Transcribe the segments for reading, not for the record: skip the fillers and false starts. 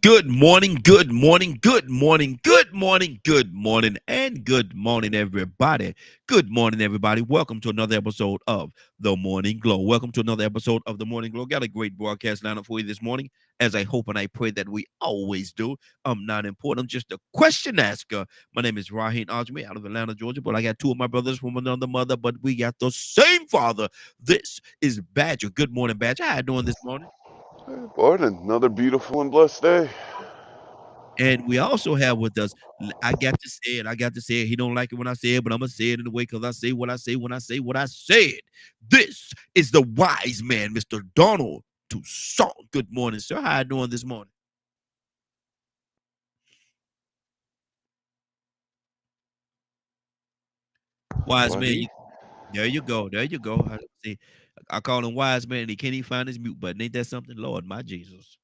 Good morning, good morning, good morning, good morning, good morning, and good morning, everybody. Good morning, everybody. Welcome to another episode of The Morning Glow. Welcome to another episode of The Morning Glow. Got a great broadcast lineup for you this morning, as I hope and I pray that we always do. I'm not important, I'm just a question asker. My name is Raheem Ajmi out of Atlanta, Georgia, but I got two of my brothers from another mother, but we got the same father. This is Badger. Good morning, Badger. How you doing this morning? Good morning. Another beautiful and blessed day. And we also have with us, I got to say it. I got to say it. He don't like it when I say it, but I'm gonna say it in the way because I say what I say when I say what I said. This is the wise man, Mr. Donald Toussaint. Good morning, sir. How you doing this morning? Wise man, Buddy. there you go. There you go. I see. I call him wise man, and he can't even find his mute button. Ain't that something, Lord, my Jesus?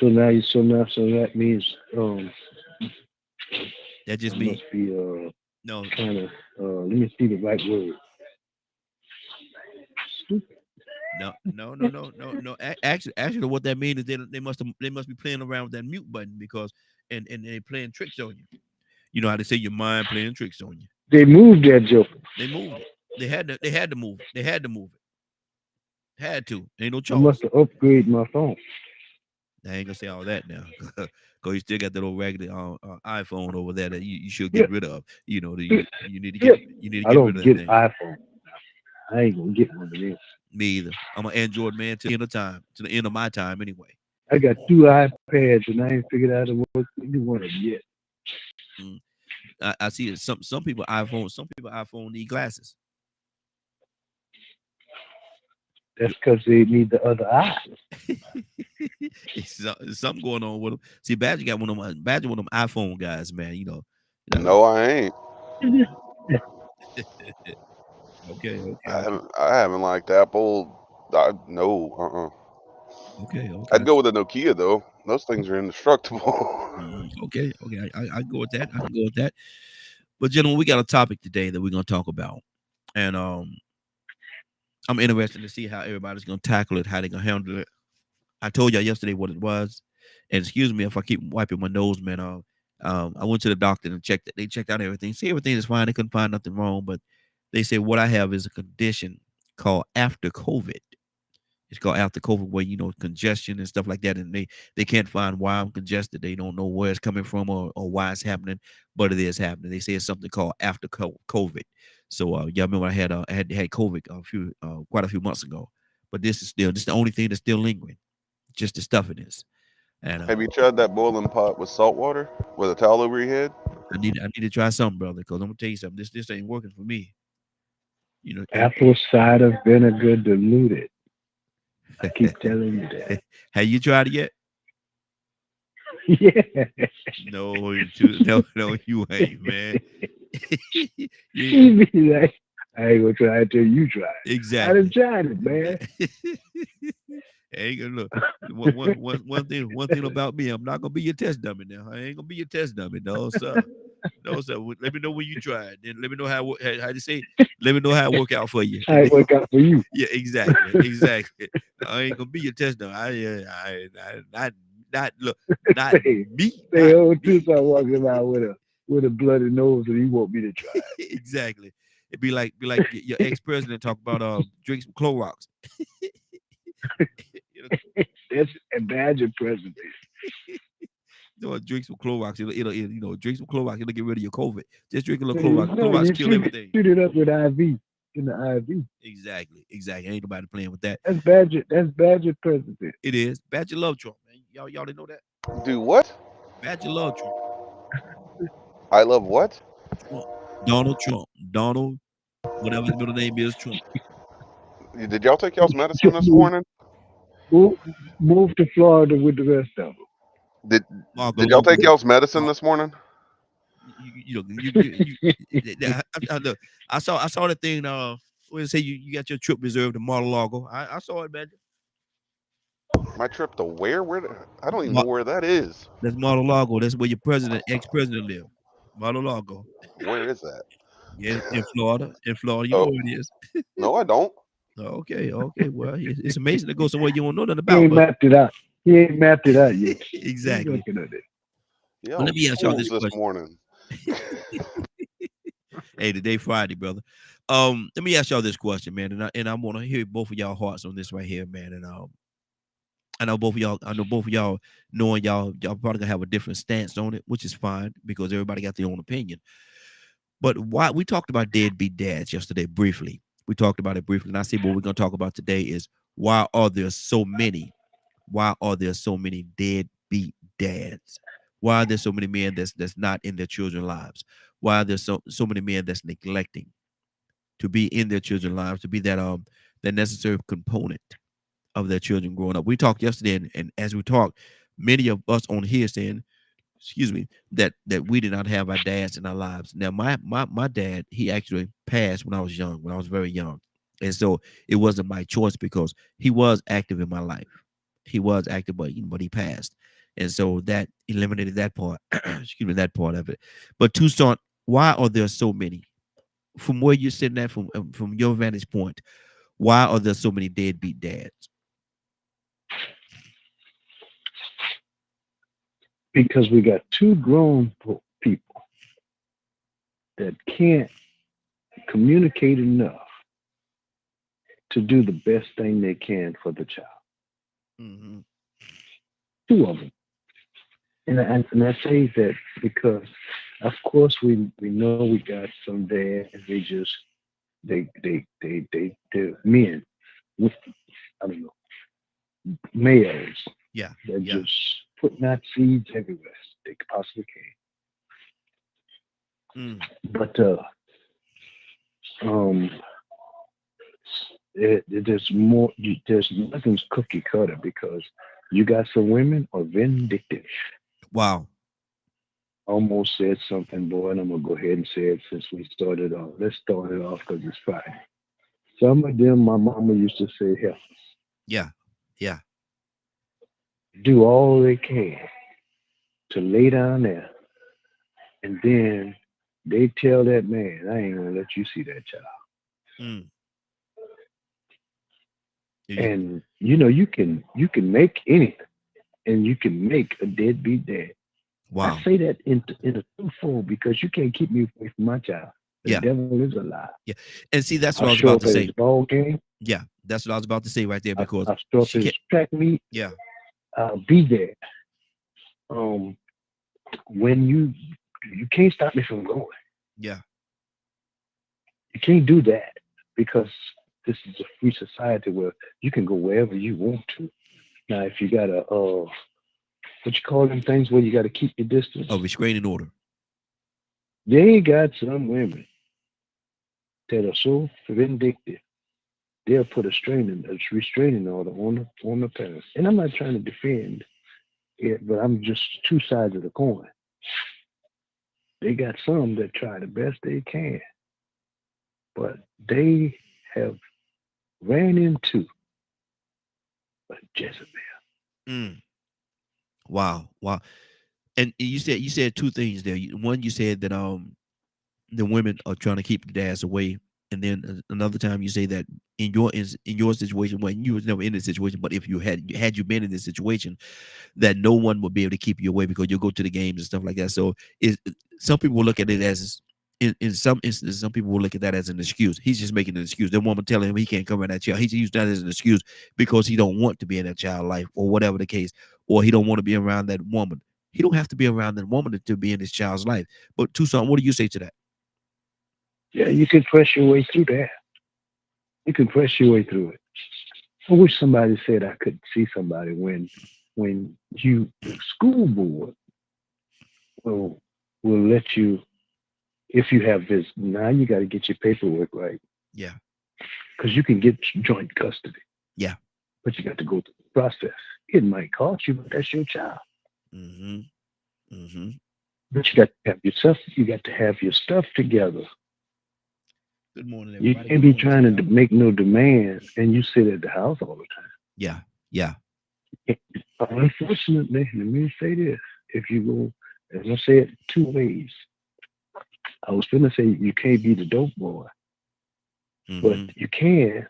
So that means That just I me. must be No, kind of let me see the right word. Stupid. no. Actually, what that means is they must be playing around with that mute button because and they playing tricks on you. You know how they say your mind playing tricks on you. They moved that joker. They moved it. They had to move it. They had to move it. Had to. Ain't no I must choice. have upgraded my phone. I ain't gonna say all that now, cause you still got that old raggedy iPhone over there that you should get Yep, rid of. You know, yep, you need to yep. I get rid don't of that get thing. iPhone. I ain't gonna get one of them. Me either. I'm an Android man to the end of time, to the end of my time anyway. I got two iPads and I ain't figured out how to work either one of them yet. Mm. I see it. Some people iPhone need glasses. That's because they need the other eye. It's something going on with them. See, Badger one of them iPhone guys, man. Uh, No, I ain't. okay, I okay, haven't. I haven't liked Apple. No. okay. I'd go with a Nokia though. Those things are indestructible. Okay. I go with that. I can go with that. But gentlemen, we got a topic today that we're gonna talk about, and I'm interested to see how everybody's gonna tackle it, how they're gonna handle it. I told y'all yesterday what it was, and excuse me if I keep wiping my nose, man. I went to the doctor and checked it. They checked out everything. See, everything is fine. They couldn't find nothing wrong, but they said what I have is a condition called after COVID. It's called after COVID, where congestion and stuff like that, and they can't find why I'm congested. They don't know where it's coming from or why it's happening, but it is happening. They say it's something called after COVID. So y'all remember I had COVID quite a few months ago, but this is the only thing that's still lingering, just the stuffiness. And Have you tried that boiling pot with salt water with a towel over your head? I need to try something, brother, because I'm gonna tell you something. This ain't working for me. You know, Apple cider vinegar diluted. I keep telling you that. have you tried it yet? Yeah. No, you ain't, man. You- He be like, I ain't gonna try it till you try it. I done exactly. tried it, man. Ain't gonna look. One thing about me, I'm not gonna be your test dummy now. I ain't gonna be your test dummy, no sir. No sir. Let me know when you try it. Then let me know how to say. Let me know how it work out for you. I ain't work out for you. Yeah, exactly. I ain't gonna be your test dummy. Not look, not Say, me, say, not oh, me. truth, I walking around with a bloody nose, and you want me to try Exactly. It'd be like your ex president talk about drink some Clorox. you know, it. That's a badge of president. drink some Clorox. Drink some Clorox. It'll get rid of your COVID. Just drink a little Say, Clorox. no, Clorox you kill everything. shoot it up with IV in the IV. Exactly. Ain't nobody playing with that. That's badge of president. It is. Badger love Trump, man. Y'all didn't know that? Do what? Badger love Trump. I love what? Trump. Donald Trump. Donald, whatever his middle name is, Trump. Did y'all take y'all's medicine Just this morning? move, move to Florida with the rest of them. Did Marco, Did y'all don't do take that. y'all's medicine Mar- this morning? look. I saw the thing. What did it say? You got your trip reserved to Mar-a-Lago. I saw it, Badger. My trip to where? I don't even know Mar- where that is. that's Mar-a-Lago. That's where your ex-president, live. Mar-a-Lago. Where is that? Yeah, in Florida. In Florida, you know Oh, where it is. no, I don't. Okay. Well, it's amazing to go somewhere you don't know nothing He about, ain't but mapped it out. He ain't mapped it out yet. He's Exactly. working on it. Yeah, But on let me ask y'all shrooms this this question. morning. Hey, today Friday, brother. Let me ask y'all this question, man, and I want to hear both of y'all hearts on this right here, man. And I know both of y'all. I know both of y'all knowing y'all probably gonna have a different stance on it, which is fine because everybody got their own opinion. But why we talked about deadbeat dads yesterday briefly. We talked about it briefly, and I see what we're gonna talk about today is why are there so many? Why are there so many deadbeat dads? Why are there so many men that's not in their children's lives? Why are there so many men that's neglecting to be in their children's lives, to be that necessary component of their children growing up? We talked yesterday, and as we talked, many of us on here saying, excuse me, that we did not have our dads in our lives. Now, my dad, he actually passed when I was young, when I was very young, and so it wasn't my choice because he was active in my life. He was active, but he passed, and so that eliminated that part. Excuse me, that part of it. But Tucson, why are there so many? From where you're sitting at, from your vantage point, why are there so many deadbeat dads? Because we got two grown people that can't communicate enough to do the best thing they can for the child. Mm-hmm. Two of them. And I say that because, of course, we know we got some dads. They're men with, I don't know, males Yeah, that yeah. just putting out seeds everywhere they possibly Mm. can. But um, there's more. There's nothing's cookie cutter because you got some women are vindictive. Wow. Almost said something, boy, and I'm gonna go ahead and say it since we started off. Let's start it off because it's Friday. Some of them, my mama used to say, "Hell, Yeah, yeah. do all they can to lay down there, and then they tell that man, I ain't gonna let you see that child." Mm. Yeah. And you can make anything, and you can make a deadbeat dad. I Wow. say that in a twofold because you can't keep me away from my child. The Yeah, devil is a lie. yeah. And see, that's I'll what I was show about up to at say. his ball game. Yeah, that's what I was about to say right there because I'll show up she at his can't. track meet. Yeah, I'll be there. Um, when you can't stop me from going. yeah. You can't do that because this is a free society where you can go wherever you want to. Now, if you got a what you call them things where you got to keep your distance, A restraining order. they got some women that are so vindictive. They'll put a restraining order on the parents. And I'm not trying to defend it, but I'm just two sides of the coin. They got some that try the best they can, but they have ran into a Jezebel. Mm. Wow, wow. And you said two things there. One, you said that the women are trying to keep the dads away, and then another time you say that in your situation, when you was never in this situation, but if you had you been in this situation, that no one will be able to keep you away because you'll go to the games and stuff like that. So some people will look at it as in some instances, some people will look at that as an excuse. He's just making an excuse. The woman telling him he can't come in that child. He's used that as an excuse because he don't want to be in that child life or whatever the case, or he don't want to be around that woman. He don't have to be around that woman to be in his child's life. But Tucson, what do you say to that? Yeah, you can press your way through that. You can press your way through it. I wish somebody said I could see somebody when the school board will let you if you have this. Now you got to get your paperwork right Yeah, because you can get joint custody, yeah. but you got to go through the process. It might cost you, but that's your child. Mm-hmm. Mm-hmm. But you got to have yourself. You got to have your stuff together. Good morning, You everybody. can't Good be morning to trying to y'all. make no demand and you sit at the house all the Yeah, yeah. time. Unfortunately, let me say this: if you go, as I said, two ways. I was gonna say you can't be the dope boy, but Mm-hmm. you can.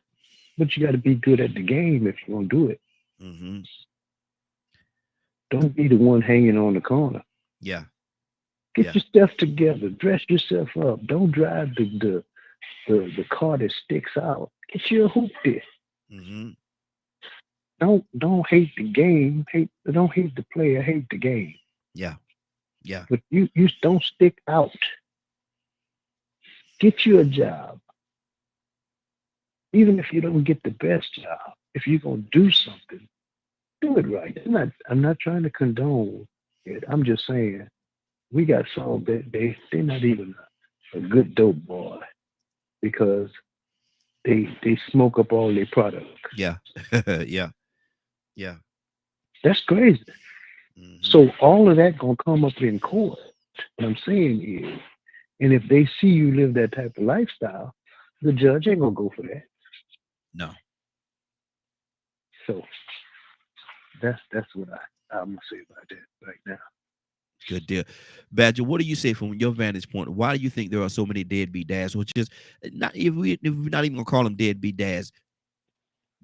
But you got to be good at the game if you're gonna do it. Mm-hmm. Don't be the one hanging on the corner. Yeah. Get Yeah. your stuff together. Dress yourself up. Don't drive the car that sticks out. Get you a hoopty. Hmm. Don't hate the game. Don't hate the player. Hate the game. Yeah. Yeah. But you don't stick out. Get you a job. Even if you don't get the best job, if you're gonna do something, do it right. I'm not trying to condone it. I'm just saying we got some that they're not even a good dope boy because they smoke up all their products. Yeah. Yeah. Yeah. That's crazy. Hmm. So all of that gonna come up in court. What I'm saying is, and if they see you live that type of lifestyle, the judge ain't gonna go for that. No. So that's what I'm gonna say about that right now. Good deal. Badger, what do you say from your vantage point? Why do you think there are so many deadbeat dads, which is not if we're not even gonna call them deadbeat dads,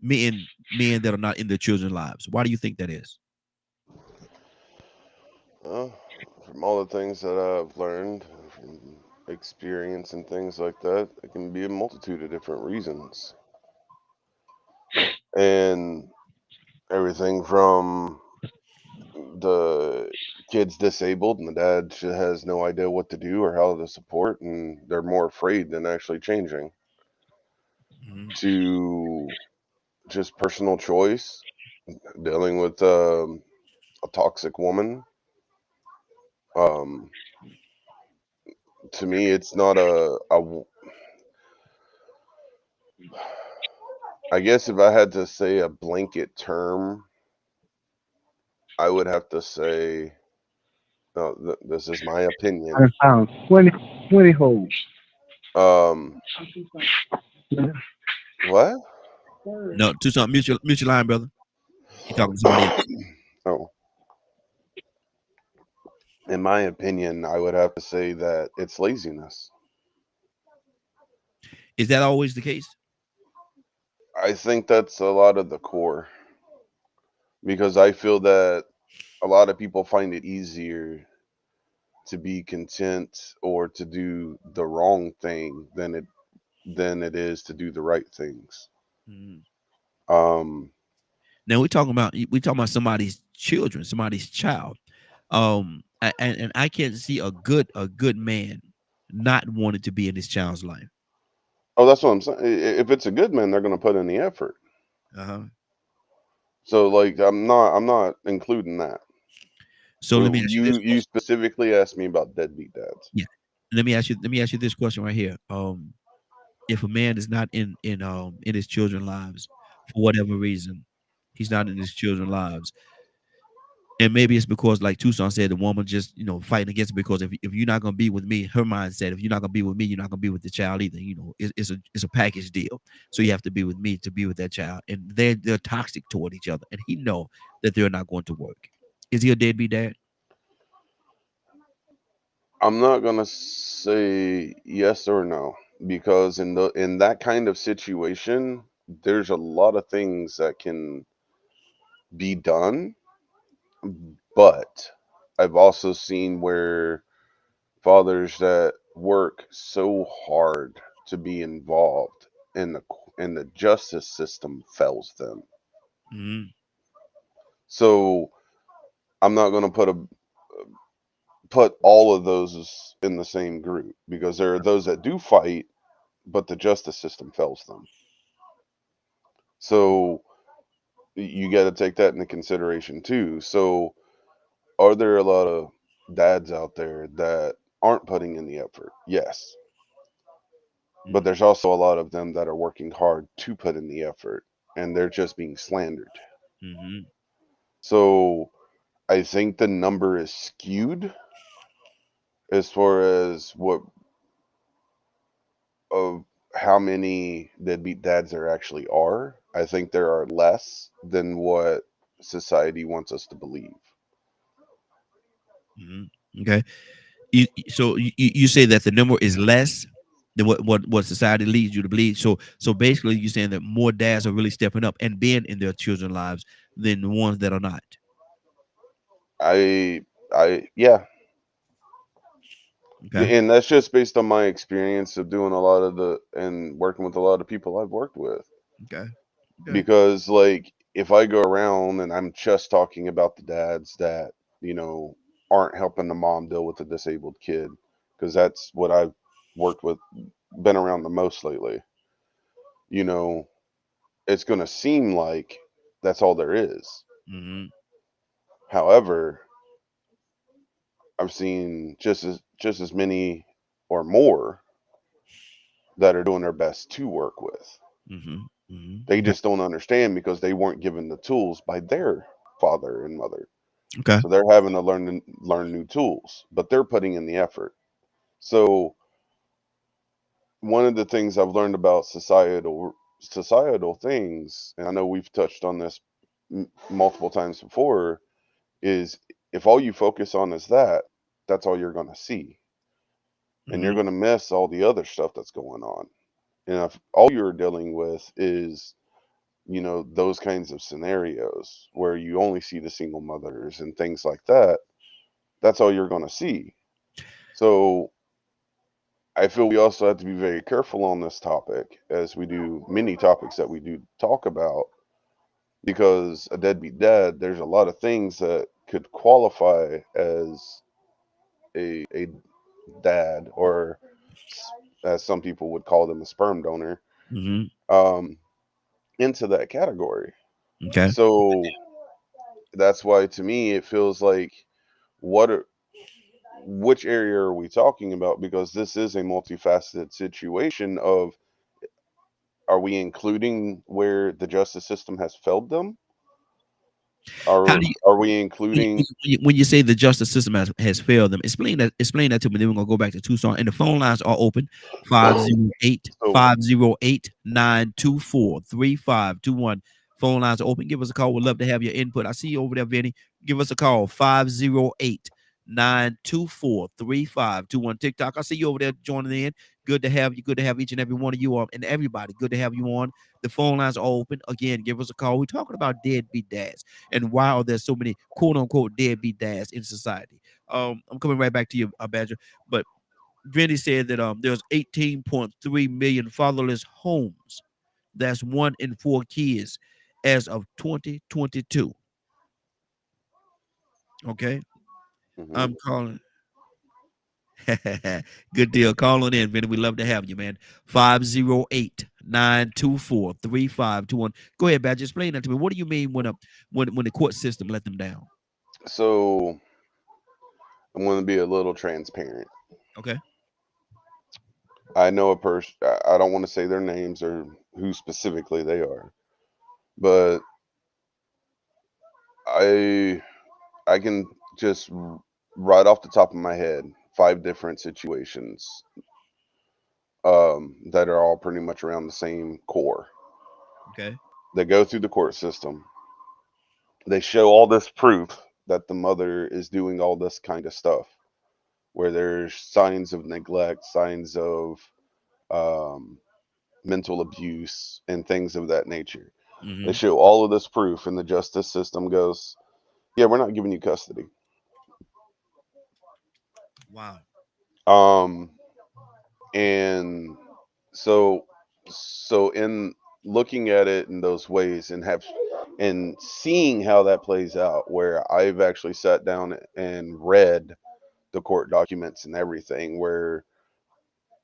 men that are not in their children's lives? Why do you think that is? Uh, from all the things that I've learned from experience and things like that, it can be a multitude of different reasons. And everything from the kid's disabled and the dad has no idea what to do or how to support, and they're more afraid than actually changing, Hmm. to just personal choice, dealing with a toxic woman. Um, to me, it's not I guess if I had to say a blanket term, I would have to say, no, this is my I opinion. found 20 holes. Um, Yeah. what? No, Tucson, mutual line, brother. You talking to somebody else? Oh, in my opinion, I would have to say that it's laziness. Is that always the case? I think that's a lot of the core because I feel that a lot of people find it easier to be content or to do the wrong thing than it is to do the right things. Mhm. Um, Now we talking about somebody's children, somebody's child. And I can't see a good man not wanting to be in his child's life. oh, that's what I'm saying. If it's a good man, they're going to put in the effort. Uh-huh. So, like, I'm not including that. So let me ask you this You question. specifically asked me about deadbeat dads. Yeah. Let me ask you this question right here. If a man is not in his children's lives for whatever reason, he's not in his children's lives. And maybe it's because, like Tucson said, the woman just fighting against it because if you're not gonna be with me, her mindset, if you're not gonna be with me, you're not gonna be with the child either. It's a package deal. So you have to be with me to be with that child, and they're toxic toward each other, and he know that they're not going to work. Is he a deadbeat dad? I'm not going to say yes or no because in that kind of situation, there's a lot of things that can be done, but I've also seen where fathers that work so hard to be involved in the justice system fails them. Mm-hmm. So I'm not going to put all of those in the same group because there are those that do fight, but the justice system fails them. So you got to take that into consideration too. So are there a lot of dads out there that aren't putting in the effort? Yes. But there's also a lot of them that are working hard to put in the effort and they're just being slandered. Mm-hmm. So I think the number is skewed as far as what of how many deadbeat dads there actually are. I think there are less than what society wants us to believe. Mm-hmm. Okay. So you say that the number is less than what society leads you to believe. So basically, you're saying that more dads are really stepping up and being in their children's lives than the ones that are not. I yeah, Okay. and that's just based on my experience of doing a lot of the and working with a lot of people I've worked with. Okay. Okay. Because like if I go around and I'm just talking about the dads that, you know, aren't helping the mom deal with a disabled kid, because that's what I've worked with, been around the most lately, you know, it's going to seem like that's all there is. Mm-hmm. However, I've seen just as many or more that are doing their best to work with. Mm-hmm. They Mm-hmm. just don't understand because they weren't given the tools by their father and mother. Okay. So they're having to learn new tools, but they're putting in the effort. So one of the things I've learned about societal things, and I know we've touched on this multiple times before, is if all you focus on is that, that's all you're going to see, and Mm-hmm. you're going to miss all the other stuff that's going on. And if all you're dealing with is, you know, those kinds of scenarios where you only see the single mothers and things like that, that's all you're going to see. So I feel we also have to be very careful on this topic, as we do many topics that we do talk about, because a deadbeat dad, there's a lot of things that could qualify as a dad, or as some people would call them, a sperm donor, Mm-hmm. um, into that category. Okay. So that's why to me it feels like, what are, which area are we talking about? Because this is a multifaceted situation of, are we including where the justice system has failed them? How do Are we including? when you say the justice system has failed them, explain that to me. Then we're gonna go back to Tucson, and the phone lines are open 508 So 508 924 3521. Phone lines are open. Give us a call. We'd love to have your input. I see you over there, Vinny. Give us a call 508 924 3521. TikTok. I see you over there joining in. Good to have you. Good to have each and every one of you on, and everybody. Good to have you on. The phone lines are open. Again, give us a call. We're talking about deadbeat dads and why are there so many quote unquote deadbeat dads in society. I'm coming right back to you, Badger. But Vinny said that there's 18.3 million fatherless homes. That's 1 in 4 kids as of 2022. Okay, mhm. I'm calling. Good deal. Call on in, Vinny. We love to have you, man. 508 924 3521. Go ahead, Badger. Explain that to me. What do you mean when the court system let them down? So I'm going to be a little transparent. Okay. I know a person. I don't want to say their names or who specifically they are, but I I can just right off the top of my head, 5 different situations, that are all pretty much around the same core. Okay. They go through the court system. They show all this proof that the mother is doing all this kind of stuff, where there's signs of neglect, signs of um, mental abuse, and things of that nature. They Hmm. show all of this proof, and the justice system goes, "Yeah, we're not giving you custody." Wow. Um, and so, in looking at it in those ways, and seeing how that plays out, where I've actually sat down and read the court documents and everything, where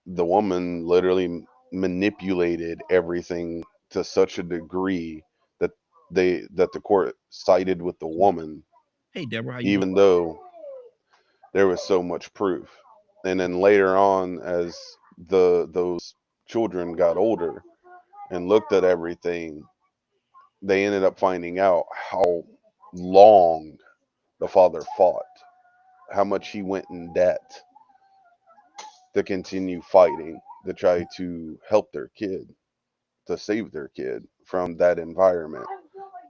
the woman literally manipulated everything to such a degree that the court sided with the woman, Hey, Deborah, how you doing? even though there was so much proof. And then later on, as those children got older and looked at everything, they ended up finding out how long the father fought, how much he went in debt to continue fighting, to try to help their kid, to save their kid from that environment,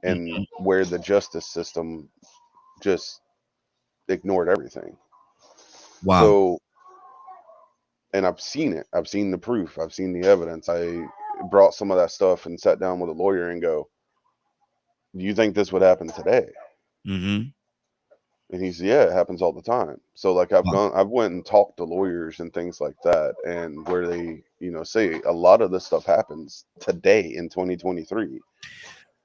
and Mhm. where the justice system just ignored everything. Wow. So, and I've seen it. I've seen the proof. I've seen the evidence. I brought some of that stuff and sat down with a lawyer and go, "Do you think this would happen today?" Mhm. And he said, yeah, it happens all the time. So like Wow. I've went and talked to lawyers and things like that, and where they, say a lot of this stuff happens today in 2023.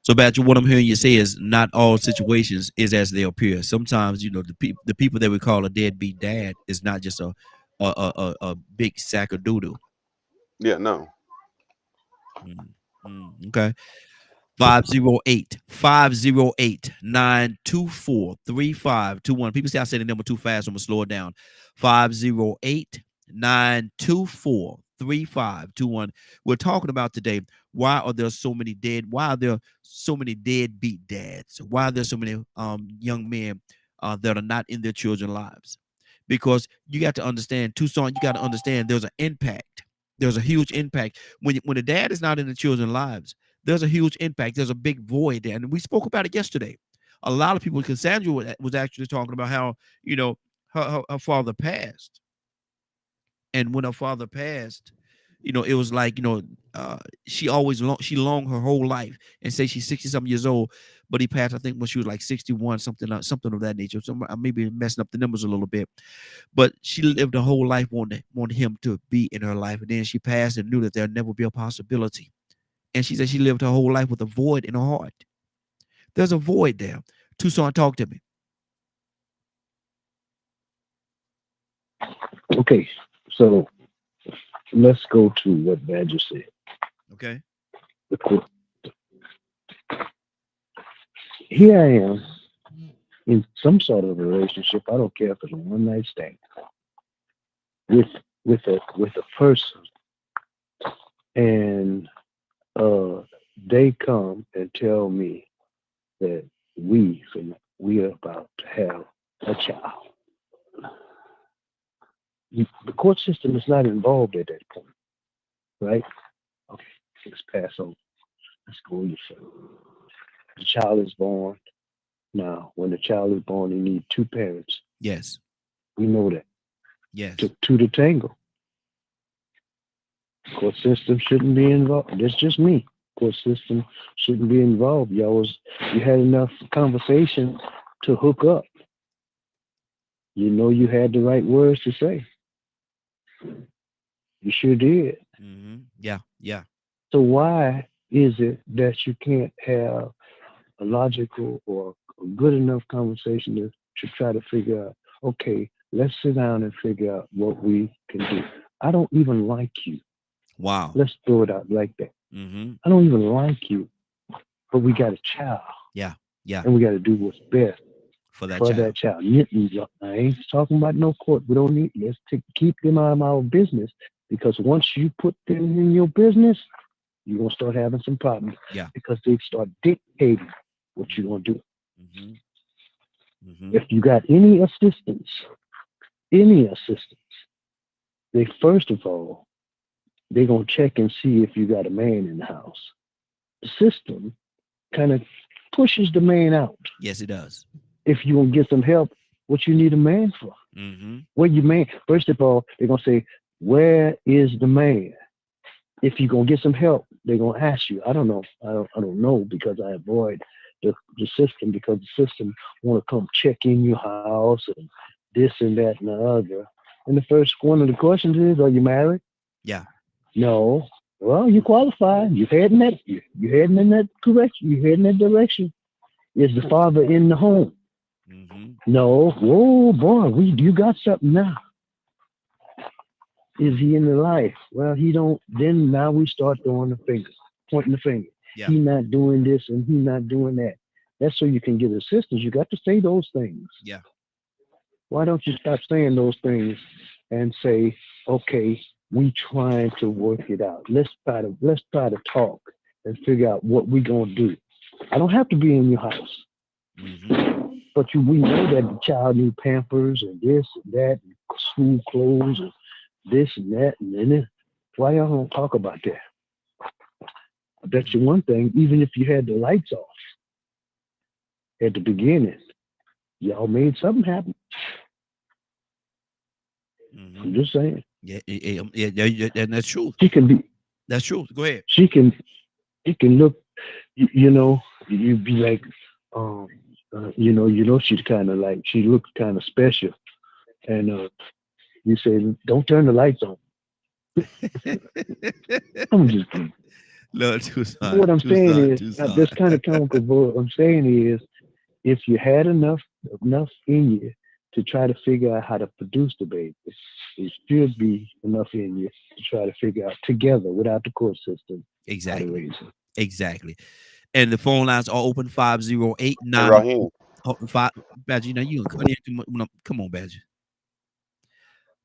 So, Badger, what I'm hearing you say is not all situations is as they appear. Sometimes, the people that we call a deadbeat dad is not just a big sack of doo doo. Yeah, no. Okay. 508 924 3521. People say I said the number too fast. I'm gonna slow it down. 508 924 3521. We're talking about today. Why are there so many dead? Why are there so many deadbeat dads? Why are there so many young men that are not in their children's lives? Because you got to understand, Tucson. You got to understand. There's an impact. There's a huge impact when the dad is not in the children's lives. There's a huge impact. There's a big void there. And we spoke about it yesterday. A lot of people, Cassandra was actually talking about how, her father passed. And when her father passed, it was like, she always she longed her whole life and say she's 60 something years old, but he passed, I think, when she was like 61, something of that nature. So I may be messing up the numbers a little bit, but she lived her whole life wanted him to be in her life. And then she passed and knew that there'd never be a possibility. And she said she lived her whole life with a void in her heart. There's a void there. Tucson, talk to me. Okay, so let's go to what Badger said. Okay. The qu- Here I am in some sort of a relationship. I don't care if it's a one night stand with with a person, and they come and tell me that we are about to have a child. The court system is not involved at that point, right? Okay, let's pass on. Let's go with you. The child is born. Now, when the child is born, they need two parents. Yes. We know that. Yes. Two to tango. Court system shouldn't be involved. That's just me. Court system shouldn't be involved. You had enough conversation to hook up. You know you had the right words to say. You sure did. Yeah. Yeah. So why is it that you can't have a logical or a good enough conversation to try to figure out, okay, let's sit down and figure out what we can do. I don't even like you. Wow. Let's throw it out like that. I don't even like you, but we got a child. Yeah. Yeah. And we got to do what's best For that for child. that child. I ain't talking about no court. We don't need. Let's keep them out of our business, because once you put them in your business, you're gonna start having some problems. Yeah. Because they start dictating what you're gonna do. Mm-hmm. If you got any assistance, they first of all they're gonna check and see if you got a man in the house. The system kind of pushes the man out. Yes, it does. If you want to get some help, what you need a man for? Where you man? First of all, they're gonna say, "Where is the man?" If you're gonna get some help, they're gonna ask you. I don't know. I don't know, because I avoid the system, because the system want to come check in your house and this and that and the other. And the first one of the questions is, "Are you married?" Yeah. No. Well, you qualify. You're heading that. You're heading in that direction. You're heading that direction. Is the father in the home? No. Whoa, boy, you got something now. Is he in the life? Well, he don't. Then now we start throwing the finger, pointing the finger. Yeah. He not doing this and he not doing that. That's so you can get assistance. You got to say those things. Yeah. Why don't you stop saying those things and say, okay, we trying to work it out. Let's try to talk and figure out what we gonna do. I don't have to be in your house. But we know that the child need pampers and this and that, and school clothes and this and that, and then why y'all don't talk about that? I bet you one thing, even if you had the lights off at the beginning, y'all made something happen. I'm just saying. Yeah, and that's true. She can be. That's true. Go ahead. She can look. You'd be like, she's kind of like she looks kind of special, and you say, "Don't turn the lights on." I'm just kidding. No, What Tucson, I'm saying Tucson, is, Tucson. this kind of comical. What I'm saying is, if you had enough in you to try to figure out how to produce the baby, it should be enough in you to try to figure out together without the court system how to Exactly. raise them. Exactly. And the phone lines are open 508 Hey 9 Raheem, oh, 5 Badger, you gonna cut in too much. Come on, Badger.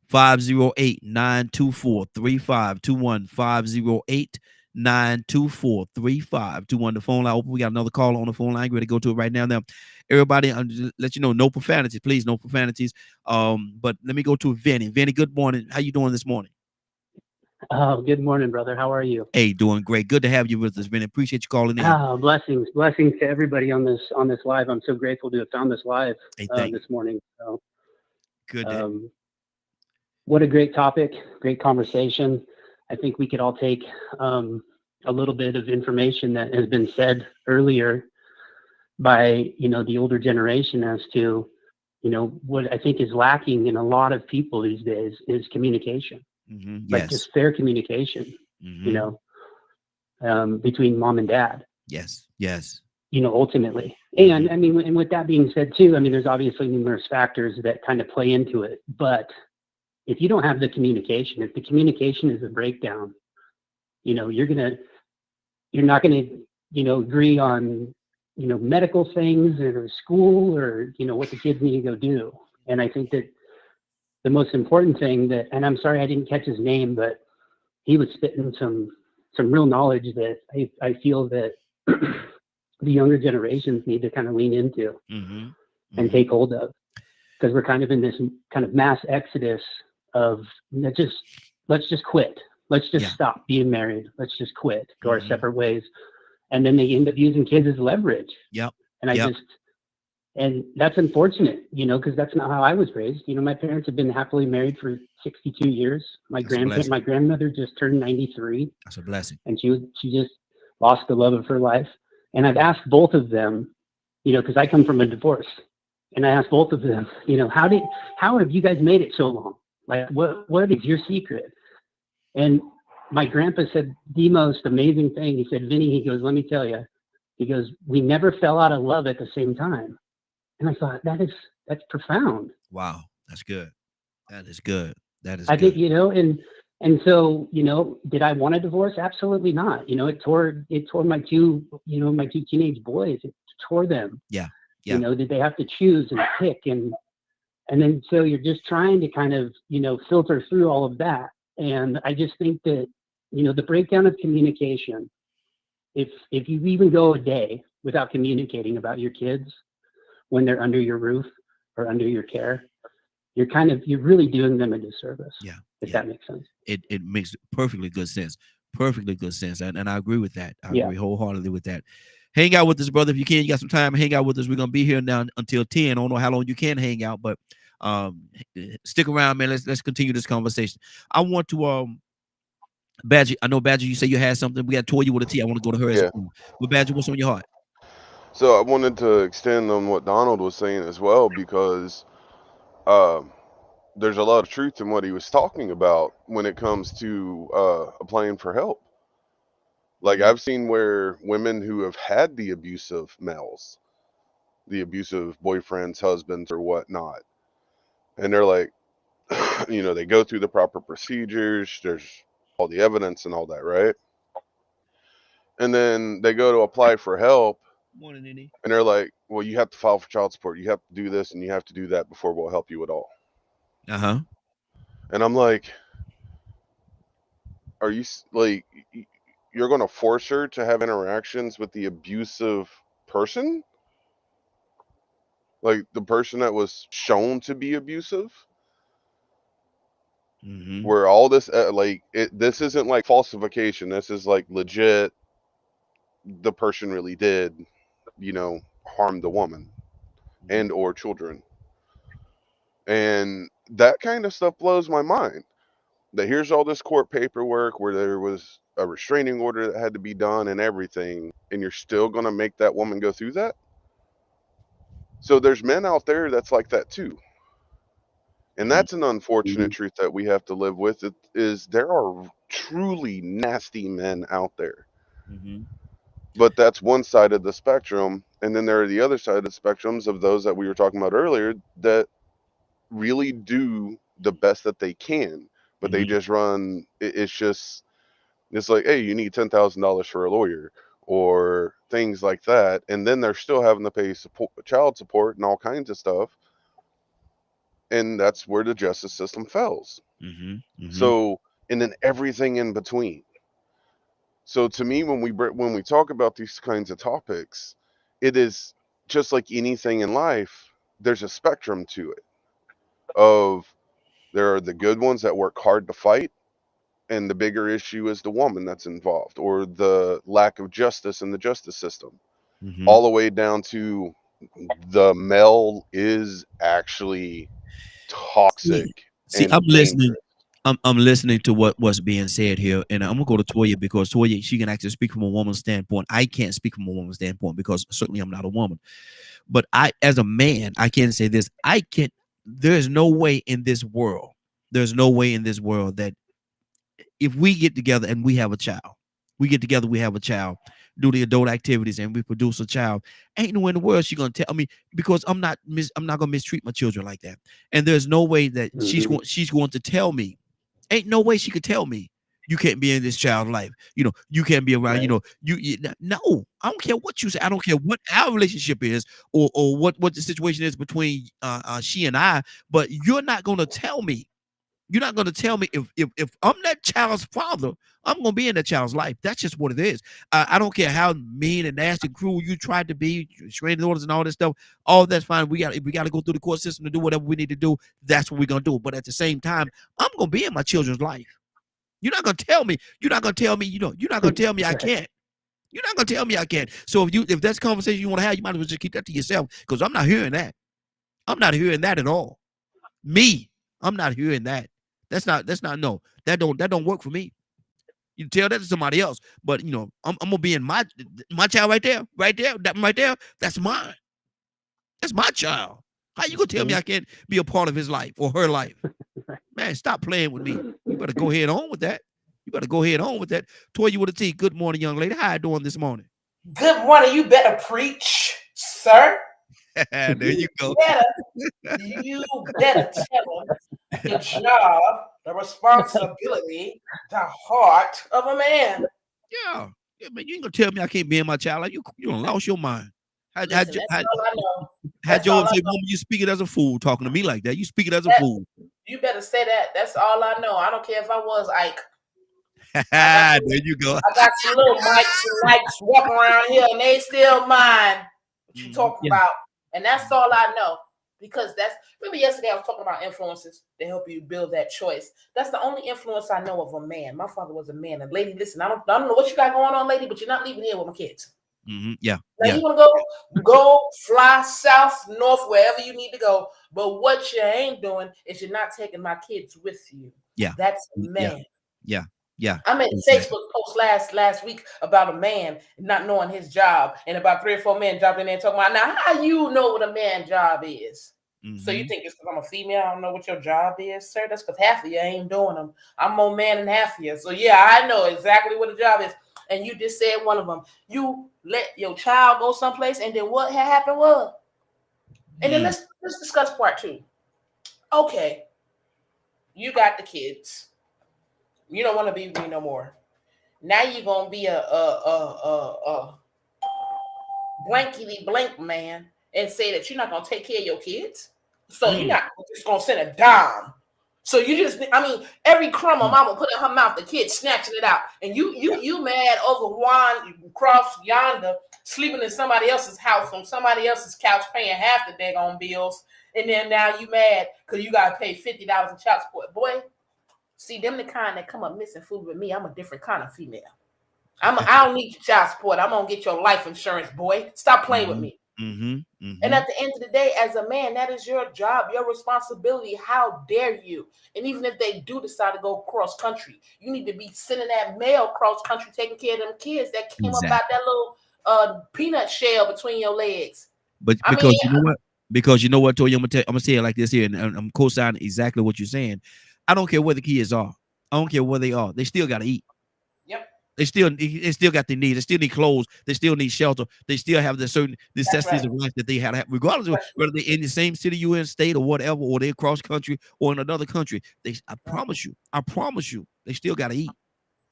508 924 3521 508 924 3521. The phone line open. We got another caller on the phone line. We're ready to go to it right now. Now, everybody, just let you know, no profanities, please, no profanities. But let me go to Vinny. Vinny, good morning. How you doing this morning? Oh, good morning, brother. How are you? Hey, doing great. Good to have you with us, Vinny. Appreciate you calling in. Blessings, blessings to everybody on this live. I'm so grateful to have found this live Hey, thank you. this morning. So, Good to um, what a great topic, great conversation. I think we could all take a little bit of information that has been said earlier by the older generation as to what I think is lacking in a lot of people these days is communication, like Yes. just fair communication. You hmm know, between mom and dad. Yes. Yes. Ultimately. hmm And I mean, and with that being said, too, I mean, there's obviously numerous factors that kind of play into it. But if you don't have the communication, if the communication is a breakdown, you know, you're gonna, you're not gonna, agree on, medical things or school or what the kids need to go do. And I think that the most important thing that, and I'm sorry I didn't catch his name, but he was spitting some real knowledge that I feel that the younger generations need to kind of lean into hmm and hmm take hold of, because we're kind of in this kind of mass exodus of just let's just quit, let's just Yeah. stop being married, let's just quit, go our hmm separate ways, and then they end up using kids as leverage. Yep. And I Yep. just, and that's unfortunate, because that's not how I was raised. My parents have been happily married for 62 years. My That's a blessing. grandmother just turned 93, That's a blessing. and she just lost the love of her life. And I've asked both of them, because I come from a divorce, and I asked both of them, how have you guys made it so long? Like, what is your secret? And my grandpa said the most amazing thing. He said, Vinny, he goes, let me tell you, he goes, we never fell out of love at the same time. And I thought that's profound. Wow. That's good. That is good. That is I think, good. and so, did I want a divorce? Absolutely not. It tore my two teenage boys. It tore them. Yeah. Yeah. Did they have to choose and pick, and then so you're just trying to kind of, filter through all of that. And I just think that, the breakdown of communication, if you even go a day without communicating about your kids when they're under your roof or under your care, you're really doing them a disservice, Yeah. if Yeah. that makes sense. It makes perfectly good sense. Perfectly good sense. And I agree with that. I Yeah. agree wholeheartedly with that. Hang out with us, brother. If you can, you got some time, hang out with us. We're gonna be here now until 10. I don't know how long you can hang out, but stick around, man. Let's continue this conversation. I want to Badger. I know Badger, you say you had something. We got Toya with a T. I want to go to her as yeah. well. But Badger, what's on your heart? So I wanted to extend on what Donald was saying as well because um, there's a lot of truth in what he was talking about when it comes to applying for help. Like hmm I've seen where women who have had the abusive males, the abusive boyfriends, husbands, or whatnot, and they're like, they go through the proper procedures. There's all the evidence and all that, right? And then they go to apply for help, Morning, Nene. and they're like, well, you have to file for child support. You have to do this and you have to do that before we'll help you at all. Uh-huh. And I'm like, are you like, you're going to force her to have interactions with the abusive person? Like the person that was shown to be abusive? hmm Where all this, this isn't like falsification. This is like legit. The person really did, harm the woman and or children. And that kind of stuff blows my mind. That here's all this court paperwork where there was a restraining order that had to be done and everything, and you're still going to make that woman go through that? So there's men out there that's like that too. And Mhm. that's an unfortunate truth that we have to live with. It is there are truly nasty men out there. Mhm. But that's one side of the spectrum. And then there are the other side of the spectrums of those that we were talking about earlier that really do the best that they can. But they Mhm. just run it's just it's like, hey, you need $10,000 for a lawyer or things like that. And then they're still having to pay support, child support and all kinds of stuff. And that's where the justice system fails. Mhm. Mhm. So, and then everything in between. So to me, when we talk about these kinds of topics, it is just like anything in life. There's a spectrum to it. Of there are the good ones that work hard to fight, and the bigger issue is the woman that's involved, or the lack of justice in the justice system, all Mhm. the way down to the male is actually See, toxic see, I'm and listening. dangerous. I'm listening to what's being said here, and I'm gonna go to Toya because Toya she can actually speak from a woman's standpoint. I can't speak from a woman's standpoint because certainly I'm not a woman. But I, as a man, I can say this: I can. There's no way in this world. There's no way in this world that if we get together and we have a child, we get together, we have a child, do the adult activities, and we produce a child. Ain't no way in the world she gonna tell me because I'm not gonna mistreat my children like that. And there's no way that Mhm. she's going to tell me. Ain't no way she could tell me you can't be in this child's life. You can't be around. Right. No. I don't care what you say. I don't care what our relationship is or what the situation is between she and I. But you're not gonna tell me. You're not going to tell me if I'm that child's father, I'm going to be in that child's life. That's just what it is. I don't care how mean and nasty, and cruel you tried to be, restraining orders and all this stuff. All that's fine. We got to go through the court system to do whatever we need to do. That's what we're going to do. But at the same time, I'm going to be in my children's life. You're not going to tell me. You're not going to tell me. You're not going to tell me I Right. can't. You're not going to tell me I can't. So if that's a conversation you want to have, you might as well just keep that to yourself because I'm not hearing that. I'm not hearing that at all. Me, I'm not hearing that. That's not no. That don't work for me. You tell that to somebody else, but I'm gonna be in my child right there, that right there. That's mine. That's my child. How you gonna tell me Mhm. I can't be a part of his life or her life? Man, stop playing with me. You better go ahead on with that. You better go ahead on with that. Toy you with a T. Good morning, young lady. How you doing this morning? Good morning. You better preach, sir. There you go. Better, you better tell him the job, the responsibility, the heart of a man. Yeah. Yeah, man, you ain't gonna tell me I can't be in my child life. You done lost your mind. Had, had, Listen, that's had, all I know. had That's all Job I say, know. woman, you speak it as a fool talking to me like that. You speak it as a That fool. you better say that. That's all I know. I don't care if I was Ike. I got There some, you go. I got some little mics and likes walking around here, and they still mine. What you Mhm. talking Yeah. about? And that's all I know. Because that's remember yesterday I was talking about influences to help you build that choice. That's the only influence I know of a man. My father was a man. And lady, listen, I don't know what you got going on, lady, but you're not leaving here with my kids. Yeah. Now Yeah. you want to go fly south, north, wherever you need to go. But what you ain't doing is you're not taking my kids with you. Yeah. That's a Yeah. man. Yeah. Yeah. I made a Exactly. Facebook post last week about a man not knowing his job, and about 3 or 4 men jumped in there and talking about now how you know what a man job is. So you Hmm. think it's because I'm a female? I don't know what your job is, sir? That's because half of you ain't doing them. I'm more man than half of you. So yeah, I know exactly what a job is. And you just said one of them. You let your child go someplace, and then what had happened was, and then Mm. let's discuss part two. Okay, you got the kids. You don't want to be with me no more. Now you're gonna be a blankety blank man and say that you're not gonna take care of your kids. So you're Mm. not just gonna send a dime. So you just, I mean, every crumb a Mm. mama put in her mouth, the kid snatching it out, and you mad over Juan cross yonder sleeping in somebody else's house on somebody else's couch, paying half the daggone bills, and then now you mad because you gotta pay $50 in child support. Boy, see them the kind that come up missing food with me. I'm a different kind of female. I don't need your child support. I'm gonna get your life insurance, boy. Stop playing with Mhm. me. Mhm. And Mhm. at the end of the day, as a man, that is your job, your responsibility. How dare you? And even if they do decide to go cross country, you need to be sending that mail cross country, taking care of them kids that came up out Exactly. that little peanut shell between your legs. But I mean, because you know what? Because you know what, Toy, I'm gonna say it like this here, and I'm co-signing exactly what you're saying. I don't care where the kids are. I don't care where they are. They still gotta eat. Yep. They still got their needs. They still need clothes. They still need shelter. They still have the certain necessities right. of life that they had, regardless of That's whether they're in the same city you in, state, or whatever, or they're across country or in another country. I right. promise you, they still got to eat.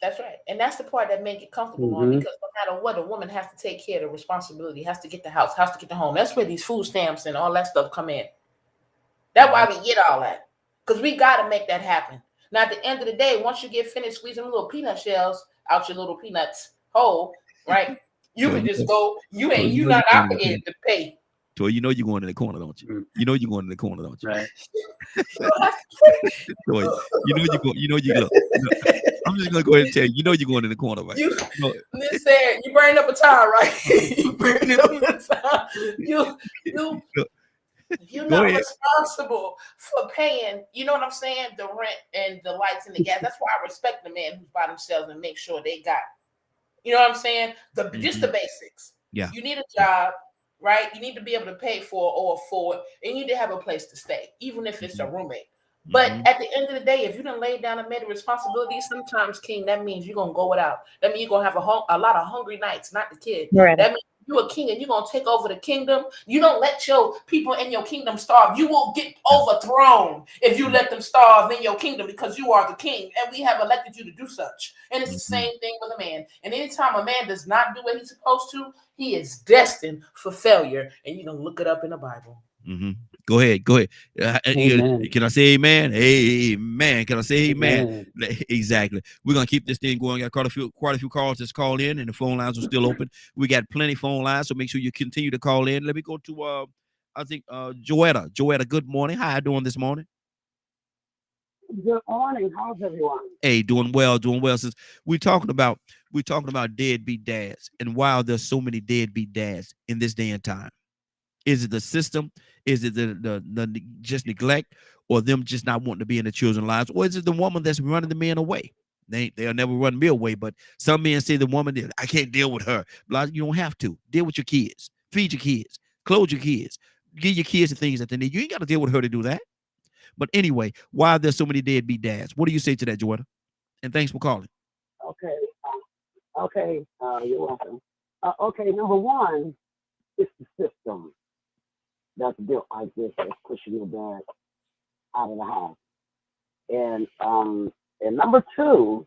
That's right. And that's the part that make it comfortable on, Mm-hmm. because no matter what, a woman has to take care of the responsibility, has to get the house, has to get the home. That's where these food stamps and all that stuff come in. That's why we get all that. Because we got to make that happen. Now, at the end of the day, once you get finished squeezing little peanut shells out your little peanuts hole, right? You So can you just know, go, so you you're know not you're going in the corner. obligated to pay. So you know you're going in the corner, don't you? Mm. You know you're going in the corner, don't you? Right. So you know you go. You know you look. I'm just gonna go ahead and tell you. You know you're going in the corner, right? You No, listen, you burn up a tire, right? You burn up a tire. You look, you're go not ahead. responsible for paying, you know what I'm saying, the rent and the lights and the gas. That's why I respect the man who's by themselves and make sure they got, you know what I'm saying? Just the basics. Yeah. You need a job, right? You need to be able to pay for or afford, and you need to have a place to stay, even if it's a roommate. But at the end of the day, if you done laid down and made a responsibility, sometimes, King, that means you're gonna go without. That means you're gonna have a lot of hungry nights, not the kid. Right. That means you're a king and you're gonna take over the kingdom. You don't let your people in your kingdom starve. You will get overthrown if you let them starve in your kingdom, because you are the king, and we have elected you to do such. And it's the same thing with a man. And anytime a man does not do what he's supposed to, he is destined for failure. And you can look it up in the Bible. Go ahead. Go ahead. Amen. Can I say amen? Amen. Can I say amen? Amen. Exactly. We're gonna keep this thing going. Got quite a few calls that's called in, and the phone lines are still open. We got plenty of phone lines, so make sure you continue to call in. Let me go to I think Joetta. Joetta, good morning. How you doing this morning? Good morning. How's everyone? Hey, doing well, doing well. Since we're talking about deadbeat dads, and wow, there's so many deadbeat dads in this day and time. Is it the system? Is it the just neglect, or them just not wanting to be in the children's lives, or is it the woman that's running the men away? They'll never run me away, but some men say the woman, I can't deal with her. You don't have to deal with your kids, feed your kids, clothe your kids, give your kids the things that they need. You ain't got to deal with her to do that. But anyway, why are there so many deadbeat dads? What do you say to that, Joetta? And thanks for calling. Okay. Okay. You're welcome. Okay. Number one, it's the system that's built like this, that's pushing your dad out of the house. And number two,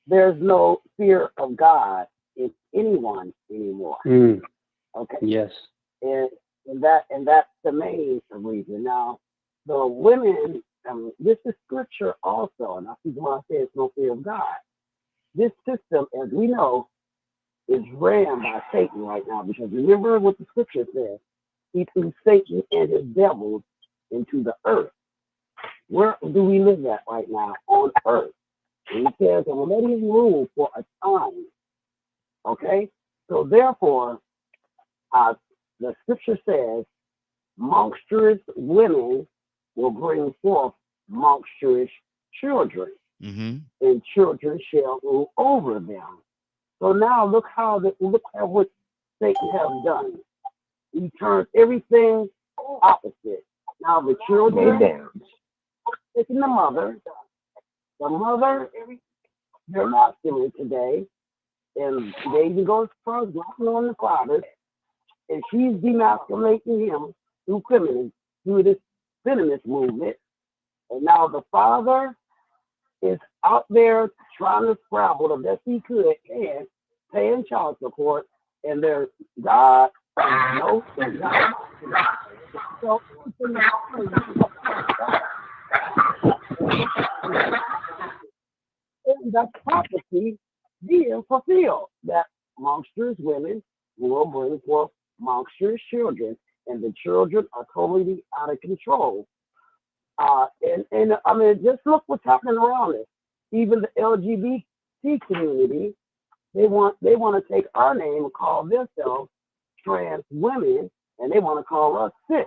there's no fear of God in anyone anymore. Mm. Okay. Yes. And that's the main reason. Now, the women, this is scripture also, and I see why I say it's no fear of God. This system, as we know, is ran by Satan right now, because remember what the scripture says. He threw Satan and his devils into the earth. Where do we live at right now? On earth. And he says, I'm letting him rule for a time. Okay? So therefore, the scripture says, monstrous women will bring forth monstrous children, and children shall rule over them. So now look at what Satan has done. He turned everything opposite. Now the children taking the mother, they're masculine today, and they even go as far as knocking on the father, and she's demasculating him through this feminist movement. And now the father is out there trying to scrabble the best he could and paying child support, and there's God, no, there's God. So and that prophecy being fulfilled, that monstrous women will bring forth monstrous children, and the children are totally out of control. And I mean, just look what's happening around us. Even the LGBT community, they want to take our name and call themselves trans women, and they want to call us cis.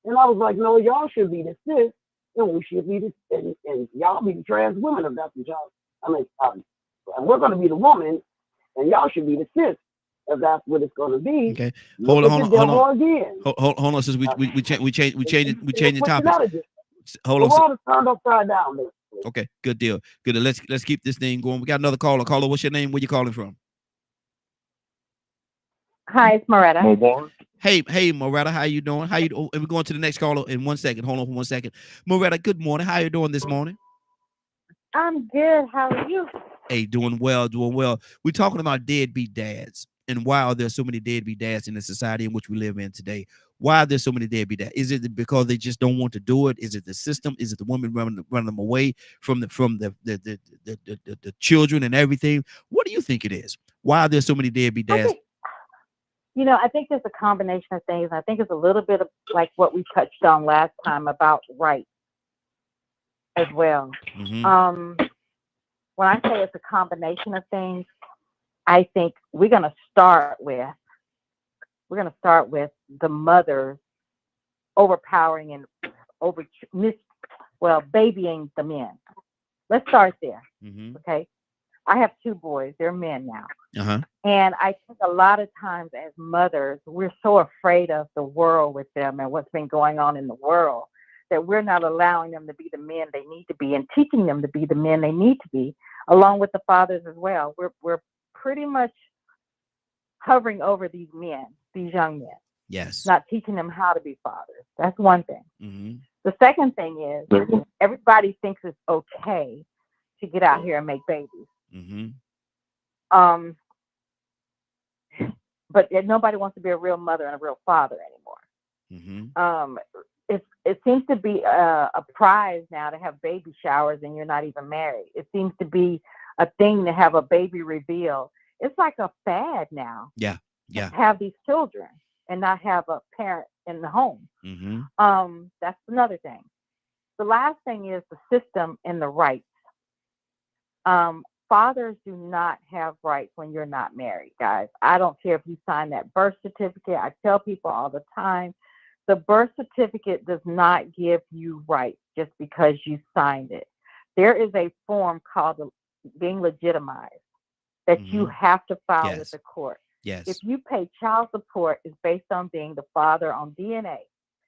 And I was like, no, y'all should be the cis, and we should be the and y'all be the trans women if that's what y'all. I mean, and we're going to be the woman, and y'all should be the cis. if that's what it's going to be. Okay. Look Hold on, at the hold on, hold on. devil again. Hold on, since we changing topics. Hold The on. water turned upside down, basically. Okay, good deal. Good. Let's keep this thing going. We got another caller. Caller, what's your name? Where you calling from? Hi, it's Moretta. Hey, Moretta, how you doing? And we're going to the next caller in 1 second. Hold on for 1 second. Moretta, good morning. How you doing this morning? I'm good. How are you? Hey, doing well, doing well. We're talking about deadbeat dads. And why are there so many deadbeat dads in the society in which we live in today? Why are there so many deadbeat dads? Is it because they just don't want to do it? Is it the system? Is it the woman running them away from the children and everything? What do you think it is? Why are there so many deadbeat dads? I think there's a combination of things. I think it's a little bit of like what we touched on last time about rights as well. Mm-hmm. When I say it's a combination of things, I think we're going to start with the mothers overpowering and babying the men. Let's start there. Mm-hmm. Okay. I have 2 boys. They're men now. Uh-huh. And I think a lot of times as mothers, we're so afraid of the world with them and what's been going on in the world that we're not allowing them to be the men they need to be and teaching them to be the men they need to be, along with the fathers as well. We're pretty much hovering over these men, these young men. Yes. Not teaching them how to be fathers. That's one thing. Mm-hmm. The second thing is everybody thinks it's okay to get out here and make babies. Mm-hmm. But nobody wants to be a real mother and a real father anymore. Mm-hmm. It seems to be a prize now to have baby showers and you're not even married. It seems to be a thing to have a baby reveal. It's like a fad now. Yeah. To have these children and not have a parent in the home. Mm-hmm. That's another thing. The last thing is the system and the rights. Fathers do not have rights when you're not married, guys. I don't care if you sign that birth certificate. I tell people all the time, the birth certificate does not give you rights just because you signed it. There is a form called being legitimized that you have to file with the court. Yes. If you pay child support, it's based on being the father on DNA.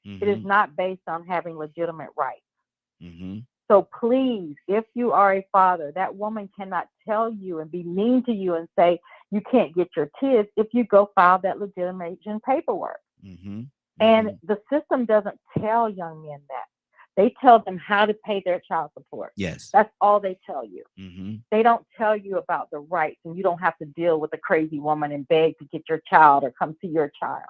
Mm-hmm. It is not based on having legitimate rights. Mm-hmm. So please, if you are a father, that woman cannot tell you and be mean to you and say you can't get your kids if you go file that legitimation paperwork. Mm-hmm. And the system doesn't tell young men that. They tell them how to pay their child support. Yes. That's all they tell you. Mm-hmm. They don't tell you about the rights, and you don't have to deal with a crazy woman and beg to get your child or come see your child.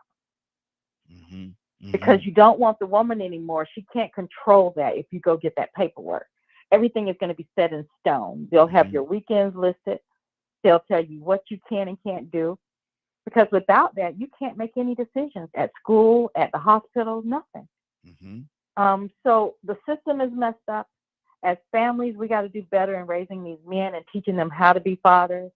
Mm-hmm. Mm-hmm. Because you don't want the woman anymore. She can't control that if you go get that paperwork. Everything is going to be set in stone. They'll have your weekends listed. They'll tell you what you can and can't do. Because without that, you can't make any decisions at school, at the hospital, nothing. Mm-hmm. So the system is messed up. As families, we got to do better in raising these men and teaching them how to be fathers.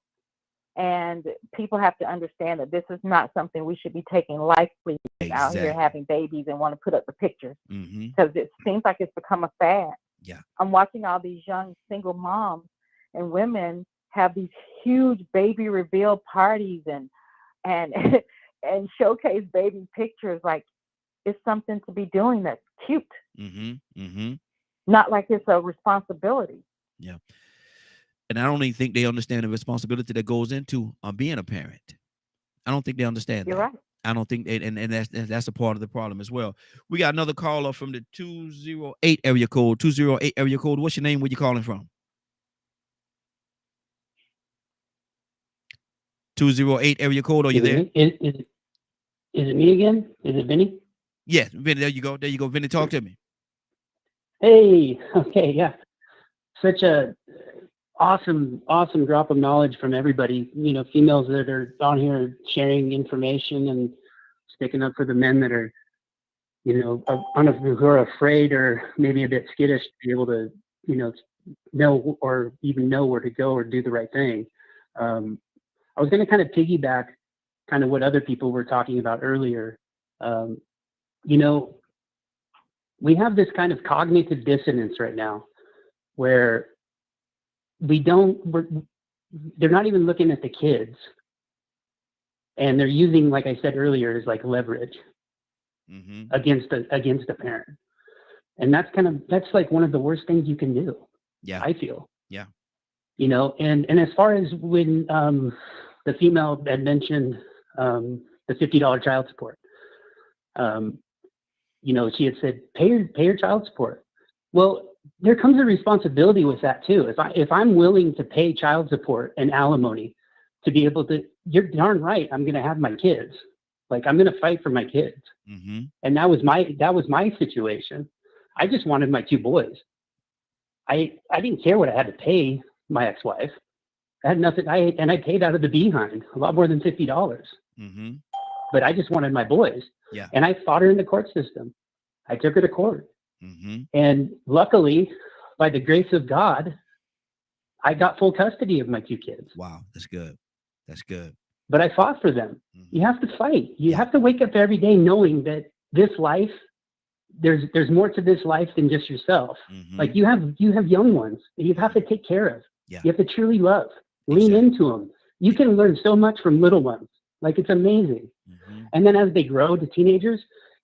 And people have to understand that this is not something we should be taking lightly out here having babies and want to put up the pictures. Because it seems like it's become a fad. Yeah. I'm watching all these young single moms and women have these huge baby reveal parties and showcase baby pictures like it's something to be doing that's cute. Mm-hmm. Mm-hmm. Not like it's a responsibility. Yeah. And I don't even think they understand the responsibility that goes into being a parent. I don't think they understand You're that. right. I don't think, and that's a part of the problem as well. We got another caller from the 208 area code. 208 area code. What's your name? Where you calling from? 208 area code. Are you there? Is it me again? Is it Vinny? Yes, Vinny. There you go. There you go. Vinny, talk to me. Hey. Okay. Yeah. Such a awesome drop of knowledge from everybody. You know, females that are on here sharing information and sticking up for the men that are, you know, who are afraid or maybe a bit skittish to be able to, you know or even know where to go or do the right thing. I was going to kind of piggyback kind of what other people were talking about earlier. You know, we have this kind of cognitive dissonance right now where they're not even looking at the kids. and they're using, like I said earlier, is like leverage against a parent. And that's like one of the worst things you can do. Yeah. I feel. Yeah. You know, and as far as when the female had mentioned the $50 child support, you know, she had said, pay your child support. Well, there comes a responsibility with that too. If I'm willing to pay child support and alimony to be able to, you're darn right, I'm going to have my kids. Like, I'm going to fight for my kids. And that was my situation. I just wanted my 2 boys. I didn't care what I had to pay my ex-wife. I had nothing. I paid out of the behind a lot more than $50. But I just wanted my boys. Yeah. And I fought her in the court system. I took her to court. And luckily, by the grace of God, I got full custody of my 2 kids. Wow, that's good. That's good. But I fought for them. You have to fight. You have to wake up every day knowing that this life, there's more to this life than just yourself. Like you have young ones that you have to take care of. Yeah. You have to truly love. Lean into them. You can learn so much from little ones. Like, it's amazing. And then as they grow to teenagers,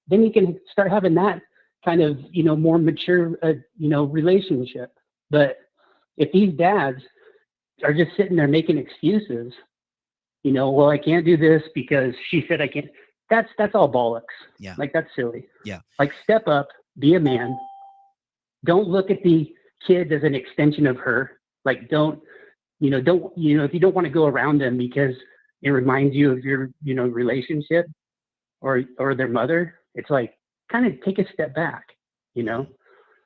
then you can start having that kind of, you know, more mature, you know, relationship. But if these dads are just sitting there making excuses, you know, well, I can't do this because she said I can't. That's all bollocks. Yeah. Like, that's silly. Yeah. Like, step up, be a man. Don't look at the kids as an extension of her. Like, if you don't want to go around them because it reminds you of your, you know, relationship or their mother, it's like, kind of take a step back, you know,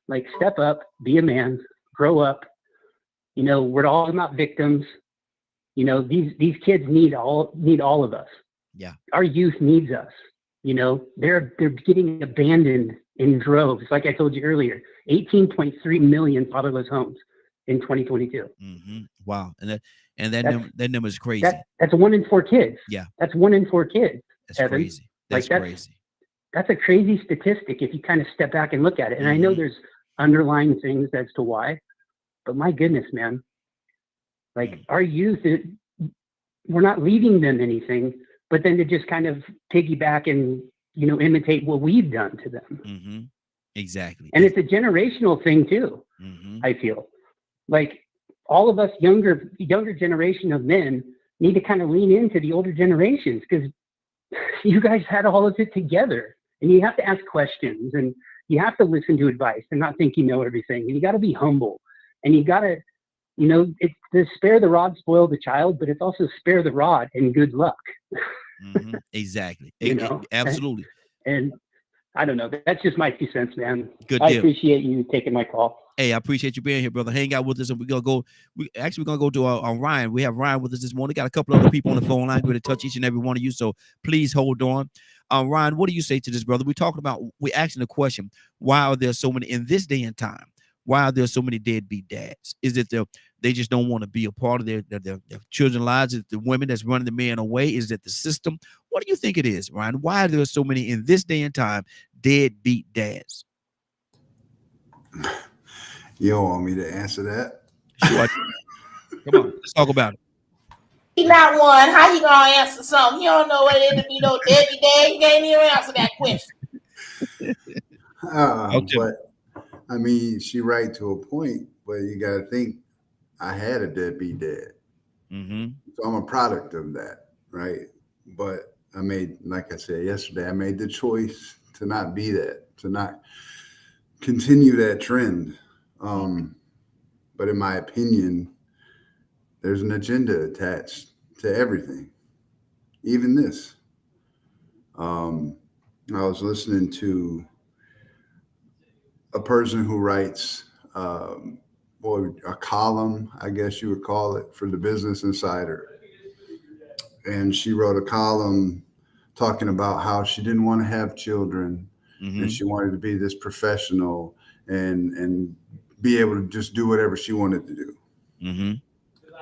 like, step up, be a man, grow up. You know, we're all not victims. You know, these kids need all of us. Yeah. Our youth needs us. You know, they're getting abandoned in droves. Like I told you earlier, 18.3 million fatherless homes in 2022. Wow. And that number is crazy. That's 1 in 4 kids. Yeah. That's 1 in 4 kids. That's Evan. crazy. That's crazy. That's a crazy statistic if you kind of step back and look at it. And I know there's underlying things as to why, but my goodness, man, like our youth, we're not leaving them anything, but then to just kind of piggyback and, you know, imitate what we've done to them. Exactly. And it's a generational thing too. I feel like all of us younger generation of men need to kind of lean into the older generations, because you guys had all of it together, and you have to ask questions, and you have to listen to advice and not think you know everything. And you got to be humble, and you got to, you know, it's to spare the rod, spoil the child, but it's also spare the rod and good luck. Exactly. You know? Absolutely. And I don't know. That's just my 2 cents, man. Good deal. I appreciate you taking my call. Hey, I appreciate you being here, brother. Hang out with us, and we're gonna go. We're gonna go to Ryan. We have Ryan with us this morning. Got a couple other people on the phone line. We're going to touch each and every one of you, so please hold on. Ryan, what do you say to this, brother? We're asking the question: why are there so many in this day and time? Why are there so many deadbeat dads? Is it they just don't want to be a part of their children's lives? Is it the women that's running the man away? Is it the system? What do you think it is, Ryan? Why are there so many in this day and time deadbeat dads? You don't want me to answer that? Sure. Come on, let's talk about it. He not one. How you gonna answer something? You don't know what it is to be no deadbeat dad. You can't even answer that question. But I mean, she right to a point, but you got to think, I had a deadbeat dad. So I'm a product of that, right? But I made, like I said yesterday, I made the choice to not be that, to not continue that trend. But in my opinion, there's an agenda attached to everything, even this. I was listening to a person who writes a column, I guess you would call it, for the Business Insider. And she wrote a column talking about how she didn't want to have children, and she wanted to be this professional and be able to just do whatever she wanted to do.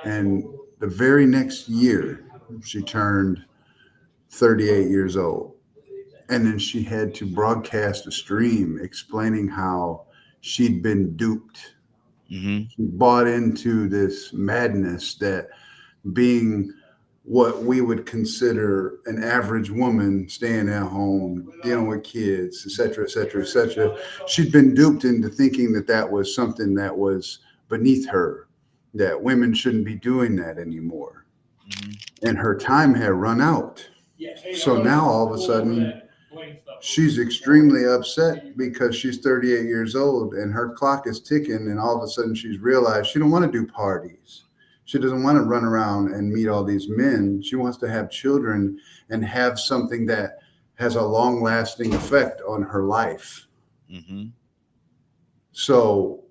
And the very next year, she turned 38 years old. And then she had to broadcast a stream explaining how she'd been duped. She bought into this madness that being what we would consider an average woman staying at home, dealing with kids, et cetera, et cetera, et cetera. She'd been duped into thinking that that was something that was beneath her, that women shouldn't be doing that anymore. And her time had run out. So now all of a sudden, she's extremely upset because she's 38 years old and her clock is ticking. And all of a sudden, she's realized she don't want to do parties. She doesn't want to run around and meet all these men. She wants to have children and have something that has a long lasting effect on her life. So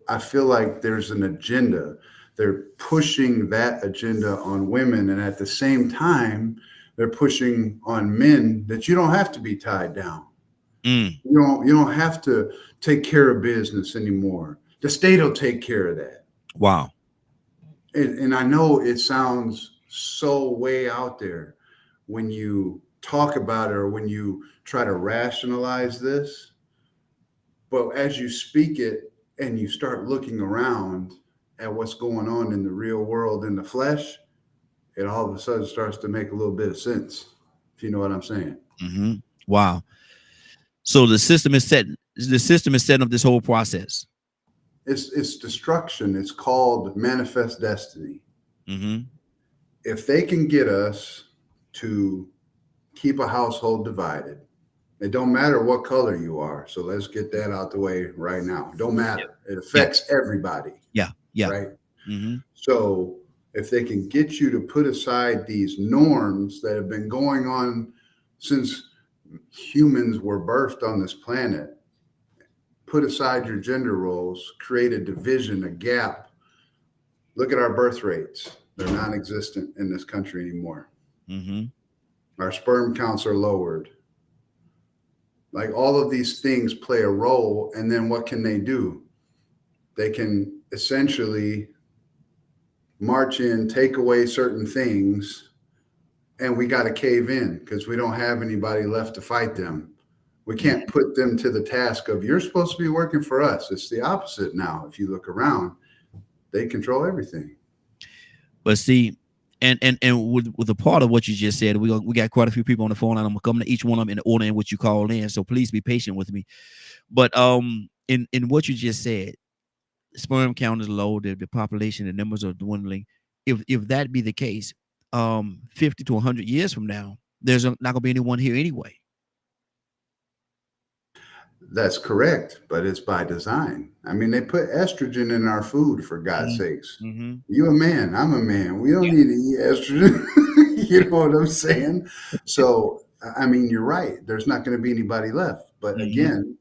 I feel like there's an agenda. They're pushing that agenda on women. And at the same time, they're pushing on men that you don't have to be tied down. You don't have to take care of business anymore. The state will take care of that. Wow. And I know it sounds so way out there when you talk about it or when you try to rationalize this. But as you speak it and you start looking around at what's going on in the real world in the flesh, it all of a sudden starts to make a little bit of sense, if you know what I'm saying. Wow. So the system is setting up this whole process. It's destruction. It's called manifest destiny. If they can get us to keep a household divided, it don't matter what color you are. So let's get that out the way right now. It don't matter. It affects everybody. Yeah. Right. So if they can get you to put aside these norms that have been going on since humans were birthed on this planet, put aside your gender roles, create a division, a gap. Look at our birth rates. They're non-existent in this country anymore. Our sperm counts are lowered. Like all of these things play a role. And then what can they do? They can essentially march in, take away certain things, and we got to cave in because we don't have anybody left to fight them. We can't put them to the task of, you're supposed to be working for us. It's the opposite now. If you look around, they control everything. But see, and with a part of what you just said, we got quite a few people on the phone, and I'm gonna come to each one of them in the order in which you call in. So please be patient with me. But in what you just said, sperm count is low, the population, the numbers are dwindling. If that be the case, 50 to 100 years from now, there's not gonna be anyone here anyway. That's correct, but it's by design. I mean, they put estrogen in our food, for God's sakes. You a man, I'm a man. We don't need to eat estrogen. You know what I'm saying? So, I mean, you're right. There's not going to be anybody left. But again,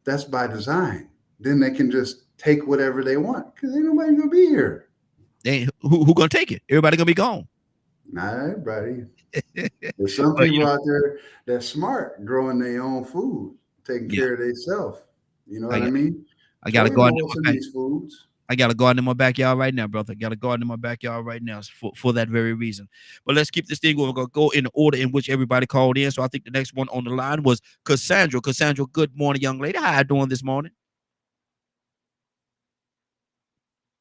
that's by design. Then they can just take whatever they want because ain't nobody going to be here. Who going to take it? Everybody going to be gone. Not everybody. There's some people out there that's smart growing their own food, taking care of themselves. You know what I mean? I got a garden in these foods. I got a garden in my backyard right now, brother. I got a garden in my backyard right now for that very reason. But let's keep this thing going. We're going to go in the order in which everybody called in. So I think the next one on the line was Cassandra. Cassandra, good morning, young lady. How are you doing this morning?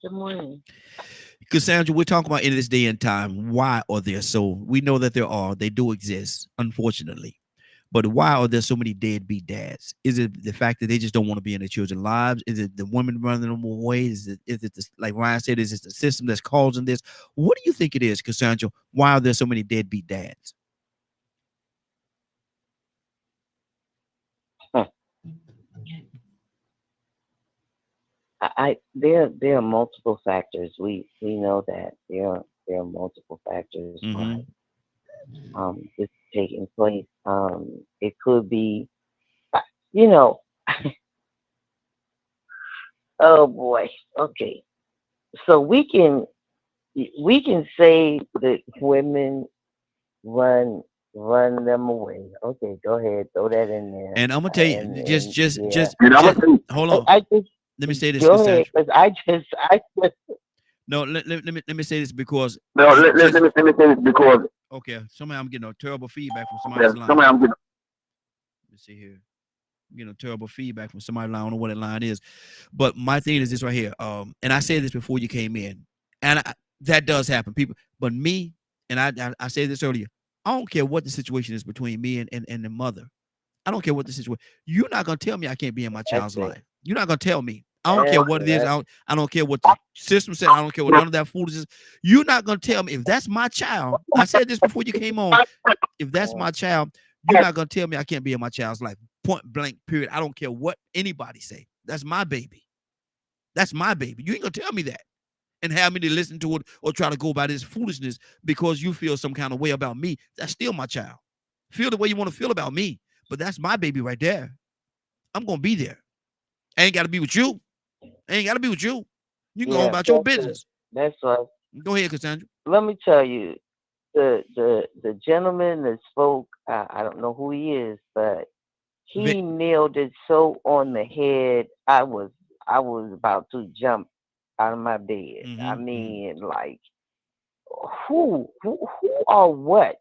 Good morning. Cassandra, we're talking about in this day and time, why are there so? We know that they do exist, unfortunately. But why are there so many deadbeat dads? Is it the fact that they just don't want to be in their children's lives? Is it the women running them away? Is it like Ryan said, is it the system that's causing this? What do you think it is, Cassandra? Why are there so many deadbeat dads? There are multiple factors. We know that there are multiple factors why this is taking place. It could be, oh boy. Okay, so we can say that women run them away. Okay, go ahead, throw that in there. And I'm gonna tell you, just hold on. Let me say this. Go ahead, because I just. No, let me say this because. No, let me say this because. Okay, somehow I'm getting a terrible feedback from somebody's line. Let me see here. I'm getting a terrible feedback from somebody's line. I don't know what that line is, but my thing is this right here. And I said this before you came in, and that does happen, people. But me, And I said this earlier. I don't care what the situation is between me and the mother. I don't care what the situation. You're not gonna tell me I can't be in my That's child's it. life. You're not gonna tell me. I don't care That's what it is. it. I don't care what the system said. I don't care what none of that foolishness. You're not gonna tell me if that's my child. I said this before you came on. If that's my child, you're not gonna tell me I can't be in my child's life. Point blank. Period. I don't care what anybody say. That's my baby. That's my baby. You ain't gonna tell me that and have me to listen to it or try to go by this foolishness because you feel some kind of way about me. That's still my child. Feel the way you want to feel about me, but that's my baby right there. I'm gonna be there. I ain't gotta be with you. I ain't gotta be with you. You can go on Yeah, about your that's it. business. That's right. Go ahead, Cassandra. Let me tell you, the gentleman that spoke, I don't know who he is, but he nailed it so on the head. I was about to jump out of my bed. I mean, like, who or what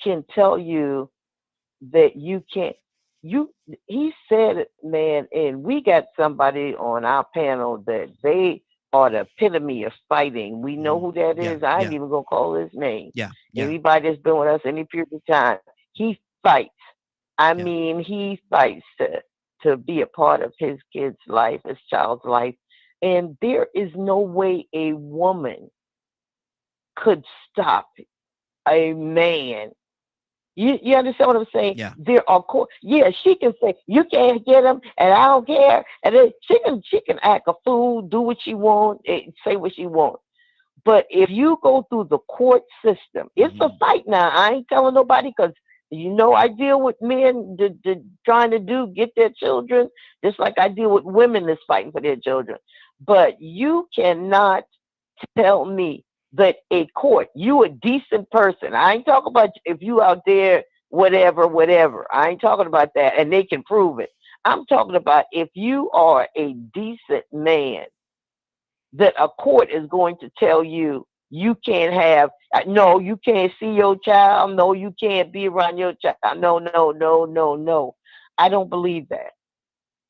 can tell you that you can't? You he said it, man, and we got somebody on our panel that they are the epitome of fighting. We know who that Yeah, is. I ain't yeah, even gonna call his name. yeah, yeah, Anybody that's been with us any period of time, he fights. I yeah. mean, he fights to be a part of his kid's life, his child's life. And there is no way a woman could stop a man. You understand what I'm saying? Yeah. There are yeah, she can say you can't get him, and I don't care, and then she can act a fool, do what she want, say what she wants. But if you go through the court system, it's a fight now. I ain't telling nobody because I deal with men trying to get their children, just like I deal with women that's fighting for their children. But you cannot tell me that a court, you a decent person. I ain't talking about if you out there, whatever. I ain't talking about that, and they can prove it. I'm talking about if you are a decent man, that a court is going to tell you you can't have, no, you can't see your child, no, you can't be around your child, no. I don't believe that.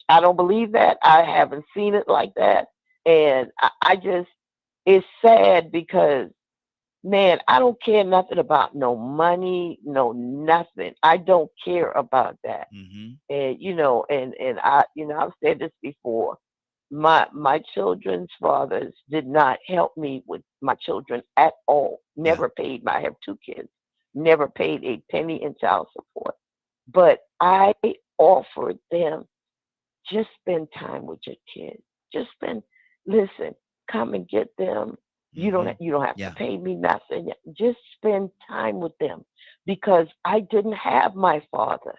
I don't believe that. I haven't seen it like that. And I just, it's sad because, man, I don't care nothing about no money, no nothing. I don't care about that. And I've said this before. My children's fathers did not help me with my children at all. Yeah. Never paid. I have two kids. Never paid a penny in child support. But I offered them, just spend time with your kids. Listen, come and get them. You don't have Yeah. to pay me nothing. Just spend time with them because I didn't have my father.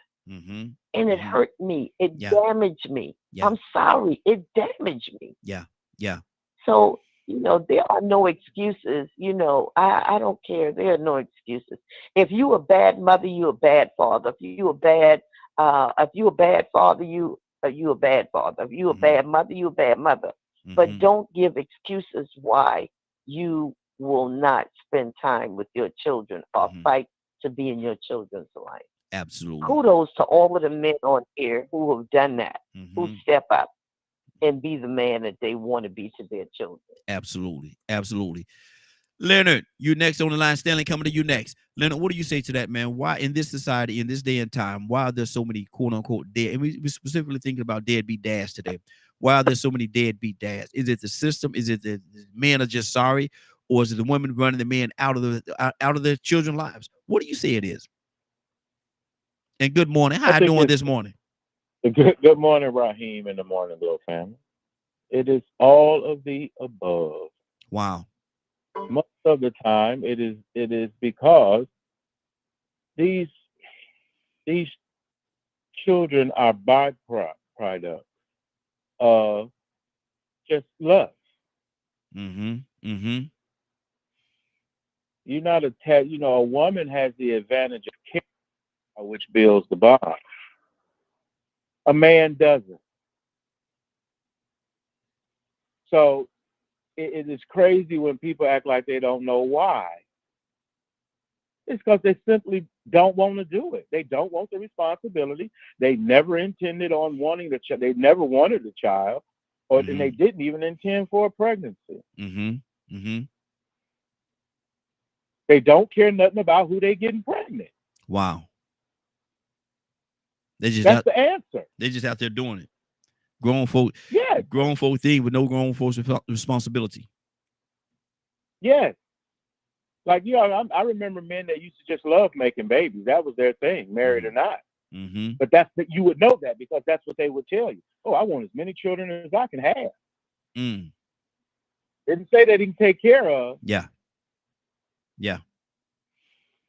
And it hurt me. It Yeah. damaged me. Yeah. I'm sorry. It damaged me. Yeah. Yeah. So, there are no excuses. I don't care. There are no excuses. If you a bad mother, you a bad father. If you a bad father, you a bad father. If you a bad mother, you a bad mother. But don't give excuses why you will not spend time with your children or fight to be in your children's life. Absolutely. Kudos to all of the men on here who have done that, who step up and be the man that they want to be to their children. Absolutely. Absolutely. Leonard, you next on the line. Stanley, coming to you next. Leonard, what do you say to that, man? Why in this society, in this day and time, why are there so many quote unquote dead? And we specifically thinking about deadbeat dads today. Why are there so many deadbeat dads? Is it the system? Is it the men are just sorry, or is it the women running the men out of their children's lives? What do you say it is? And good morning. How I you think doing it's this morning? good morning, Raheem, and the Morning Glow family. It is all of the above. Wow. Most of the time, it is because these children are byproducts of just lust. You're not attached. A woman has the advantage of care, which builds the bond. A man doesn't. So it is crazy when people act like they don't know why. It's because they simply don't want to do it. They don't want the responsibility. They never intended on wanting the child. They never wanted a child, and they didn't even intend for a pregnancy. They don't care nothing about who they getting pregnant. Wow. That's the answer. They just out there doing it. Grown folk thing with no grown folks responsibility. Yes. Like, I remember men that used to just love making babies. That was their thing, married or not. Mm-hmm. But you would know that because that's what they would tell you. Oh, I want as many children as I can have. Mm. They didn't say that he can take care of. Yeah. Yeah.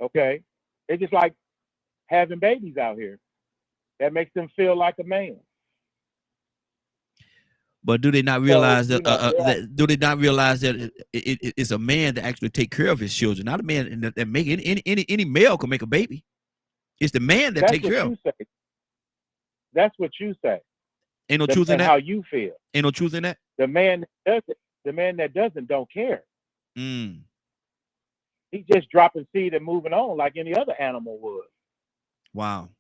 Okay. It's just like having babies out here. That makes them feel like a man. But do they not realize do they not realize that it's a man that actually take care of his children, not a man that make any male can make a baby. It's the man that takes care of. That's what you say. Ain't no truth in that. How you feel. Ain't no truth in that. The man that doesn't don't care. Mm. He's just dropping seed and moving on like any other animal would. Wow.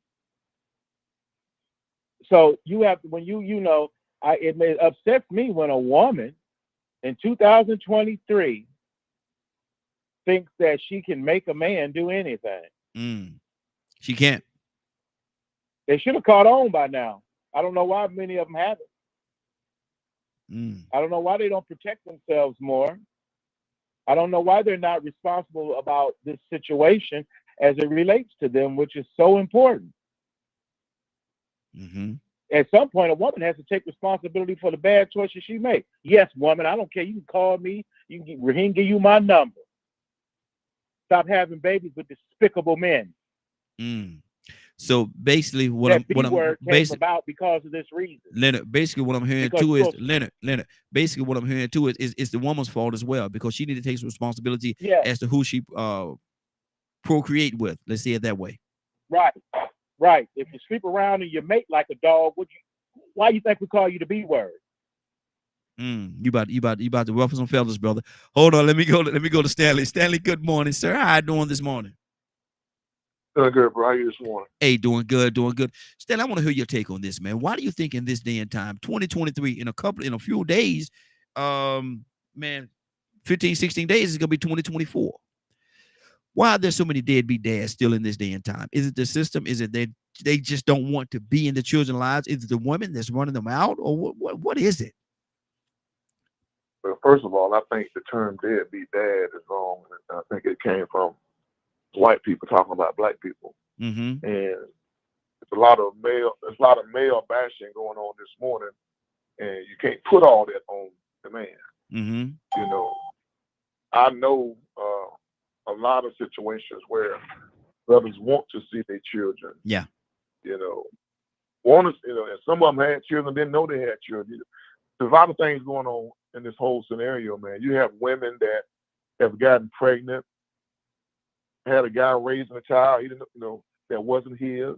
So you have when it upsets me when a woman in 2023 thinks that she can make a man do anything. Mm. She can't. They should have caught on by now. I don't know why many of them haven't. Mm. I don't know why they don't protect themselves more. I don't know why they're not responsible about this situation as it relates to them, which is so important. Mm-hmm. At some point, a woman has to take responsibility for the bad choices she makes. Yes, woman, I don't care. You can call me. Raheem give you my number. Stop having babies with despicable men. Mm. So basically, what I'm about because of this reason. Leonard, basically what I'm hearing too is Leonard. Basically, what I'm hearing too is the woman's fault as well because she needs to take some responsibility as to who she procreate with. Let's say it that way. Right. If you sleep around and you mate like a dog, why you think we call you the B word? You about to ruffle some feathers, brother. Hold on, let me go to Stanley. Stanley, good morning, sir. How you doing this morning? Doing good, bro. How you this morning? Hey, doing good. Stanley, I want to hear your take on this, man. Why do you think in this day and time, 2023, in a few days, 15, 16 days is gonna be 2024? Why are there so many deadbeat dads still in this day and time? Is it the system? Is it they just don't want to be in the children's lives? Is it the woman that's running them out, or what is it? Well, first of all, I think the term deadbeat dad is wrong. I think it came from white people talking about black people, and there's a lot of male bashing going on this morning, and you can't put all that on the man. Mm-hmm. I know a lot of situations where brothers want to see their children. Yeah. And some of them had children, didn't know they had children. There's a lot of things going on in this whole scenario, man. You have women that have gotten pregnant, had a guy raising a child, he didn't that wasn't his.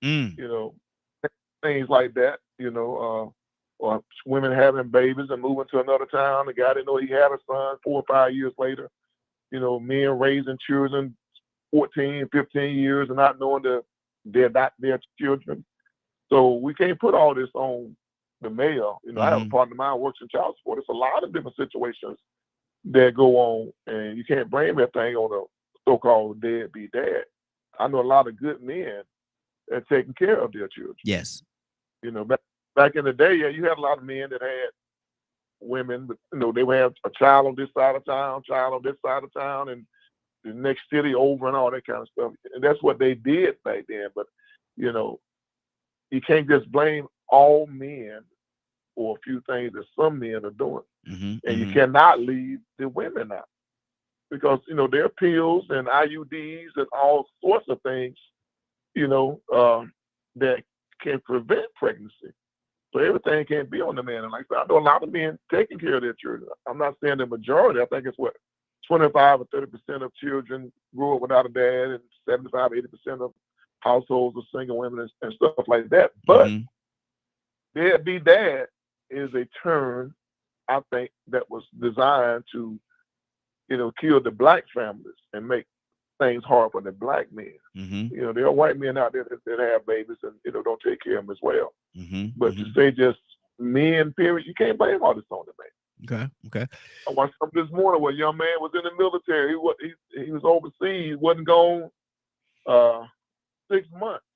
Things like that, or women having babies and moving to another town. The guy didn't know he had a son 4 or 5 years later. Men raising children 14, 15 years and not knowing they're not their children. So we can't put all this on the male. I have a partner of mine who works in child support. It's a lot of different situations that go on, and you can't blame that thing on a so-called deadbeat dad. I know a lot of good men that are taking care of their children. Yes. Back in the day, you had a lot of men that had women, but they would have a child on this side of town, child on this side of town, and the next city over and all that kind of stuff. And that's what they did back then. But you can't just blame all men for a few things that some men are doing. And you cannot leave the women out. Because, there are pills and IUDs and all sorts of things, that can prevent pregnancy. So everything can't be on the man. And like I said, I know a lot of men taking care of their children. I'm not saying the majority. I think it's 25 or 30% of children grow up without a dad, and 75, 80% of households are single women and stuff like that. But deadbeat dad is a term, I think, that was designed to, kill the black families and make things hard for the black men. There are white men out there that have babies and don't take care of them as well. But to say just men, period, you can't blame all this on the man. Okay. I watched something this morning where a young man was in the military. He was overseas, wasn't gone 6 months.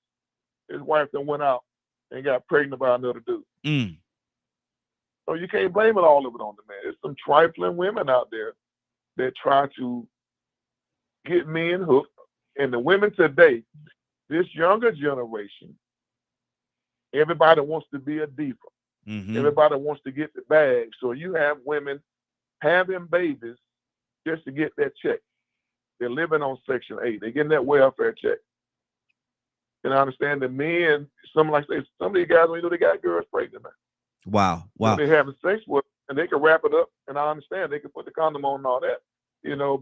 His wife then went out and got pregnant by another dude. Mm. So you can't blame all of it on the man. There's some trifling women out there that try to get men hooked. And the women today, this younger generation, everybody wants to be a diva. Mm-hmm. Everybody wants to get the bag. So you have women having babies just to get that check. They're living on Section 8. They're getting that welfare check. And I understand the men, some of these guys, they got girls pregnant now. Wow. They're having sex with them, and they can wrap it up. And I understand they can put the condom on and all that.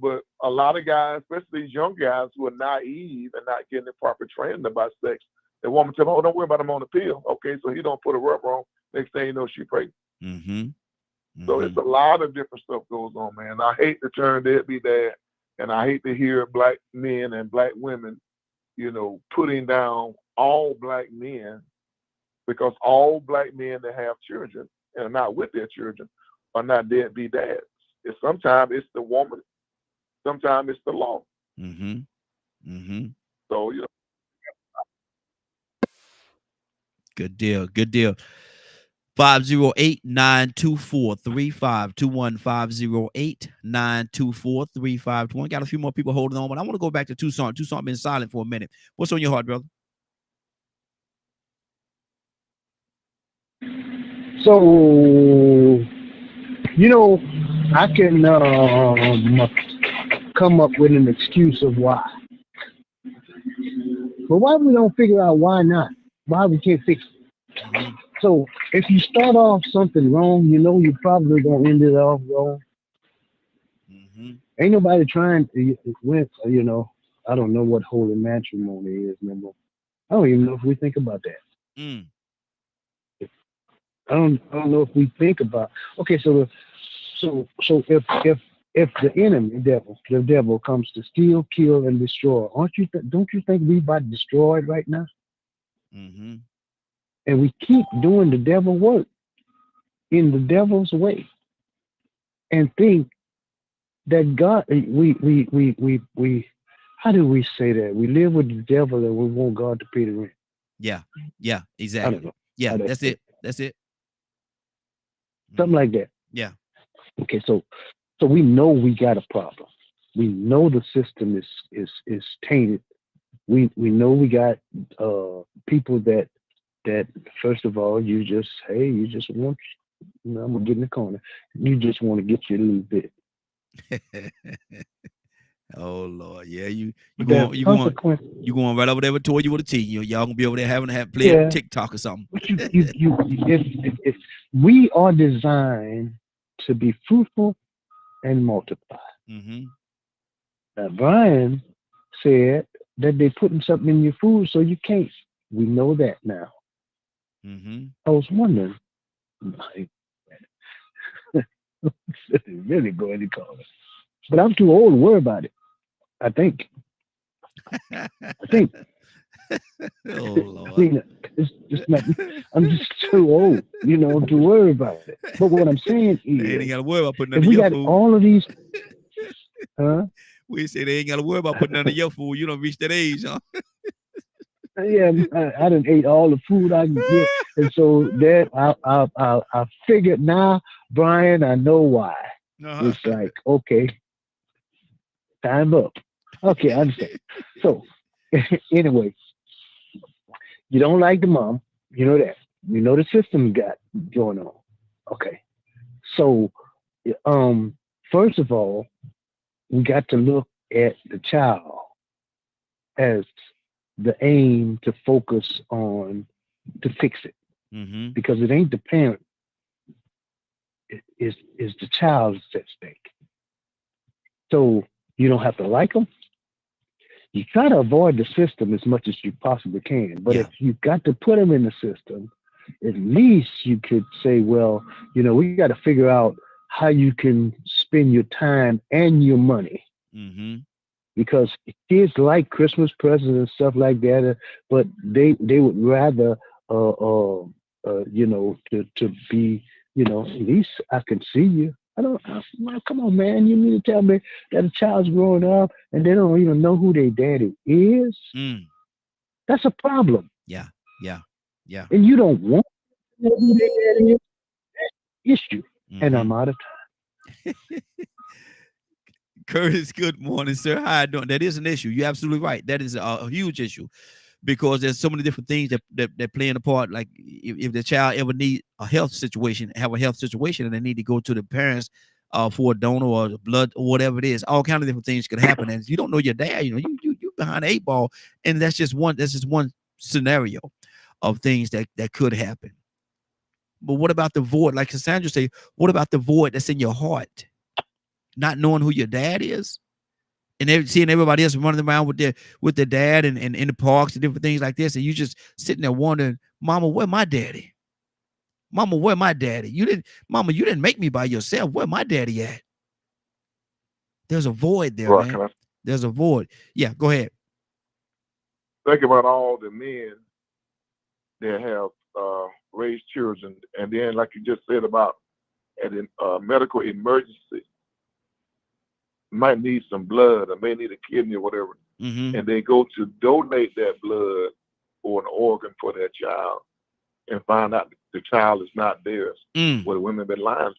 But a lot of guys, especially these young guys who are naive and not getting the proper training about sex, the woman tell them, "Oh, don't worry about him on the pill." Okay, so he don't put a rubber on. Next thing you know, she pregnant. Mm-hmm. Mm-hmm. So it's a lot of different stuff goes on, man. I hate the term deadbeat dad, and I hate to hear black men and black women, putting down all black men, because all black men that have children and are not with their children are not deadbeat dads. Sometimes it's the woman, sometimes it's the law. Mm-hmm. Mm-hmm. So, Good deal. 508-924-3521. 508-924-3521. Got a few more people holding on, but I want to go back to Tucson. Tucson been silent for a minute. What's on your heart, brother? So, I can come up with an excuse of why. But why we don't figure out why not? Why we can't fix it? Mm-hmm. So if you start off something wrong, you're probably gonna end it off wrong. Mm-hmm. Ain't nobody trying to I don't know what holy matrimony is no more. I don't even know if we think about that. Mm. I don't know if we think about. Okay, so if the enemy, the devil comes to steal, kill, and destroy, don't you think we about destroyed right now? Mm-hmm. And we keep doing the devil work in the devil's way, and think that God, we how do we say that? We live with the devil and we want God to pay the rent. Yeah, exactly. I don't know. Yeah, that's it. Something like that. Yeah. Okay, so we know we got a problem. We know the system is tainted. We know we got people that first of all, you just want, I'm gonna get in the corner. You just want to get your little bit. Oh Lord, yeah, you going right over there with Toy, you with a T. Y'all gonna be over there playing TikTok or something. But if we are designed to be fruitful and multiply. Mm-hmm. Now Brian said that they're putting something in your food so you can't. We know that now. Mm-hmm. I was wondering, really going to call it, but I'm too old to worry about it. I think. Oh Lord. It's just not, I'm just too old, to worry about it. But what I'm saying is, they ain't gotta worry about putting if none we of your got food. all of these, huh? We say they ain't gotta worry about putting none of your food. You don't reach that age, huh? Yeah, I done ate all the food I can get, and so that I figured now, Brian, I know why. Uh-huh. It's like, okay, time up. Okay, I understand. So anyway, you don't like the mom, you know that. You know the system you got going on. Okay, so first of all, we got to look at the child as the aim to focus on to fix it. Mm-hmm. Because it ain't the parent, it is the child that's at stake. So you don't have to like them. You try to avoid the system as much as you possibly can. But if you've got to put them in the system, at least you could say, well, we got to figure out how you can spend your time and your money. Mm-hmm. Because kids like Christmas presents and stuff like that, but they would rather to be At least I can see you. Come on, man. You mean to tell me that a child's growing up and they don't even know who their daddy is? Mm. That's a problem. Yeah, yeah, yeah. And you don't want to know who their daddy is? Issue. And Mm-hmm. I'm out of Curtis, good morning, sir. How you doing? That is an issue. You're absolutely right. That is a huge issue because there's so many different things that play in a part. Like if the child ever need a health situation, have a health situation, and they need to go to the parents for a donor or blood or whatever it is, all kind of different things could happen. And if you don't know your dad, you behind the eight ball, and that's just one scenario of things that could happen. But what about the void? Like Cassandra say, what about the void that's in your heart? Not knowing who your dad is, and seeing everybody else running around with their dad and in the parks and different things like this, and you just sitting there wondering, Mama, where my daddy? Mama, where my daddy? Mama, you didn't make me by yourself. Where my daddy at? There's a void there, Right? man. Can I There's a void. Yeah, go ahead. think about all the men that have raised children, and then like you just said about at a medical emergency, might need some blood or may need a kidney or whatever, Mm-hmm. and they go to donate that blood or an organ for their child and find out the child is not theirs. Mm. Well, the women been lying.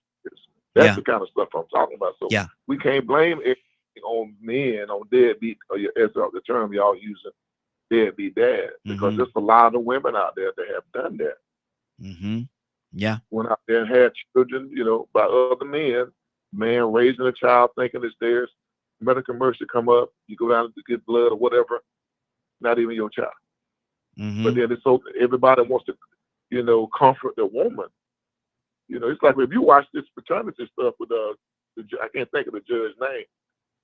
That's Yeah, the kind of stuff I'm talking about. So yeah. we can't blame everything on men, on deadbeat, or as the term y'all using, deadbeat dad, because Mm-hmm. there's a lot of women out there that have done that. Mm-hmm. Yeah. Went out there and had children, by other men, man raising a child thinking it's theirs. Medical emergency come up, you go down to get blood or whatever, not even your child. But Mm-hmm. then it's so everybody wants to, comfort the woman. It's like if you watch this paternity stuff with I can't think of the judge's name.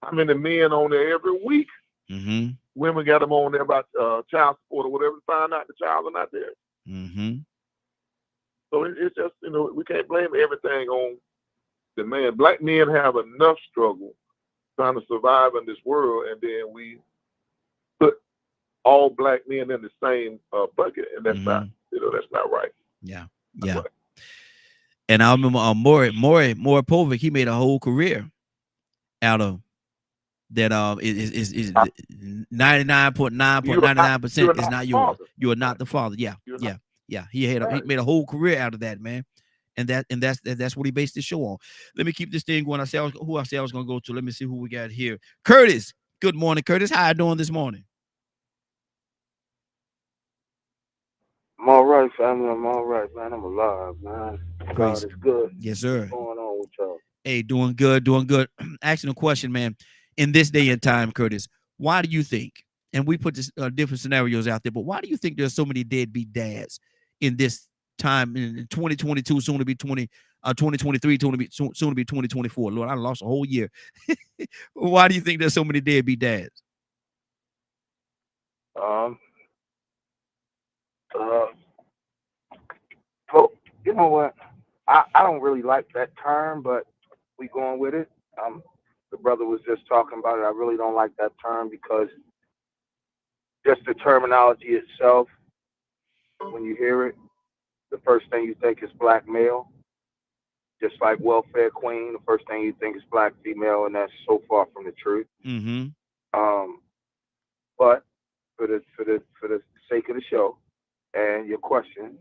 How many men on there every week? Mm-hmm. Women got them on there about child support or whatever to find out the child are not there. Mm-hmm. So it's just, we can't blame everything on the man. Black men have enough struggle trying to survive in this world, and then we put all black men in the same bucket, and that's Mm-hmm. not, that's not right. Yeah. Not Yeah. right. And I remember Maury Povich, he made a whole career out of that. Is Uh, 99.9.99% You're is not not the yours. father. You are not Right. the father. Yeah, You're not yeah, yeah. He right. made a whole career out of that, man. And that's what he based the show on. Let me keep this thing going. Who I say I was gonna go to. Let me see who we got here. Curtis. Good morning, Curtis. How you doing this morning? I'm all right, family. I'm all right, man. I'm alive, man. God Praise. is good. Yes, What's sir. going on with y'all? Hey, doing good, doing good. Asking a question, man. In this day and time, Curtis, why do you think? And we put this different scenarios out there, but why do you think there's so many deadbeat dads in this time in 2022, soon to be 2023, soon to be 2024? Lord, I lost a whole year. Why do you think there's so many deadbeat dads? Um, uh, so you know what? I don't really like that term, but we going with it. The brother was just talking about it. I really don't like that term because just the terminology itself, when you hear it, the first thing you think is black male. Just like welfare queen, the first thing you think is black female, and that's so far from the truth. Mm-hmm. Um, but for the sake of the show and your question,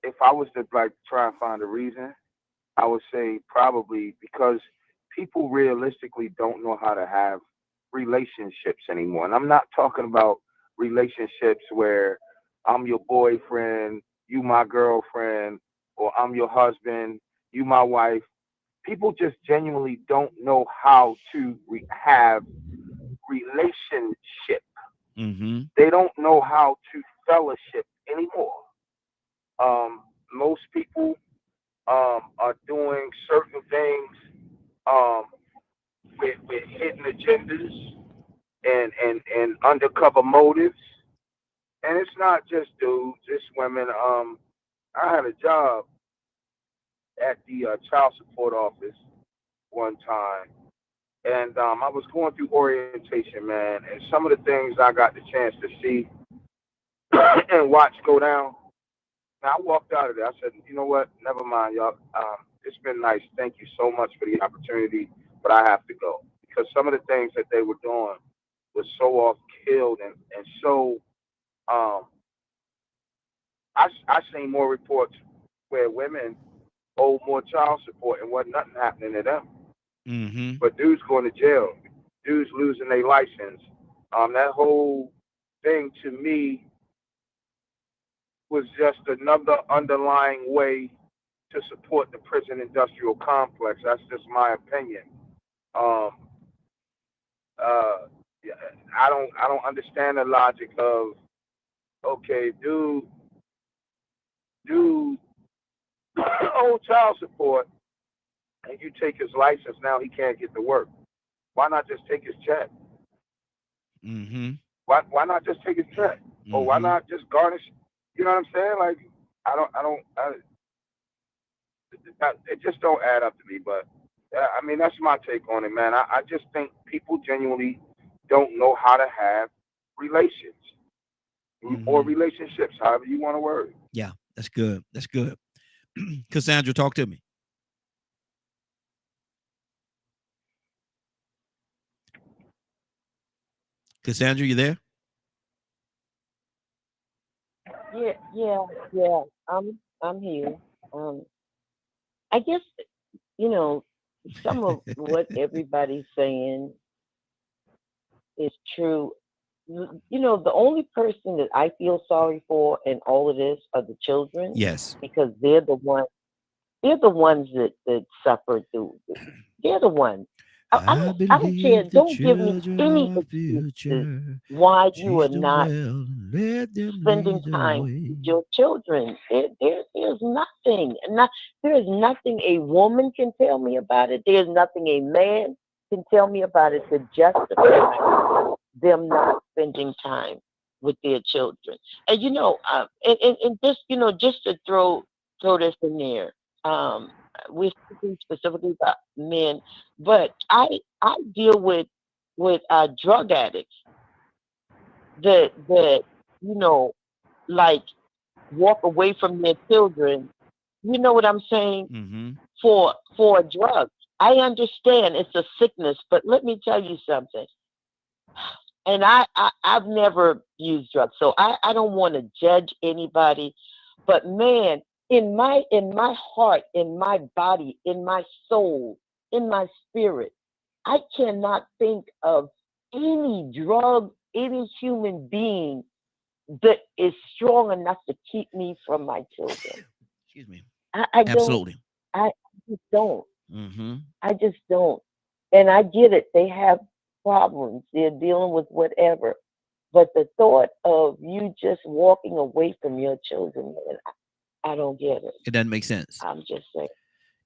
if I was to like try and find a reason, I would say probably because people realistically don't know how to have relationships anymore. And I'm not talking about relationships where I'm your boyfriend, you my girlfriend, or I'm your husband, you my wife. People just genuinely don't know how to have relationship. Mm-hmm. They don't know how to fellowship anymore. Most people are doing certain things um, with hidden agendas and undercover motives. And it's not just dudes, it's women. I had a job at the child support office one time, and I was going through orientation, man, and some of the things I got the chance to see and watch go down, Now I walked out of there. I said, you know what? Never mind, y'all. It's been nice. Thank you so much for the opportunity, but I have to go because some of the things that they were doing was so off killed and so. Um, I seen more reports where women owe more child support and wasn't nothing happening to them. Mm-hmm. But dudes going to jail, dudes losing their license. That whole thing to me was just another underlying way to support the prison industrial complex. That's just my opinion. Um, yeah, I don't understand the logic of okay, dude owe child support and you take his license now he can't get to work. Why not just take his check? Mm-hmm. Why not just take his check? Or why Mm-hmm. not just garnish? You know what I'm saying? Like it just don't add up to me. But I mean that's my take on it, man. I just think people genuinely don't know how to have relations or Mm-hmm. relationships, however you want to word it. Yeah, that's good. That's good. Cassandra, talk to me. Cassandra, you there? Yeah. I'm here. Um, I guess you know some of what everybody's saying is true. The only person that I feel sorry for in all of this are the children Yes. because they're the ones that suffer through. They're the ones. I I don't care. believe the Don't give me children any are our excuses future. why you are Teach them not well, let them spending lead the time way. with your children. There's nothing. There's nothing a woman can tell me about it. There's nothing a man can tell me about it to justify them not spending time with their children. And and just to throw this in there. Um, we're speaking specifically about men, but I deal with drug addicts that you know like walk away from their children. You know what I'm saying? Mm-hmm. For a drug. I understand it's a sickness, but let me tell you something. And I've never used drugs, so I don't want to judge anybody. But man, in my heart, in my body, in my soul, in my spirit, I cannot think of any drug, any human being that is strong enough to keep me from my children. Excuse me. I don't. Absolutely. I just don't. Mm-hmm. I just don't. And I get it. They have problems. They're dealing with whatever. But the thought of you just walking away from your children, man, I don't get it. It doesn't make sense. I'm just saying.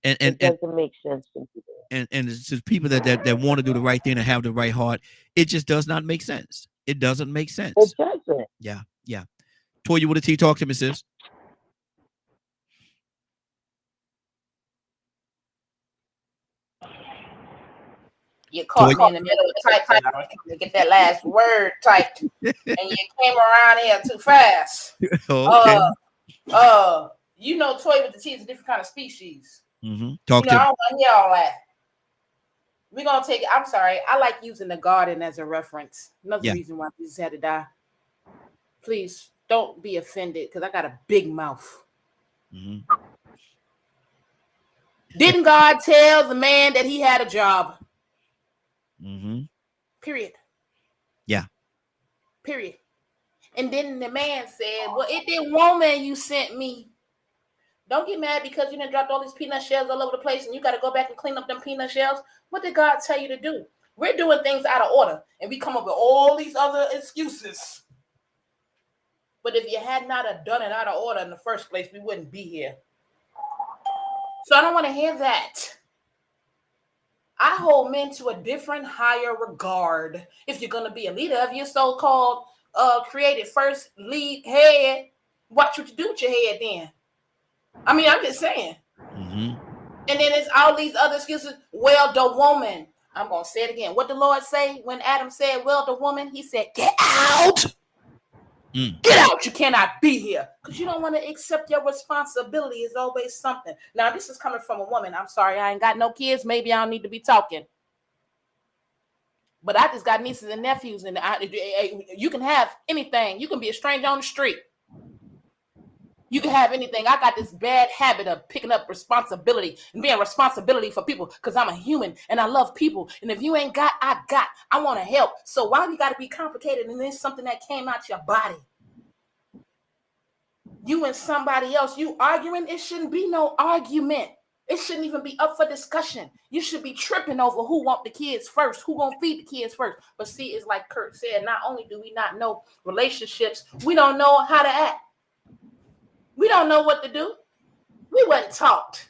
And It and and doesn't make sense to me. and it's just people that want to do the right thing and have the right heart. It just does not make sense. It doesn't make It sense. doesn't. Yeah. Yeah. Toya with a T, talk to me, sis. You Toya. caught me in the middle of typing. I was trying to get that last word typed, and you came around here too fast. Okay. Toy with the T is a different kind of species. Mm-hmm. Talk I to me. don't want to hear all that. We're gonna take it. I'm sorry. I like using the garden as a reference. Another Yeah. reason why Jesus had to die. Please don't be offended because I got a big mouth. Mm-hmm. Didn't God tell the man that he had a job? Mm-hmm. Period. Yeah. Period. And then the man said, well, it did woman you sent me. Don't get mad because you done dropped all these peanut shells all over the place and you got to go back and clean up them peanut shells. What did God tell you to do? We're doing things out of order and we come up with all these other excuses. But if you had not have done it out of order in the first place, we wouldn't be here. So I don't want to hear that. I hold men to a different, higher regard. If you're going to be a leader of your so-called created first lead head, watch what you do with your head then. I mean, I'm just saying. Mm-hmm. And then it's all these other excuses. Well, the woman. I'm going to say it again. What the Lord say when Adam said, well, the woman? He said, get out. Get out. You cannot be here. Because you don't want to accept your responsibility. Is always something. Now, this is coming from a woman. I'm sorry, I ain't got no kids. Maybe I don't need to be talking. But I just got nieces and nephews, and you can have anything. You can be a stranger on the street. You can have anything. I got this bad habit of picking up responsibility and being responsibility for people because I'm a human and I love people. And if you ain't got, I got. I want to help. So why you got to be complicated and then something that came out your body? You and somebody else, you arguing, it shouldn't be no argument. It shouldn't even be up for discussion. You should be tripping over who want the kids first, who gonna feed the kids first. But see, it's like Kurt said, not only do we not know relationships, we don't know how to act. We don't know what to do. We wasn't taught.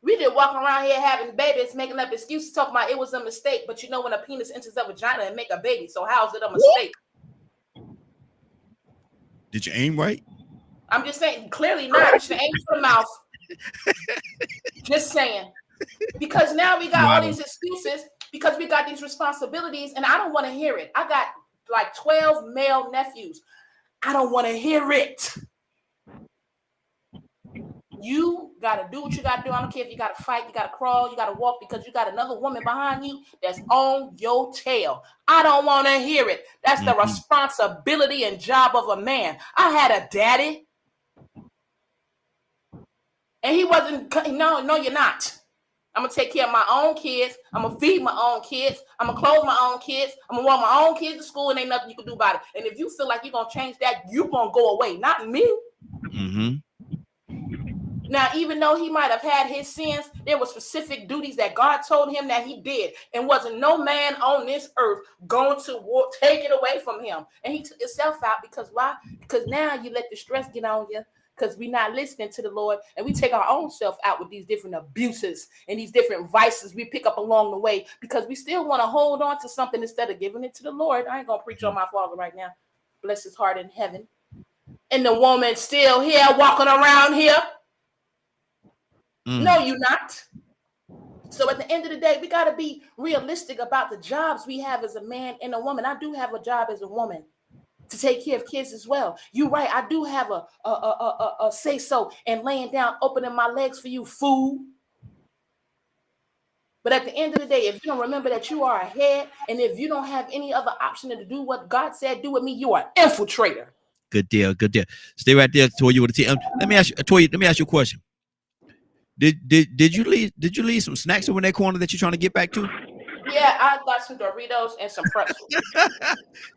We did walk around here having babies, making up excuses, talking about it was a mistake. But you know when a penis enters a vagina and make a baby, so how is it a mistake? Did you aim right? I'm just saying, clearly not. You should aim for the mouth. Just saying. Because now we got all these excuses because we got these responsibilities, and I don't want to hear it. I got like 12 male nephews. I don't want to hear it. You got to do what you got to do. I don't care if you got to fight, you got to crawl, you got to walk because you got another woman behind you that's on your tail. I don't want to hear it. That's the responsibility and job of a man. I had a daddy. And he wasn't, no, you're not. I'm going to take care of my own kids. I'm going to feed my own kids. I'm going to clothe my own kids. I'm going to walk my own kids to school and ain't nothing you can do about it. And if you feel like you're going to change that, you're going to go away, not me. Now, even though he might have had his sins, there were specific duties that God told him that he did. And wasn't no man on this earth going to take it away from him. And he took himself out because why? Because now you let the stress get on you. Because we're not listening to the Lord, and we take our own self out with these different abuses and these different vices we pick up along the way because we still want to hold on to something instead of giving it to the Lord. I ain't going to preach on my father right now. Bless his heart in heaven. And the woman still here walking around here. No, you're not. So at the end of the day, we got to be realistic about the jobs we have as a man and a woman. I do have a job as a woman to take care of kids as well. You're right. I do have a say so and laying down, opening my legs for you, food. But at the end of the day, if you don't remember that you are a head, and if you don't have any other option than to do what God said do with me, you are an infiltrator. Good deal. Good deal. Stay right there, Toy. You want to let me ask you, Toy. Let me ask you a question. Did you leave some snacks over in that corner that you're trying to get back to? Yeah, I got some Doritos and some pretzels.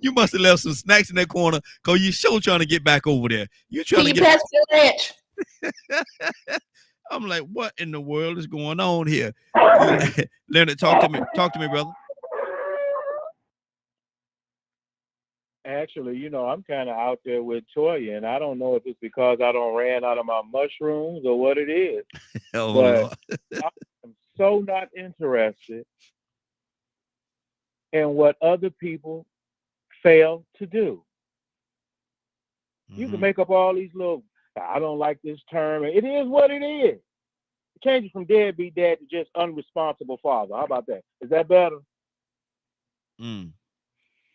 You must have left some snacks in that corner because you sure trying to get back over there. You trying to pass your lunch? I'm like, what in the world is going on here? Leonard, talk to me, brother. Actually, you know, I'm kind of out there with Toya, and I don't know if it's because I don't ran out of my mushrooms or what it is. Oh, but Lord. I'm so not interested in what other people fail to do. You can make up all these little, I don't like this term. It is what it is. It changes from deadbeat dad to just unresponsible father. How about that? Is that better?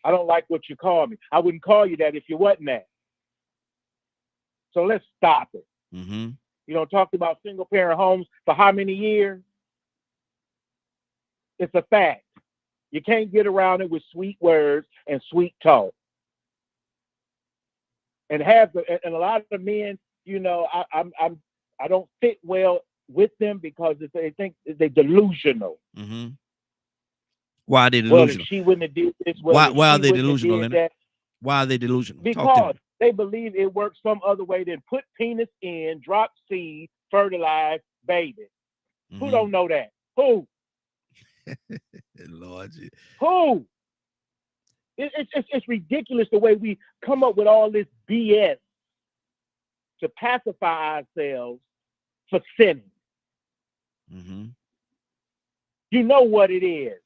I don't like what you call me. I wouldn't call you that if you wasn't that. So let's stop it. You know, talked about single parent homes for how many years? It's a fact. You can't get around it with sweet words and sweet talk. And a lot of the men, you know, I don't fit well with them because they think they're delusional. Why are they delusional? Well, if she wouldn't have did this. Why are they delusional? Why are they delusional? Because they believe it works some other way than put penis in, drop seed, fertilize, baby. Who don't know that? Who? Lord. Who? It's ridiculous the way we come up with all this BS to pacify ourselves for sinning. You know what it is.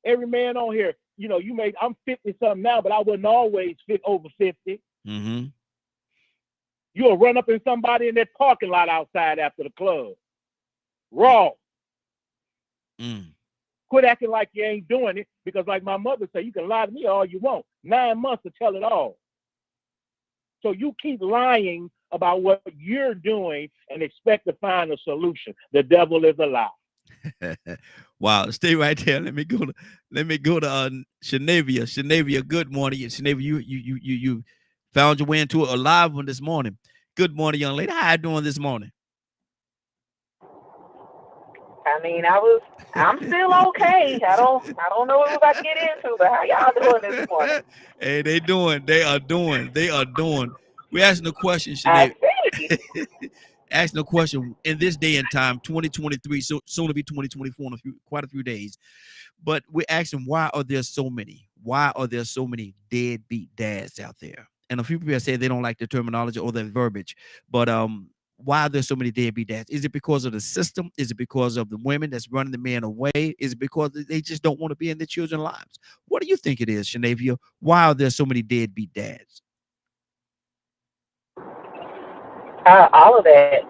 Every man on here, you know, I'm 50 something now, but I wasn't always fit over 50. You'll run up in somebody in that parking lot outside after the club. Raw. Quit acting like you ain't doing it, because like my mother said, you can lie to me all you want. 9 months to tell it all. So you keep lying about what you're doing and expect to find a solution. The devil is a lie. Wow, stay right there. Let me go to Shanavia. Shanavia, good morning. Shanavia, you found your way into a live one this morning. Good morning, young lady. How you doing this morning? I mean, I'm still okay. I don't know what we're about to get into, but how y'all doing this morning? Hey, they are doing. We're asking a question, I Sinead. see. Asking a question in this day and time, 2023, so soon to be 2024 in quite a few days. But we're asking, why are there so many? Why are there so many deadbeat dads out there? And a few people say they don't like the terminology or the verbiage, but why are there so many deadbeat dads? Is it because of the system? Is it because of the women that's running the men away? Is it because they just don't want to be in their children's lives? What do you think it is, Shanavia? Why are there so many deadbeat dads? All of that,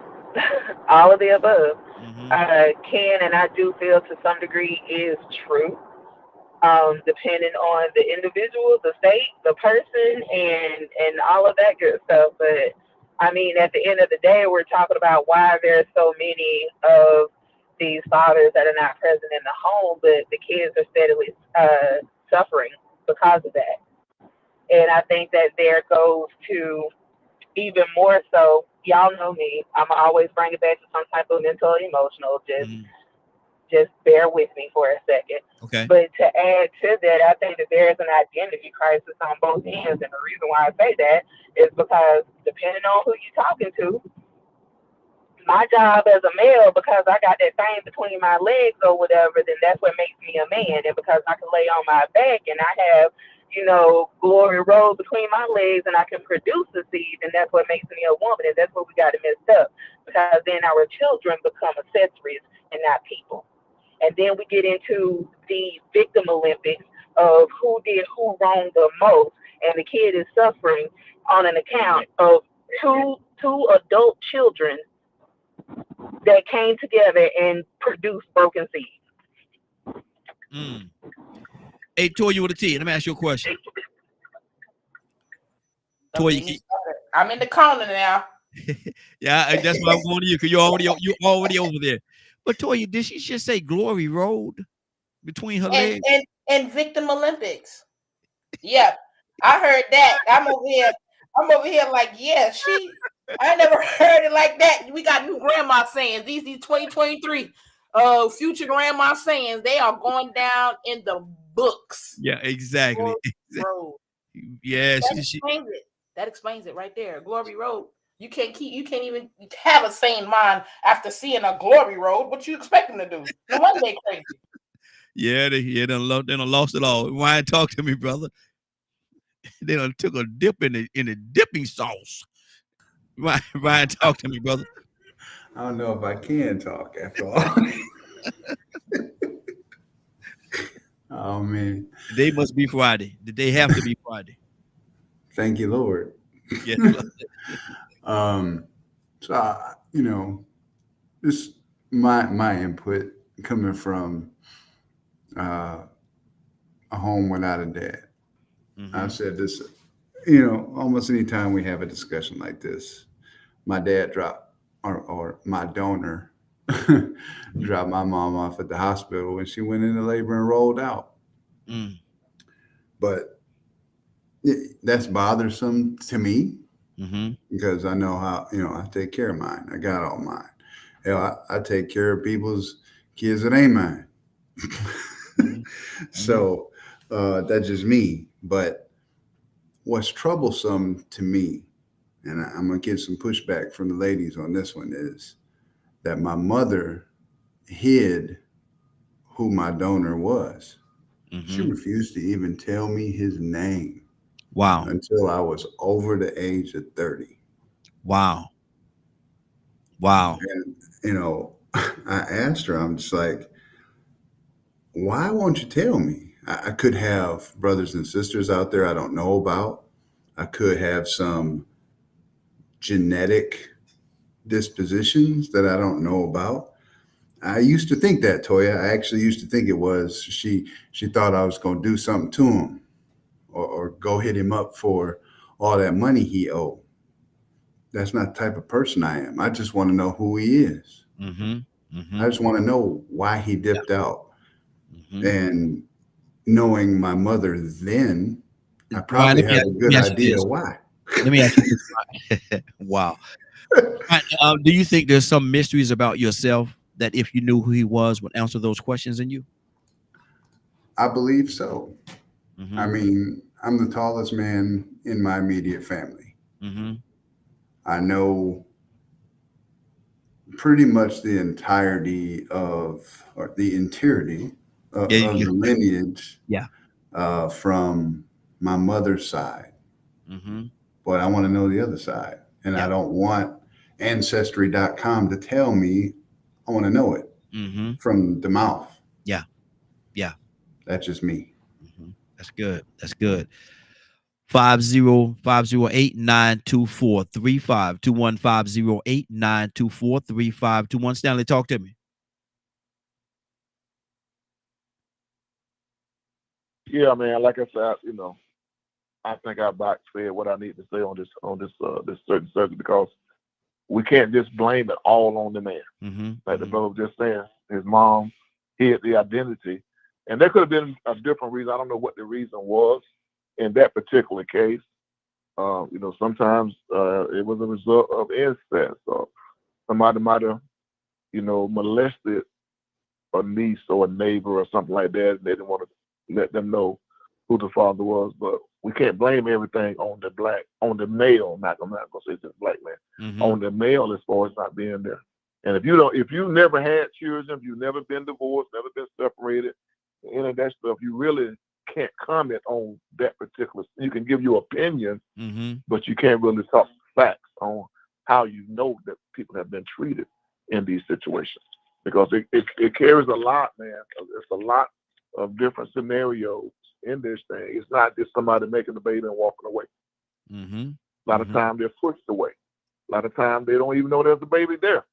all of the above. Mm-hmm. Can and I do feel to some degree is true. Depending on the individual, the state, the person, and all of that good stuff. But I mean, at the end of the day, we're talking about why there's so many of these fathers that are not present in the home, but the kids are steadily suffering because of that. And I think that there goes to even more so. Y'all know me. I'm always bring it back to some type of mental or emotional. Mm-hmm. Just bear with me for a second. Okay. But to add to that, I think that there is an identity crisis on both ends. And the reason why I say that is because depending on who you're talking to, my job as a male, because I got that thing between my legs or whatever, then that's what makes me a man. And because I can lay on my back and I have, glory road between my legs and I can produce the seed, and that's what makes me a woman. And that's what we got it messed up, because then our children become accessories and not people. And then we get into the victim Olympics of who did who wrong the most, and the kid is suffering on an account of two adult children that came together and produced broken seeds. Mm. Hey, Toya with a T. Let me ask you a question. Toya, I'm in the corner now. yeah, that's why I'm going to you, because you're already over there. But Toya, did she just say Glory Road between her legs? And Victim Olympics. Yeah, I heard that. I'm over here like, yeah, I never heard it like that. We got new grandma sayings. These 2023 future grandma sayings, they are going down in the books. Yeah, exactly. Road. Yeah, that explains it right there. Glory Road. You can't even have a sane mind after seeing a Glory Road. What you expect them to do? No wonder they crazy. Yeah, they done lost it all. Ryan, talk to me, brother. They done took a dip in the dipping sauce. Ryan, talk to me, brother. I don't know if I can talk after all. Oh man, They must be Friday. Did they have to be Friday? thank you, Lord. Yes. So this my input coming from a home without a dad. Mm-hmm. I've said this, almost any time we have a discussion like this, my dad dropped or my donor dropped my mom off at the hospital when she went into labor and rolled out. Mm. But that's bothersome to me, Mm-hmm. because I know how, I take care of mine. I got all mine. Hell, I take care of people's kids that ain't mine. Mm-hmm. So that's just me. But what's troublesome to me, and I'm going to get some pushback from the ladies on this one, is that my mother hid who my donor was. Mm-hmm. She refused to even tell me his name. Wow. Until I was over the age of 30. Wow. Wow. And, I asked her, I'm just like, why won't you tell me? I could have brothers and sisters out there I don't know about. I could have some genetic dispositions that I don't know about. I used to think that, Toya. I actually used to think it was she thought I was going to do something to him or go hit him up for all that money he owed. That's not the type of person I am. I just want to know who he is. I just want to know why he dipped out. And knowing my mother then, I Ryan, probably have a good ask you idea this. why. Let me ask you this. Ryan. Wow. Ryan, do you think there's some mysteries about yourself that if you knew who he was would answer those questions in you? I believe so. I mean, I'm the tallest man in my immediate family. I know pretty much the entirety of, or the entirety of the lineage Yeah. from my mother's side. But I want to know the other side. And I don't want Ancestry.com to tell me. I want to know it from the mouth. Yeah. Yeah. That's just me. That's good. That's good. 50508-924-3521 508-924-3521. Stanley, talk to me. Yeah, man. Like I said, I think I about said what I need to say on this certain subject, because we can't just blame it all on the man. Like the brother was just saying, his mom hid the identity, and there could have been a different reason. I don't know what the reason was in that particular case. Sometimes it was a result of incest, or somebody might have, molested a niece or a neighbor or something like that, and they didn't want to let them know who the father was. But we can't blame everything on the male. I'm not gonna say just black man, on the male as far as not being there. And if you never had children, if you've never been divorced, never been separated, any of that stuff, you really can't comment on that particular. You can give your opinion, but you can't really talk facts on how you know that people have been treated in these situations, because it carries a lot, man. It's a lot of different scenarios in this thing. It's not just somebody making the baby and walking away. A lot of times they're pushed away. A lot of times they don't even know there's a baby there.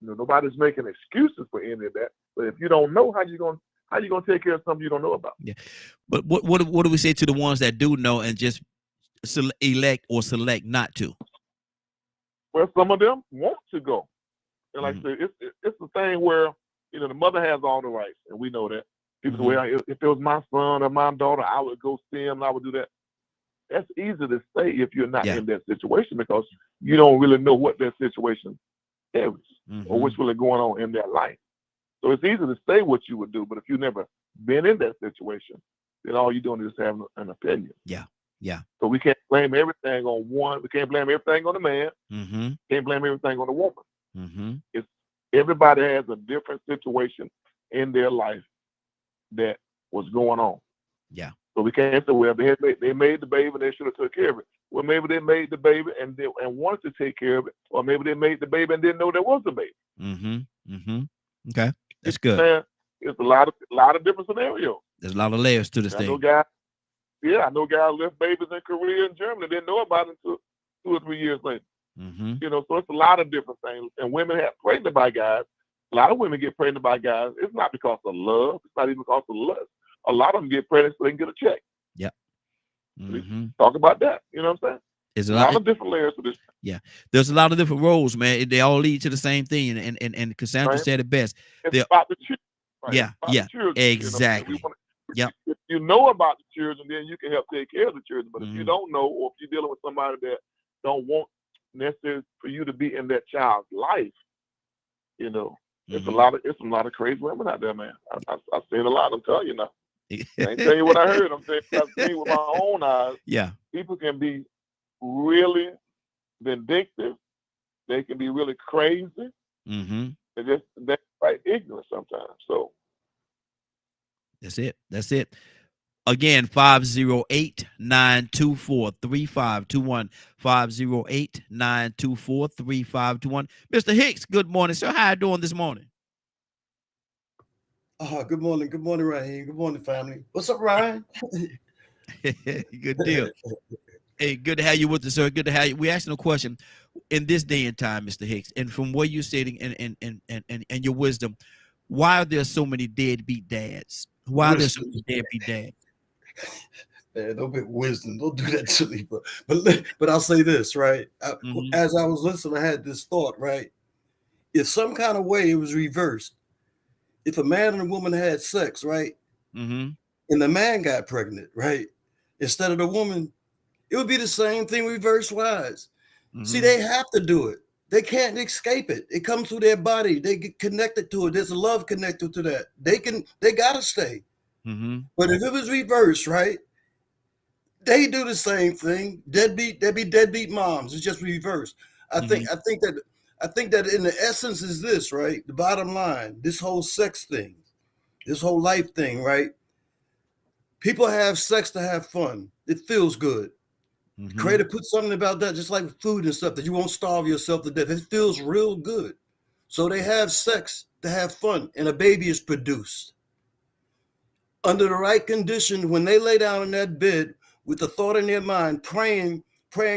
Nobody's making excuses for any of that. But if you don't know, how you gonna take care of something you don't know about? Yeah. But what do we say to the ones that do know and just elect or select not to? Well, some of them want to go. And like I said, it's the thing where, the mother has all the rights, and we know that. People say, well, if it was my son or my daughter, I would go see him and I would do that. That's easy to say if you're not in that situation, because you don't really know what that situation is or what's really going on in their life. So it's easy to say what you would do, but if you've never been in that situation, then all you're doing is having an opinion. Yeah. Yeah. So we can't blame everything on one. We can't blame everything on the man. Can't blame everything on the woman. It's everybody has a different situation in their life that was going on. Yeah. So we can't say, well, they made the baby and they should have took care of it. Well, maybe they made the baby and wanted to take care of it, or maybe they made the baby and didn't know there was a baby. Okay, that's good. It's a lot of different scenarios. There's a lot of layers to this thing. I know guys left babies in Korea and Germany, didn't know about it until 2 or 3 years later. So it's a lot of different things. And women have pregnant by guys. A lot of women get pregnant by guys. It's not because of love. It's not even because of lust. A lot of them get pregnant so they can get a check. Yeah. Talk about that. You know what I'm saying? There's a lot of different layers to this. Yeah. There's a lot of different roles, man. They all lead to the same thing. And Cassandra said it best. It's about the children. Right? Yeah. Yeah. Children, exactly. If you know about the children, then you can help take care of the children. But if you don't know, or if you're dealing with somebody that don't want necessarily for you to be in that child's life, it's some lot of crazy women out there, man. I've seen a lot. I'm telling you now. I ain't telling you what I heard. I'm saying I've seen with my own eyes. Yeah. People can be really vindictive. They can be really crazy. They're quite ignorant sometimes. So that's it. That's it. Again, 508-924-3521. 508-924-3521. Mr. Hicks, good morning, sir. How you doing this morning? Good morning. Good morning, Raheem. Good morning, family. What's up, Ryan? Good deal. Hey, good to have you with us, sir. Good to have you. We asking a question in this day and time, Mr. Hicks, and from where you're sitting and your wisdom, why are there so many deadbeat dads? Why are there so many deadbeat dads? Man, don't be wisdom. Don't do that to me, but I'll say this, right? Mm-hmm. As I was listening, I had this thought, right? If some kind of way it was reversed, if a man and a woman had sex, right, Mm-hmm. and the man got pregnant, right, instead of the woman, it would be the same thing reverse wise. See, Mm-hmm. they have to do it. They can't escape it. It comes through their body. They get connected to it. There's a love connected to that. They gotta stay. Mm-hmm. But if it was reversed, right, they do the same thing. Deadbeat moms. It's just reversed. I Mm-hmm. think I think that I think that in the essence is this, right? The bottom line, this whole sex thing, this whole life thing, right? People have sex to have fun. It feels good. Mm-hmm. Creator put something about that, just like food and stuff, that you won't starve yourself to death. It feels real good. So they have sex to have fun, and a baby is produced. Under the right condition, when they lay down in that bed with the thought in their mind, praying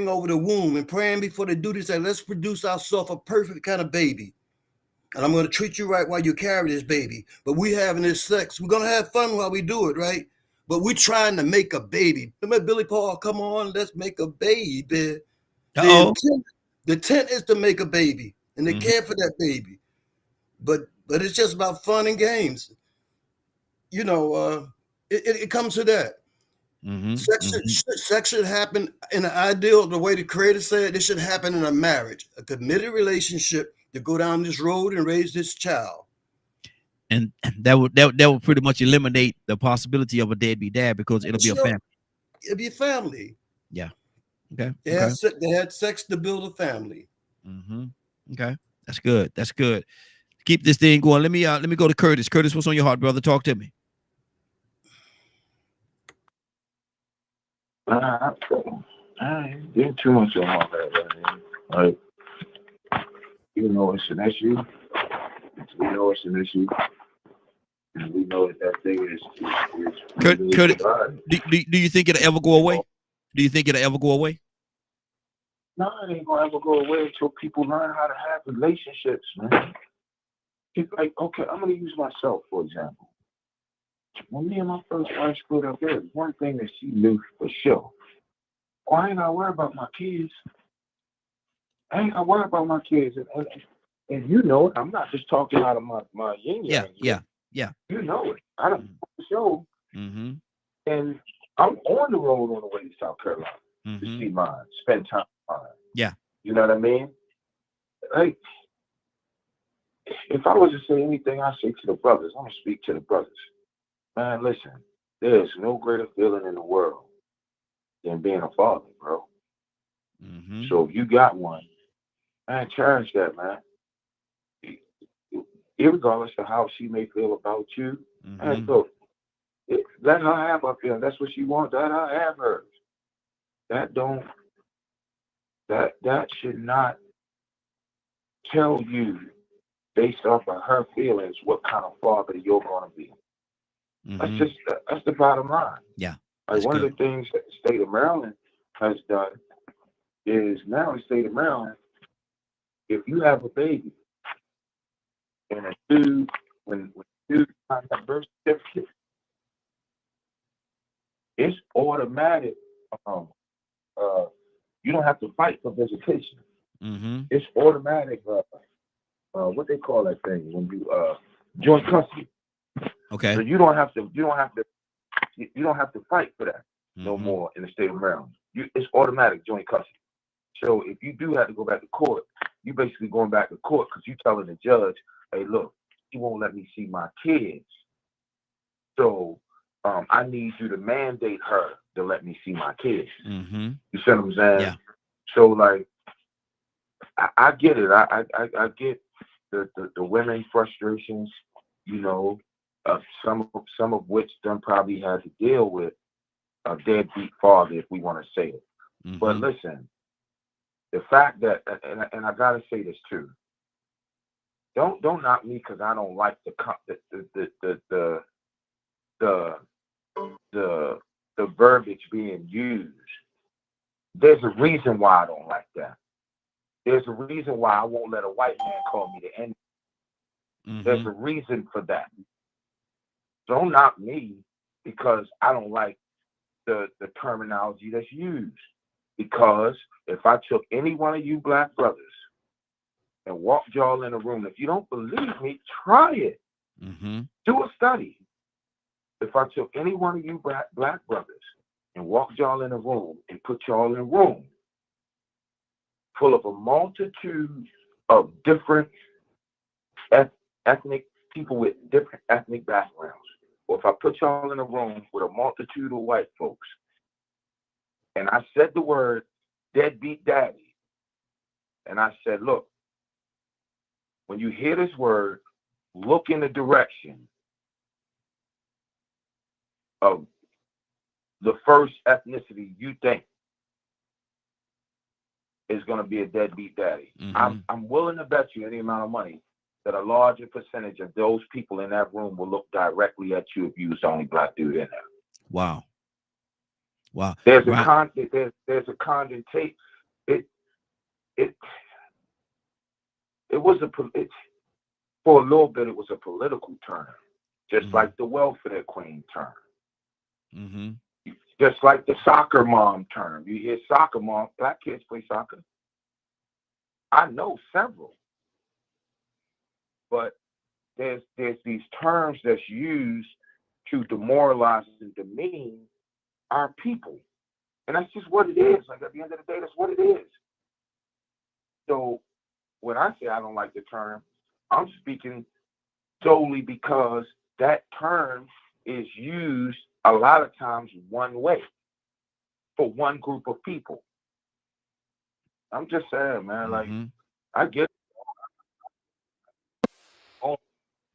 over the womb and praying before they do this, say, let's produce ourselves a perfect kind of baby. And I'm going to treat you right while you carry this baby. But we having this sex. We're going to have fun while we do it, right? But we're trying to make a baby. Remember Billy Paul, come on, let's make a baby. The Uh-oh. intent is to make a baby, and they Mm-hmm. care for that baby. But it's just about fun and games. You know, it comes to that. Mm-hmm. Mm-hmm. Sex should happen in the ideal, the way the creator said, it should happen in a marriage, a committed relationship to go down this road and raise this child. And that would pretty much eliminate the possibility of a deadbeat dad because it'll be a Sure, family. it'd be a family. Yeah. Okay. They Okay. had sex to build a family. Mm-hmm. Okay. That's good. That's good. Keep this thing going. Let me go to Curtis. Curtis, what's on your heart, brother? Talk to me. I ain't getting too much on my head, man. Like, you know it's an issue. We know it's an issue. And we know that thing is Curtis, divided. do you think it'll ever go away? Do you think it'll ever go away? No, it ain't gonna ever go away until people learn how to have relationships, man. It's like, okay, I'm gonna use myself for example. When me and my first wife split up, there's one thing that she knew for sure. Oh, I ain't gotta worry about my kids. I ain't gotta worry about my kids. And you know it. I'm not just talking out of my yin yang. Yeah. You know it. I don't know for sure. Mm-hmm. And I'm on the road on the way to South Carolina to see mine, spend time with mine. Yeah. You know what I mean? Like, if I was to say anything, I say to the brothers, I'm gonna speak to the brothers. Man, listen, there's no greater feeling in the world than being a father, bro. Mm-hmm. So if you got one, man, cherish that, man. Irregardless of how she may feel about you, man, look, let her have her feeling. That's what she wants. Let her have hers. That should not tell you based off of her feelings what kind of father you're gonna be. That's the bottom line. Yeah. Like one of the things that the state of Maryland has done is now in the state of Maryland, if you have a baby and a dude, when dude finds a birth certificate, it's automatic. You don't have to fight for visitation. Mm-hmm. It's automatic. What they call that thing when you joint custody. Okay. So you don't have to fight for that no more in the state of Maryland. It's automatic joint custody. So if you do have to go back to court, you basically going back to court because you telling the judge, hey, look, he won't let me see my kids. So I need you to mandate her to let me see my kids. Mm-hmm. You see what I'm saying? Yeah. So like, I get it. I get the women frustrations. You know, some of which them probably had to deal with a deadbeat father, if we want to say it. Mm-hmm. But listen, the fact that, and I gotta say this too. Don't knock me because I don't like the verbiage being used. There's a reason why I don't like that. There's a reason why I won't let a white man call me the N. There's a reason for that. Don't knock me because I don't like the terminology that's used. Because if I took any one of you black brothers and walked y'all in a room, if you don't believe me, try it. Mm-hmm. Do a study. If I took any one of you black brothers and walked y'all in a room and put y'all in a room full of a multitude of different ethnic people with different ethnic backgrounds, or if I put y'all in a room with a multitude of white folks, and I said the word deadbeat daddy, and I said, look, when you hear this word, look in the direction of the first ethnicity you think is going to be a deadbeat daddy. Mm-hmm. I'm willing to bet you any amount of money that a larger percentage of those people in that room will look directly at you if you was the only black dude in there. Wow. There's Right. a connotation. It was for a little bit. It was a political term, just Mm-hmm. like the welfare queen term, Mm-hmm. just like the soccer mom term. You hear soccer mom. Black kids play soccer. I know several, but there's these terms that's used to demoralize and demean our people. And that's just what it is. Like, at the end of the day, that's what it is. So when I say I don't like the term, I'm speaking solely because that term is used a lot of times one way for one group of people. I'm just saying, man, like, Mm-hmm. I get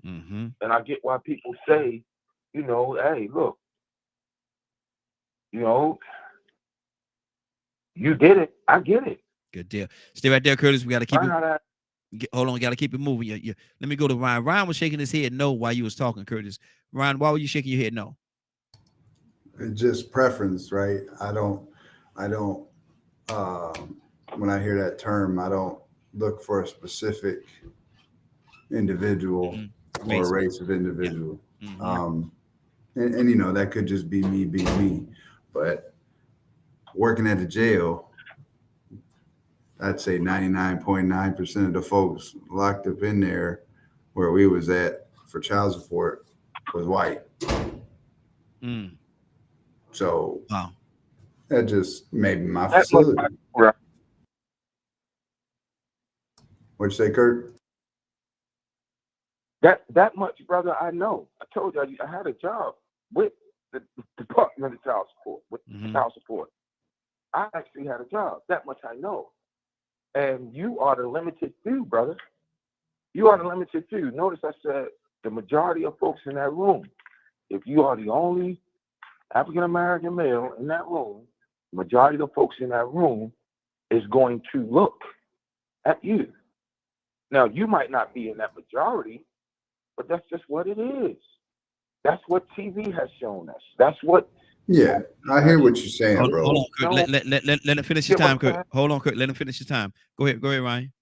Mm-hmm. and I get why people say, you know, hey, look, you know, you did it. I get it. Good deal. Stay right there, Curtis. We got to keep Learn it. how to Hold on, we got to keep it moving. Let me go to Ryan. Ryan was shaking his head no while you was talking, Curtis. Ryan, why were you shaking your head no? It's just preference, right? I don't, when I hear that term, I don't look for a specific individual Mm-hmm. or Race. race of individual. Yeah. Mm-hmm. And you know, that could just be me being me. But working at the jail, I'd say 99.9% of the folks locked up in there where we was at for child support was white. Mm. So Wow. that just made my that much, facility. right. What'd you say, Kurt? That much, brother, I know. I told you I had a job with the Department of Child Support, with Mm-hmm. child support. I actually had a job. That much I know. And you are the limited few, brother. You are the limited few. Notice I said the majority of folks in that room. If you are the only African American male in that room, the majority of the folks in that room is going to look at you. Now, you might not be in that majority, but that's just what it is. That's what TV has shown us. That's what. Yeah, I hear what you're saying, Hold bro. on, Kurt. Let him finish his time, Kurt. Hold on, Kurt. Let him finish his time. Go ahead, Ryan.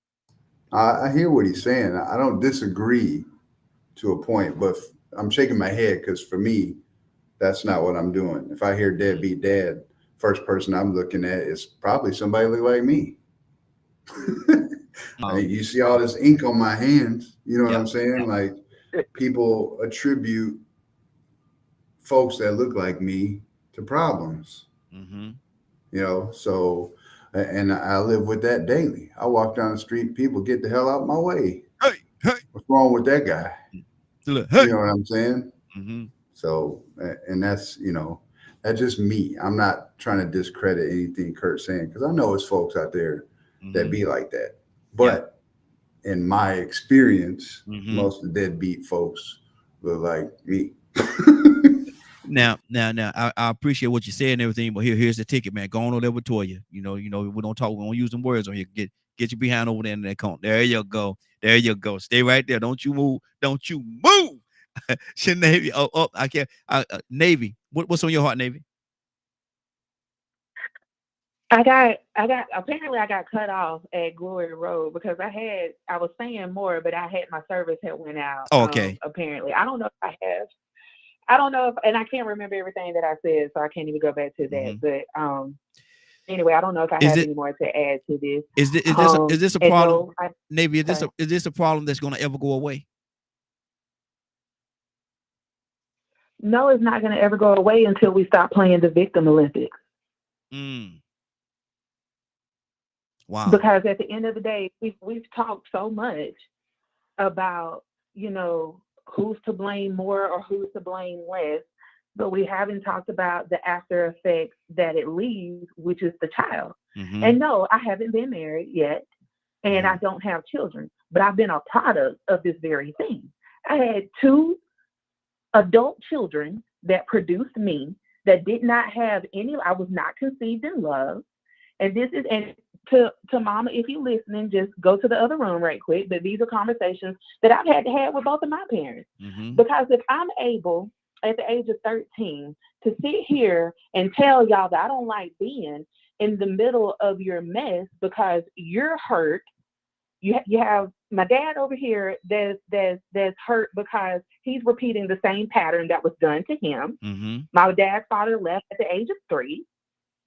I hear what he's saying. I don't disagree to a point, but I'm shaking my head because for me, that's not what I'm doing. If I hear deadbeat dad, first person I'm looking at is probably somebody look like me. I mean, you see all this ink on my hands. You know what I'm saying? Like, people attribute folks that look like me to problems. Mm-hmm. You know, so, and I live with that daily. I walk down the street, people get the hell out my way. Hey. What's wrong with that guy? Look, hey. You know what I'm saying? Mm-hmm. So, and that's, you know, that's just me. I'm not trying to discredit anything Kurt's saying because I know it's folks out there that be like that. But in my experience, most of the deadbeat folks look like me. Now, I appreciate what you said and everything, but here's the ticket, man. Go on over there with Toya. You know, we don't talk, we don't use them words on here. Get your behind over there in that corner. There you go. There you go. Stay right there. Don't you move. Don't you move. Navy. Oh, I can't. Navy. What's on your heart, Navy? Apparently I got cut off at Glory Road because I was saying more, but my service had went out. Oh, okay. Apparently. I don't know if I don't know if, and I can't remember everything that I said, so I can't even go back to that. Mm-hmm. But anyway, I don't know if I Is have it any more to add to this. is this a And problem, no, I, Navy? okay. Is this a problem that's going to ever go away? No, it's not going to ever go away until we stop playing the victim Olympics. Mm. Wow. Because at the end of the day, we've talked so much about, you know, who's to blame more or who's to blame less, but we haven't talked about the after effects that it leaves, which is the child. Mm-hmm. And no, I haven't been married yet, and I don't have children, but I've been a product of this very thing. I had 2 adult children that produced me that did not have any, I was not conceived in love. And this is, and to mama, if you're listening, just go to the other room right quick. But these are conversations that I've had to have with both of my parents. Mm-hmm. Because if I'm able at the age of 13 to sit here and tell y'all that I don't like being in the middle of your mess because you're hurt. You have my dad over here that's hurt because he's repeating the same pattern that was done to him. Mm-hmm. My dad's father left at the age of 3,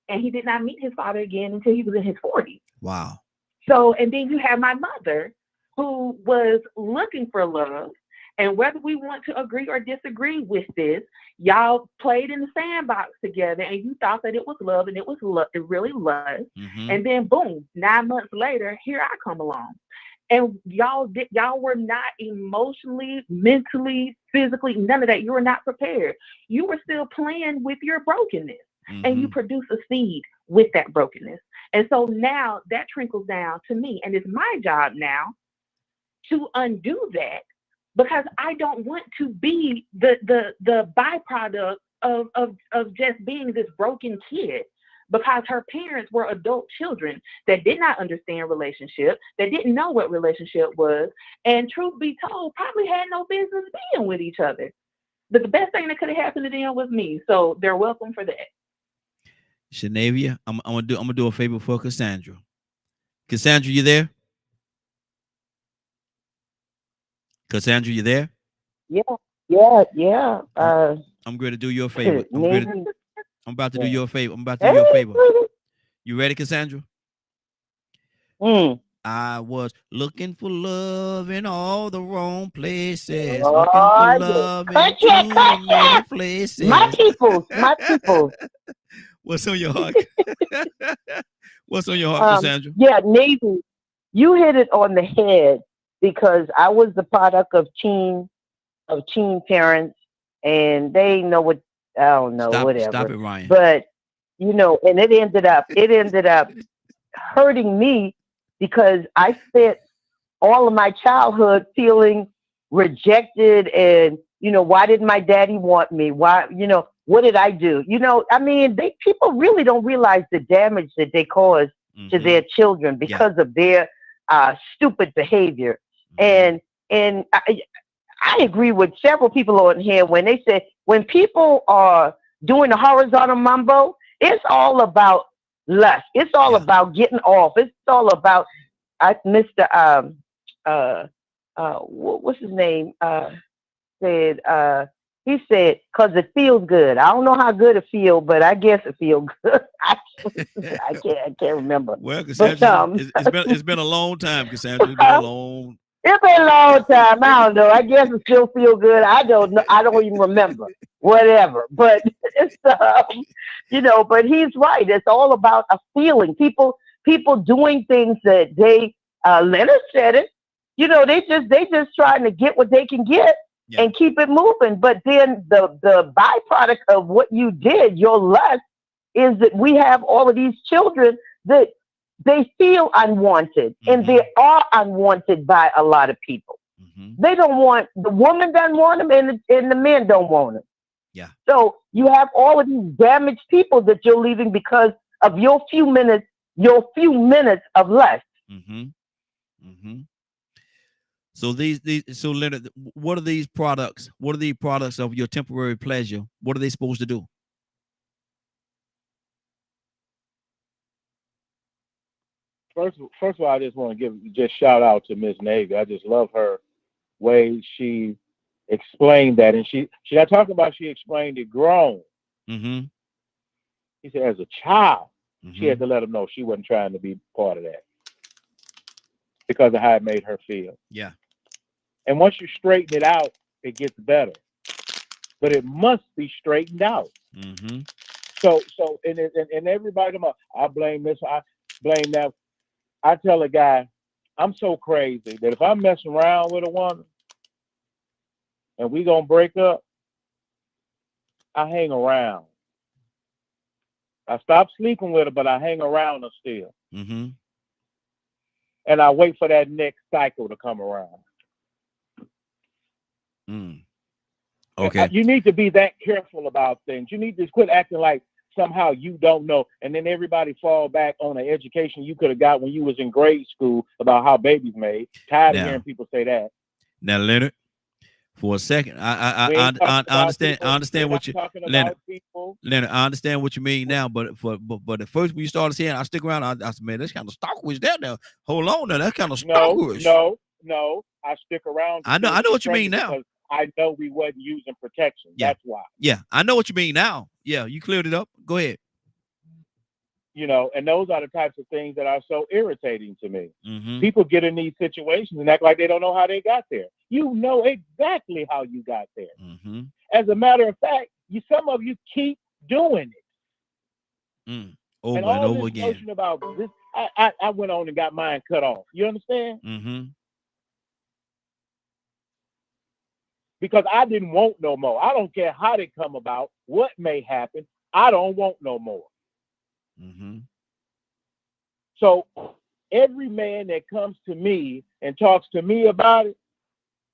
and he did not meet his father again until he was in his 40s. Wow. So, and then you have my mother who was looking for love. And whether we want to agree or disagree with this, y'all played in the sandbox together and you thought that it was love, and it was it really was. Mm-hmm. And then boom, 9 months later, here I come along. And y'all were not emotionally, mentally, physically, none of that. You were not prepared. You were still playing with your brokenness. Mm-hmm. And you produce a seed with that brokenness. And so now that trickles down to me. And it's my job now to undo that, because I don't want to be the byproduct of just being this broken kid, because her parents were adult children that did not understand relationship, that didn't know what relationship was, and truth be told, probably had no business being with each other. But the best thing that could have happened to them was me. So they're welcome for that. Shanavia, I'm gonna do a favor for Cassandra. Cassandra, you there? Cassandra, you there? Yeah. I'm going to do you a favor. I'm about to do you a favor. You ready, Cassandra? I was looking for love in all the wrong places. Looking for love in too many places. My people. What's on your heart? What's on your heart, Cassandra? Yeah, Navy, you hit it on the head, because I was the product of teen parents, and they know what, I don't know, whatever. Stop it, Ryan. But you know, and it ended up hurting me, because I spent all of my childhood feeling rejected, and you know, why didn't my daddy want me? Why, you know, what did I do? You know, I mean, people really don't realize the damage that they cause to their children because of their stupid behavior. And I agree with several people on here when they say, when people are doing the horizontal mambo, it's all about lust. It's all about getting off. It's all about, Mr. What's his name? He said, because it feels good. I don't know how good it feels, but I guess it feels good. I can't remember. Well, Cassandra, it's been a long time, Cassandra. It's been a long. It's been a long time. I don't know. I guess it still feel good. I don't know. I don't even remember. Whatever. But it's you know. But he's right. It's all about a feeling. People doing things that they. Leonard said it. You know, they just trying to get what they can get and keep it moving. But then the byproduct of what you did, your lust, is that we have all of these children that they feel unwanted, and they are unwanted by a lot of people. They don't want, the woman doesn't want them, and the men don't want them. Yeah. So you have all of these damaged people that you're leaving because of your few minutes of lust. So so Leonard, what are these products? What are the products of your temporary pleasure? What are they supposed to do? First of all, I just want to give shout out to Miss Navy. I just love her way she explained that, and she not talking about she explained it grown. Mm-hmm. He said as a child, Mm-hmm. she had to let him know she wasn't trying to be part of that because of how it made her feel. Yeah. And once you straighten it out, it gets better. But it must be straightened out. Mm-hmm. So and everybody, I blame this, I blame that. I tell a guy, I'm so crazy that if I'm messing around with a woman and we gonna break up, I hang around. I stop sleeping with her, but I hang around her still. Mm-hmm. And I wait for that next cycle to come around. Mm. Okay. You need to be that careful about things. You need to quit acting like somehow you don't know, and then everybody fall back on an education you could have got when you was in grade school about how babies made. Tired of hearing people say that. Now, Leonard, for a second, I understand what you, Leonard. Leonard, I understand what you mean now, but at first when you started saying I stick around, I said, man, that's kind of stalkerish there now. Hold on now, that's kind of stalkerish. No, I stick around. I know what you mean now. I know we wasn't using protection. Yeah. That's why. Yeah, I know what you mean now. Yeah, you cleared it up. Go ahead. You know, and those are the types of things that are so irritating to me. Mm-hmm. People get in these situations and act like they don't know how they got there. You know exactly how you got there. Mm-hmm. As a matter of fact, some of you keep doing it. Over and all over this again. notion about this, I went on and got mine cut off. You understand? Mm-hmm. Because I didn't want no more. I don't care how they come about, what may happen. I don't want no more. Mm-hmm. So every man that comes to me and talks to me about it,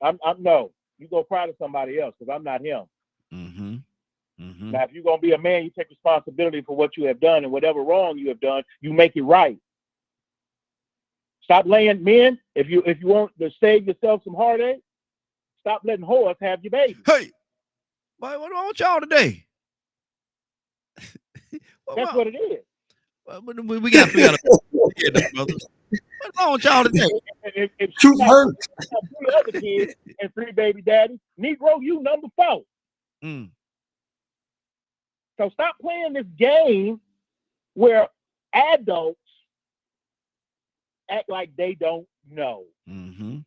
I'm no. You go cry to somebody else because I'm not him. Mm-hmm. Mm-hmm. Now, if you're gonna be a man, you take responsibility for what you have done, and whatever wrong you have done, you make it right. Stop laying men. If you want to save yourself some heartache, stop letting whores have your baby. Hey, what's wrong with y'all today? That's what it is. We got to figure out brothers. What's wrong with y'all today? If you have 3 other kids and 3 baby daddies, Negro, you number 4. So stop playing this game where adults act like they don't know. Mm-hmm.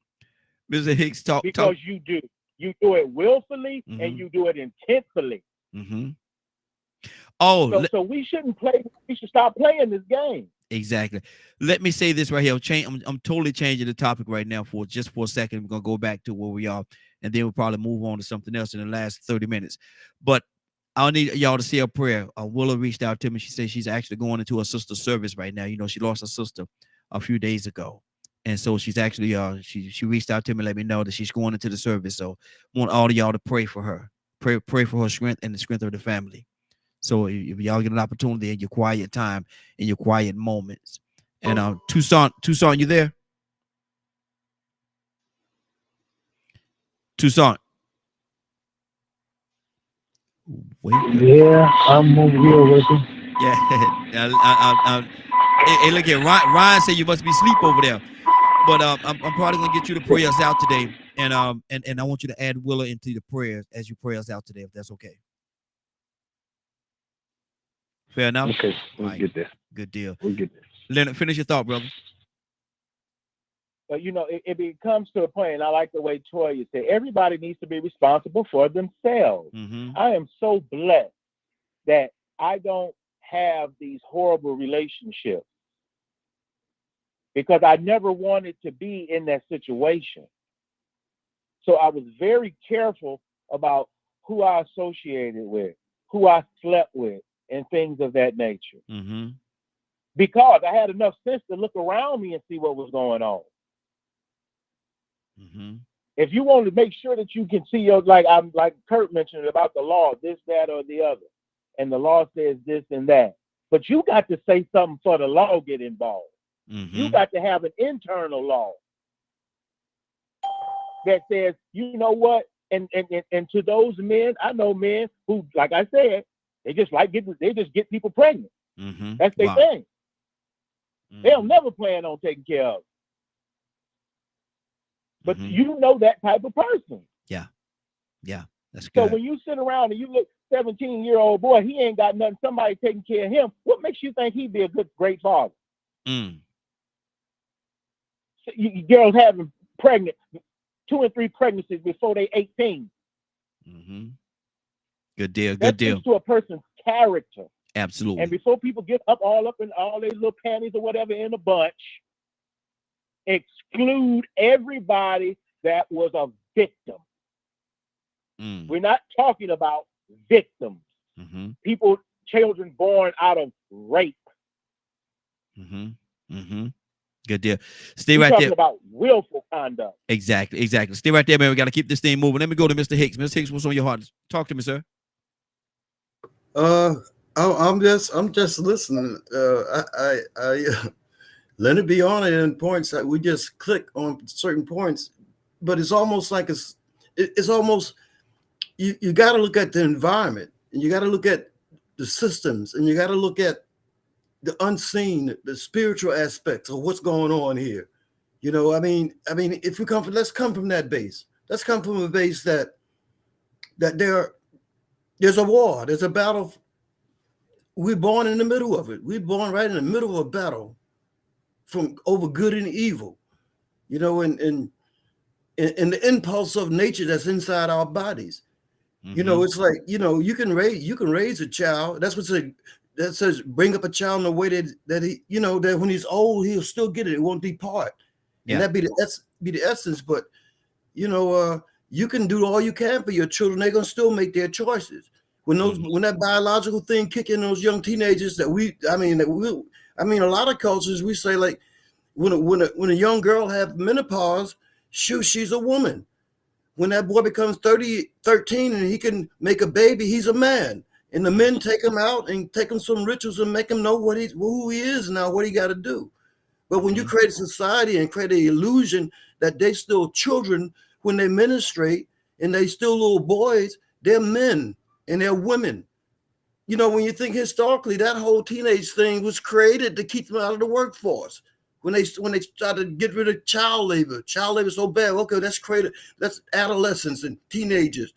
Mr. Hicks, because you do. You do it willfully and you do it intentfully. Mm-hmm. So we shouldn't play. We should stop playing this game. Exactly. Let me say this right here. I'm totally changing the topic right now for a second. We're gonna go back to where we are, and then we'll probably move on to something else in the last 30 minutes. But I need y'all to say a prayer. Willa reached out to me. She said she's actually going into her sister's service right now. You know, she lost her sister a few days ago. And so she's actually she reached out to me, let me know that she's going into the service. So I want all of y'all to pray for her. Pray for her strength and the strength of the family. So if y'all get an opportunity in your quiet time, in your quiet moments. And Tucson, you there? Tucson. Wait. Yeah, I'm over here working. Yeah. Hey, look here. Ryan said you must be asleep over there. But I'm probably gonna get you to pray us out today, and I want you to add Willa into the prayers as you pray us out today, if that's okay. Fair enough. Okay, we'll get there. Good deal. We'll get there. Leonard, finish your thought, brother. But you know, it comes to a point, and I like the way Toya said, everybody needs to be responsible for themselves. Mm-hmm. I am so blessed that I don't have these horrible relationships, because I never wanted to be in that situation. So I was very careful about who I associated with, who I slept with, and things of that nature. Mm-hmm. Because I had enough sense to look around me and see what was going on. Mm-hmm. If you want to make sure that you can see like Kurt mentioned about the law, this, that, or the other, and the law says this and that, but you got to say something for the law get involved. Mm-hmm. You got to have an internal law that says, you know what, and to those men, I know men who, like I said, they just get people pregnant. Mm-hmm. That's their thing. Mm-hmm. They'll never plan on taking care of it. But you know that type of person. Yeah. Yeah, that's So good. when you sit around and you look 17-year-old boy, he ain't got nothing, somebody taking care of him. What makes you think he'd be a great father? Mm. So girls having pregnant, 2 and 3 pregnancies before they 18. Mm-hmm. Good deal. That Good speaks deal. to a person's character. And Absolutely. before people get up in all their little panties or whatever in a bunch, exclude everybody that was a victim. Mm. We're not talking about victims. Mm-hmm. Children born out of rape. Mm-hmm. Mm-hmm. Good deal. Stay We're right there. talking about willful conduct. Exactly. Exactly. Stay right there, man. We got to keep this thing moving. Let me go to Mr. Hicks. Mr. Hicks, what's on your heart? Talk to me, sir. I'm just listening. I let it be on it in points that we just click on certain points, but it's almost like it's almost you got to look at the environment, and you got to look at the systems, and you got to look at the unseen, the spiritual aspects of what's going on here. You know, if we let's come from that base. Let's come from a base that there's a war, there's a battle. We're born in the middle of it. We're born right in the middle of a battle from over good and evil. You know, and the impulse of nature that's inside our bodies. You know, Mm-hmm. it's like, you can raise a child. That's what that says bring up a child in a way that he, that when he's old, he'll still get it. It won't depart. And Yeah. that be the essence. But you can do all you can for your children. They're gonna still make their choices. Mm-hmm. When that biological thing kick in those young teenagers a lot of cultures we say like when a young girl have menopause, shoot, she's a woman. When that boy becomes 13 and he can make a baby, he's a man. And the men take him out and take him some rituals and make him know who he is now, what he got to do. But when you Mm-hmm. create a society and create an illusion that they still children when they menstruate and they still little boys, they're men and they're women. You know, when you think historically, that whole teenage thing was created to keep them out of the workforce. When they started to get rid of child labor is so bad. Okay, that's adolescents and teenagers,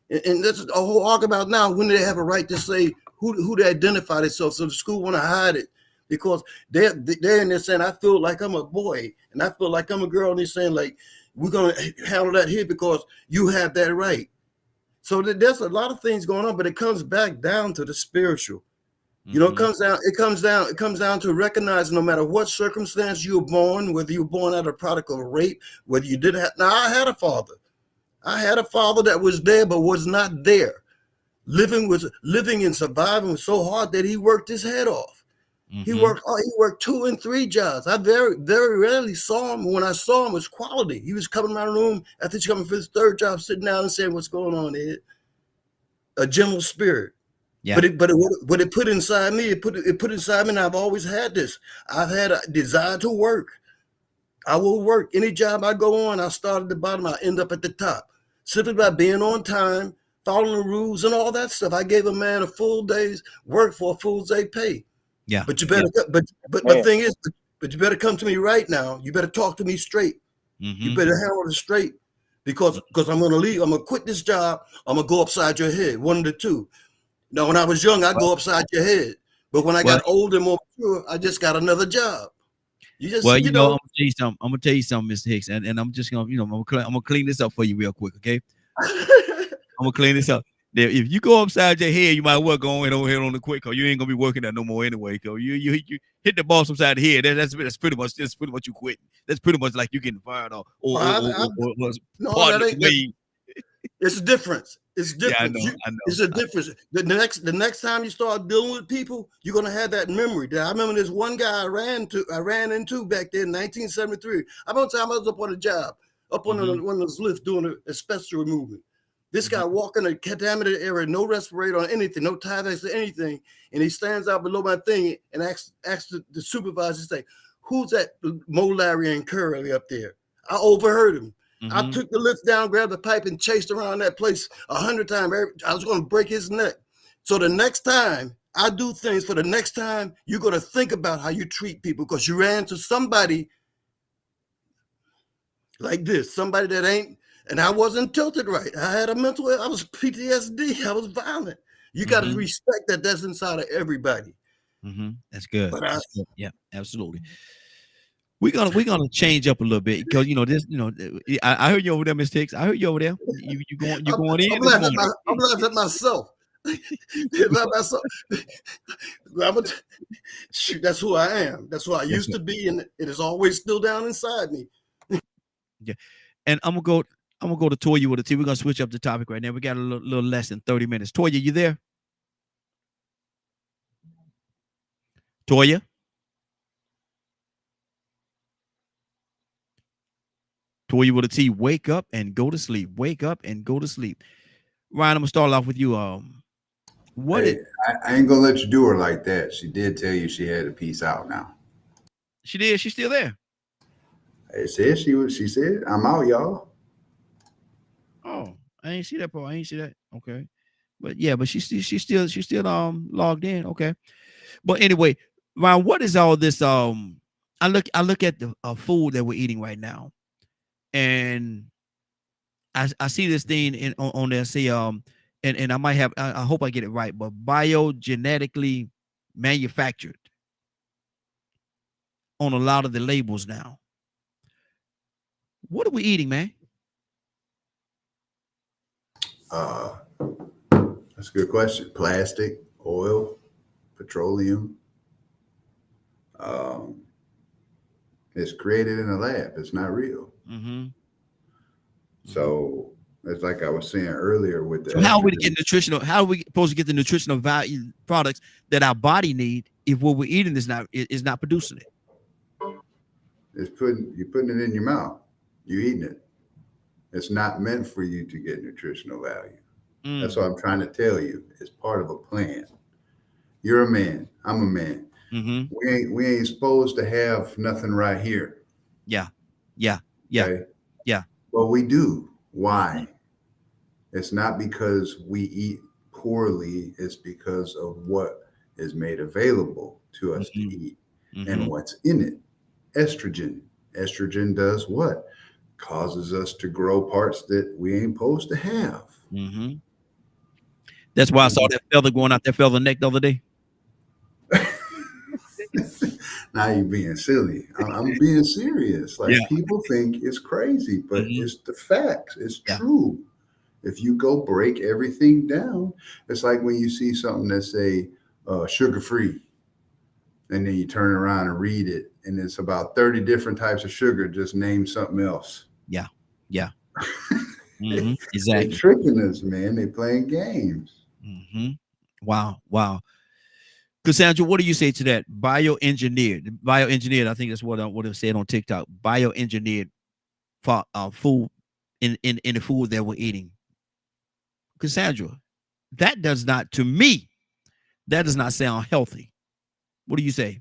and that's a whole argument about now. When do they have a right to say who they identify themselves? So the school want to hide it because they're in there saying I feel like I'm a boy and I feel like I'm a girl, and they're saying like we're gonna handle that here because you have that right. So there's a lot of things going on, but it comes back down to the spiritual. You know, Mm-hmm. it comes down to recognizing no matter what circumstance you were born, whether you were born out of product of rape, whether you did have. Now, I had a father. I had a father that was there but was not there. Living and surviving was so hard that he worked his head off. Mm-hmm. He worked 2 and 3 jobs. I very, very rarely saw him. When I saw him, it was quality. He was coming around the room after he's coming for his 3rd job, sitting down and saying, "What's going on, Ed?" A gentle spirit. Yeah. What it put inside me, it put inside me, and I've always had this. I've had a desire to work. I will work. Any job I go on, I start at the bottom, I end up at the top. Simply by being on time, following the rules and all that stuff. I gave a man a full day's work for a full day pay. Yeah. But you Yeah. better but my thing is, but you better come to me right now. You better talk to me straight. You Mm-hmm. better handle it straight. Because I'm gonna leave. I'm gonna quit this job. I'm gonna go upside your head. One of the two. Now, when I was young, I Well, go upside your head. But when I well, got older and more mature, I just got another job. You just, well, I'm gonna tell you something. I'm gonna tell you something, Mr. Hicks, and I'm just gonna, I'm gonna clean this up for you real quick, okay? I'm gonna clean this up. Now, if you go upside your head, you might well go ahead on the quick, cause you ain't gonna be working that no more anyway. Cause you hit the boss upside the head. That's pretty much you quitting. That's pretty much like you getting fired or no, pardon that the ain't. way. It's a difference. It's Yeah, I different. know, I It's know. a difference. The next time you start dealing with people, you're gonna have that memory. I remember this one guy I ran into back then in 1973. I remember time I was up on a job, up on Mm-hmm. one of those lifts doing a asbestos removal. This guy Mm-hmm. walking a contaminated area, no respirator on anything, no Tyvek or anything, and he stands out below my thing and asks the supervisor, say, "Who's that Larry and Curly up there?" I overheard him. I Mm-hmm. took the lift down, grabbed the pipe, and chased around that place 100 times. I was going to break his neck. So the next time I do things, for the next time, you're going to think about how you treat people because you ran into somebody like this, somebody that ain't And I wasn't tilted right. I had a mental, I was PTSD. I was violent. You got to respect that that's inside of everybody. That's good. But That's good. Yeah, absolutely. We're gonna change up a little bit because this, I heard you over there, Miss Hicks. I heard you over there. You going in I'm this laughing morning. I'm laughing at myself. Shoot, that's who I am. That's who I used to be, and it is always still down inside me. Yeah, and I'm gonna go to Toya with a T. We're gonna switch up the topic right now. We got a little less than 30 minutes. Toya, you there? Toya? Toya with a T. Wake up and go to sleep. Wake up and go to sleep. Ryan, I'm gonna start off with you. I ain't gonna let you do her like that. She did tell you she had to peace out now. She did. She's still there. It said she said, I'm out, y'all. Oh, I ain't see that part. I ain't see that. Okay. But yeah, but she's still logged in. Okay. But anyway, Ryan, what is all this? I look at the food that we're eating right now, and I see this thing on there say and I might have I hope I get it right, but biogenetically manufactured on a lot of the labels now. What are we eating, man? That's a good question. Plastic, oil, petroleum. It's created in a lab. It's not real. So it's like I was saying earlier with the. So how are we to get nutritional? How are we supposed to get the nutritional value products that our body need if what we're eating is not producing it? You're putting it in your mouth. You're eating it. It's not meant for you to get nutritional value. That's what I'm trying to tell you. It's part of a plan. You're a man. I'm a man. We ain't supposed to have nothing right here. Yeah. Okay? Yeah. But we do. Why? It's not because we eat poorly. It's because of what is made available to us to eat and what's in it. Estrogen. Estrogen does what? Causes us to grow parts that we ain't supposed to have. That's why I saw that feather going out that feather neck the other day. Now you're being silly. I'm being serious. Like people think it's crazy, but it's the facts. It's true. If you go break everything down, it's like when you see something that say sugar-free, and then you turn around and read it, and it's about 30 different types of sugar. Just name something else. Yeah. Exactly. They're tricking us, man. They playing games. Wow. Cassandra, what do you say to that? Bioengineered. I think that's what it said on TikTok. Bioengineered food in the food that we're eating. Cassandra, that does not sound healthy. What do you say?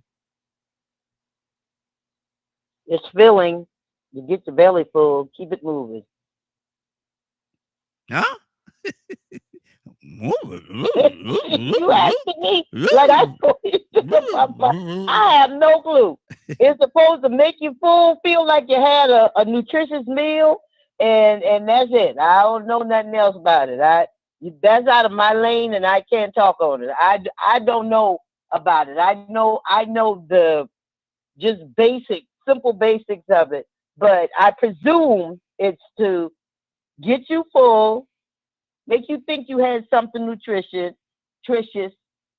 It's filling. You get your belly full. Keep it moving. Huh? You asking me like I have no clue. It's supposed to make you full, feel like you had a nutritious meal, and that's it. I don't know nothing else about it. That's out of my lane, and I can't talk on it. I don't know about it. I know the just simple basics of it, but I presume it's to get you full, make you think you had something nutritious,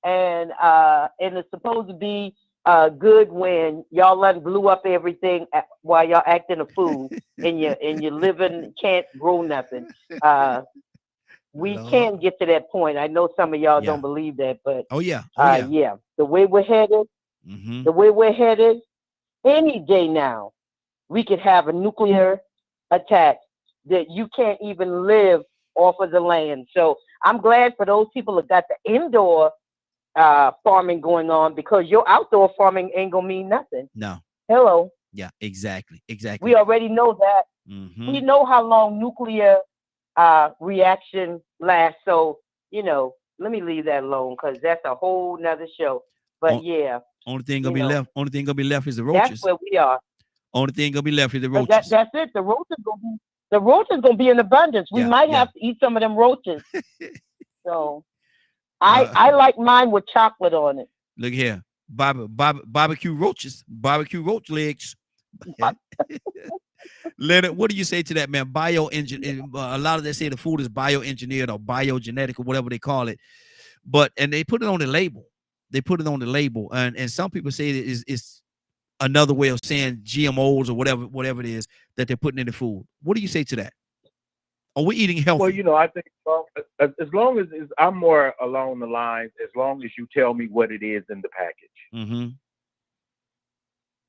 and it's supposed to be good when y'all blew up everything while y'all acting a fool and you're living can't grow nothing. We can't get to that point. I know some of y'all don't believe that, but the way we're headed, any day now, we could have a nuclear attack that you can't even live off of the land. So I'm glad for those people that got the indoor farming going on, because your outdoor farming ain't gonna mean nothing. No. Hello. Yeah, exactly. We already know that. We know how long nuclear reaction lasts. So, let me leave that alone, because that's a whole nother show. But only thing gonna be left is the roaches. That's where we are. Only thing gonna be left is the roaches. That's it. The roaches gonna be The roaches gonna be in abundance. We Yeah, might yeah. have to eat some of them roaches. So I like mine with chocolate on it. Look here, barbecue roaches, barbecue roach legs. Leonard, what do you say to that, man? Bioengineer. A lot of them say the food is bioengineered or biogenetic or whatever they call it, and they put it on the label. They put it on the label, and some people say it's another way of saying GMOs or whatever it is that they're putting in the food. What do you say to that? Are we eating healthy? Well, you know, I think as long as I'm more along the lines, as long as you tell me what it is in the package. Mm-hmm.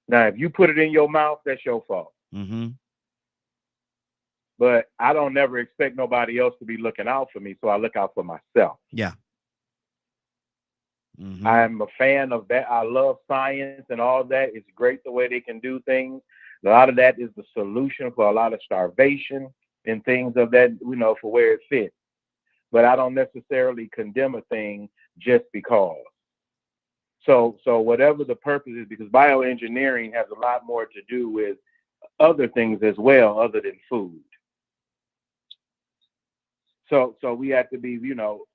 Now, if you put it in your mouth, that's your fault. Mm-hmm. But I don't never expect nobody else to be looking out for me, so I look out for myself. Yeah. Mm-hmm. I'm a fan of that. I love science and all that. It's great the way they can do things. A lot of that is the solution for a lot of starvation and things of that, you know, for where it fits. But I don't necessarily condemn a thing just because. So whatever the purpose is, because bioengineering has a lot more to do with other things as well, other than food. So we have to be, you know,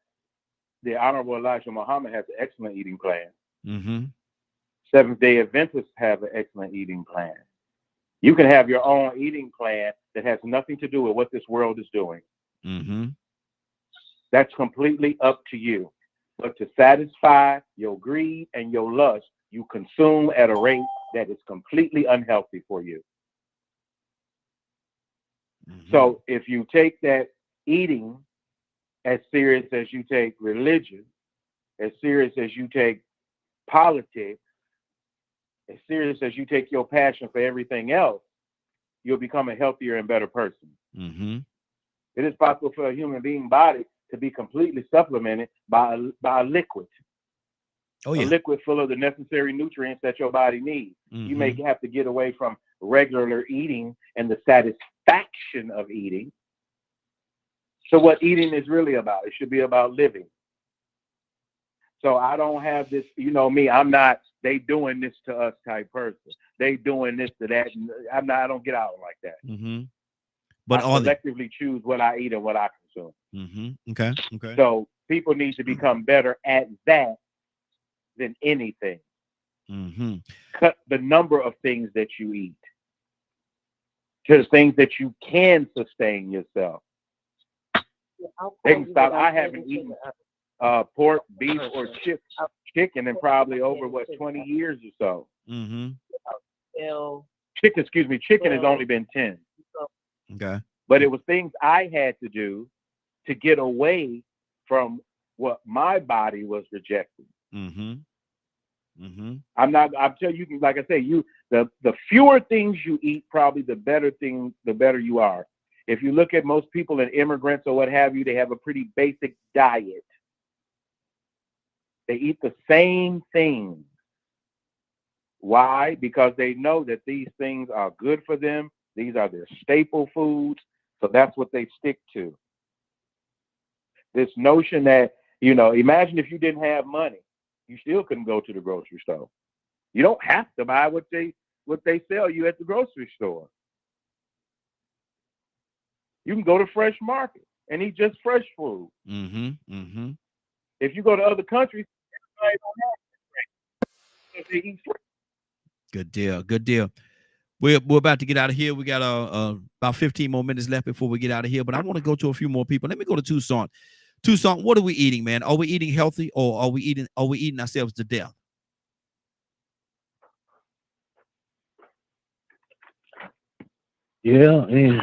the Honorable Elijah Muhammad has an excellent eating plan. Mm-hmm. Seventh-day Adventists have an excellent eating plan. You can have your own eating plan that has nothing to do with what this world is doing. Mm-hmm. That's completely up to you. But to satisfy your greed and your lust, you consume at a rate that is completely unhealthy for you. Mm-hmm. So if you take that eating as serious as you take religion, as serious as you take politics, as serious as you take your passion for everything else, you'll become a healthier and better person. Mm-hmm. It is possible for a human being body to be completely supplemented by a liquid. Oh, yeah. A liquid full of the necessary nutrients that your body needs. Mm-hmm. You may have to get away from regular eating and the satisfaction of eating. So what eating is really about, it should be about living. So I don't have this, you know me, I'm not, they doing this to us type person. They doing this to that. I don't get out like that. Mm-hmm. But I selectively choose what I eat and what I consume. Mm-hmm. Okay. Okay. So people need to become better at that than anything. Mm-hmm. Cut the number of things that you eat to the things that you can sustain yourself. They can stop. I haven't eaten pork, beef, or chicken in probably over 20 years or so. Mm-hmm. Chicken has only been 10. Okay. But it was things I had to do to get away from what my body was rejecting. Mm-hmm. Mm-hmm. I'm telling you, like I say, the fewer things you eat, probably the better you are. If you look at most people and immigrants or what have you, they have a pretty basic diet. They eat the same things. Why? Because they know that these things are good for them. These are their staple foods. So that's what they stick to. This notion that, you know, imagine if you didn't have money, you still couldn't go to the grocery store. You don't have to buy what they sell you at the grocery store. You can go to Fresh Market and eat just fresh food. Mm-hmm. Mm-hmm. If you go to other countries, everybody don't have fresh. They eat fresh. Good deal. Good deal. We're about to get out of here. We got about 15 more minutes left before we get out of here. But I want to go to a few more people. Let me go to Tucson. Tucson, what are we eating, man? Are we eating healthy, or are we eating ourselves to death? Yeah, and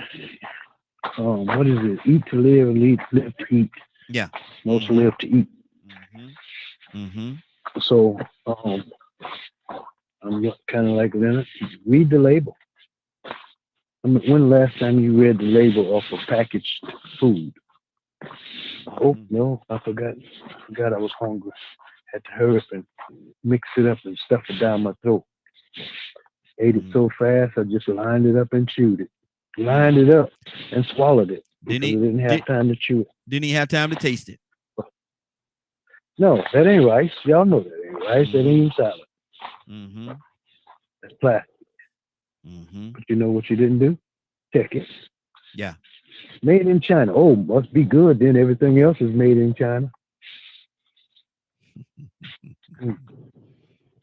what is it? Eat to live and live to eat. Yeah. Most live to eat. Mm-hmm. Mm-hmm. So I'm kind of like Leonard. Read the label. I mean, when the last time you read the label off of packaged food? Oh, no, I forgot. I was hungry. Had to hurry up and mix it up and stuff it down my throat. Ate it so fast, I just lined it up and chewed it. Lined it up and swallowed it. I didn't have time to chew it. Didn't he have time to taste it? No, that ain't rice. Y'all know that ain't rice. That ain't salad. Mm-hmm. That's plastic. Mm-hmm. But you know what you didn't do? Check it. Yeah. Made in China. Oh, must be good. Then everything else is made in China.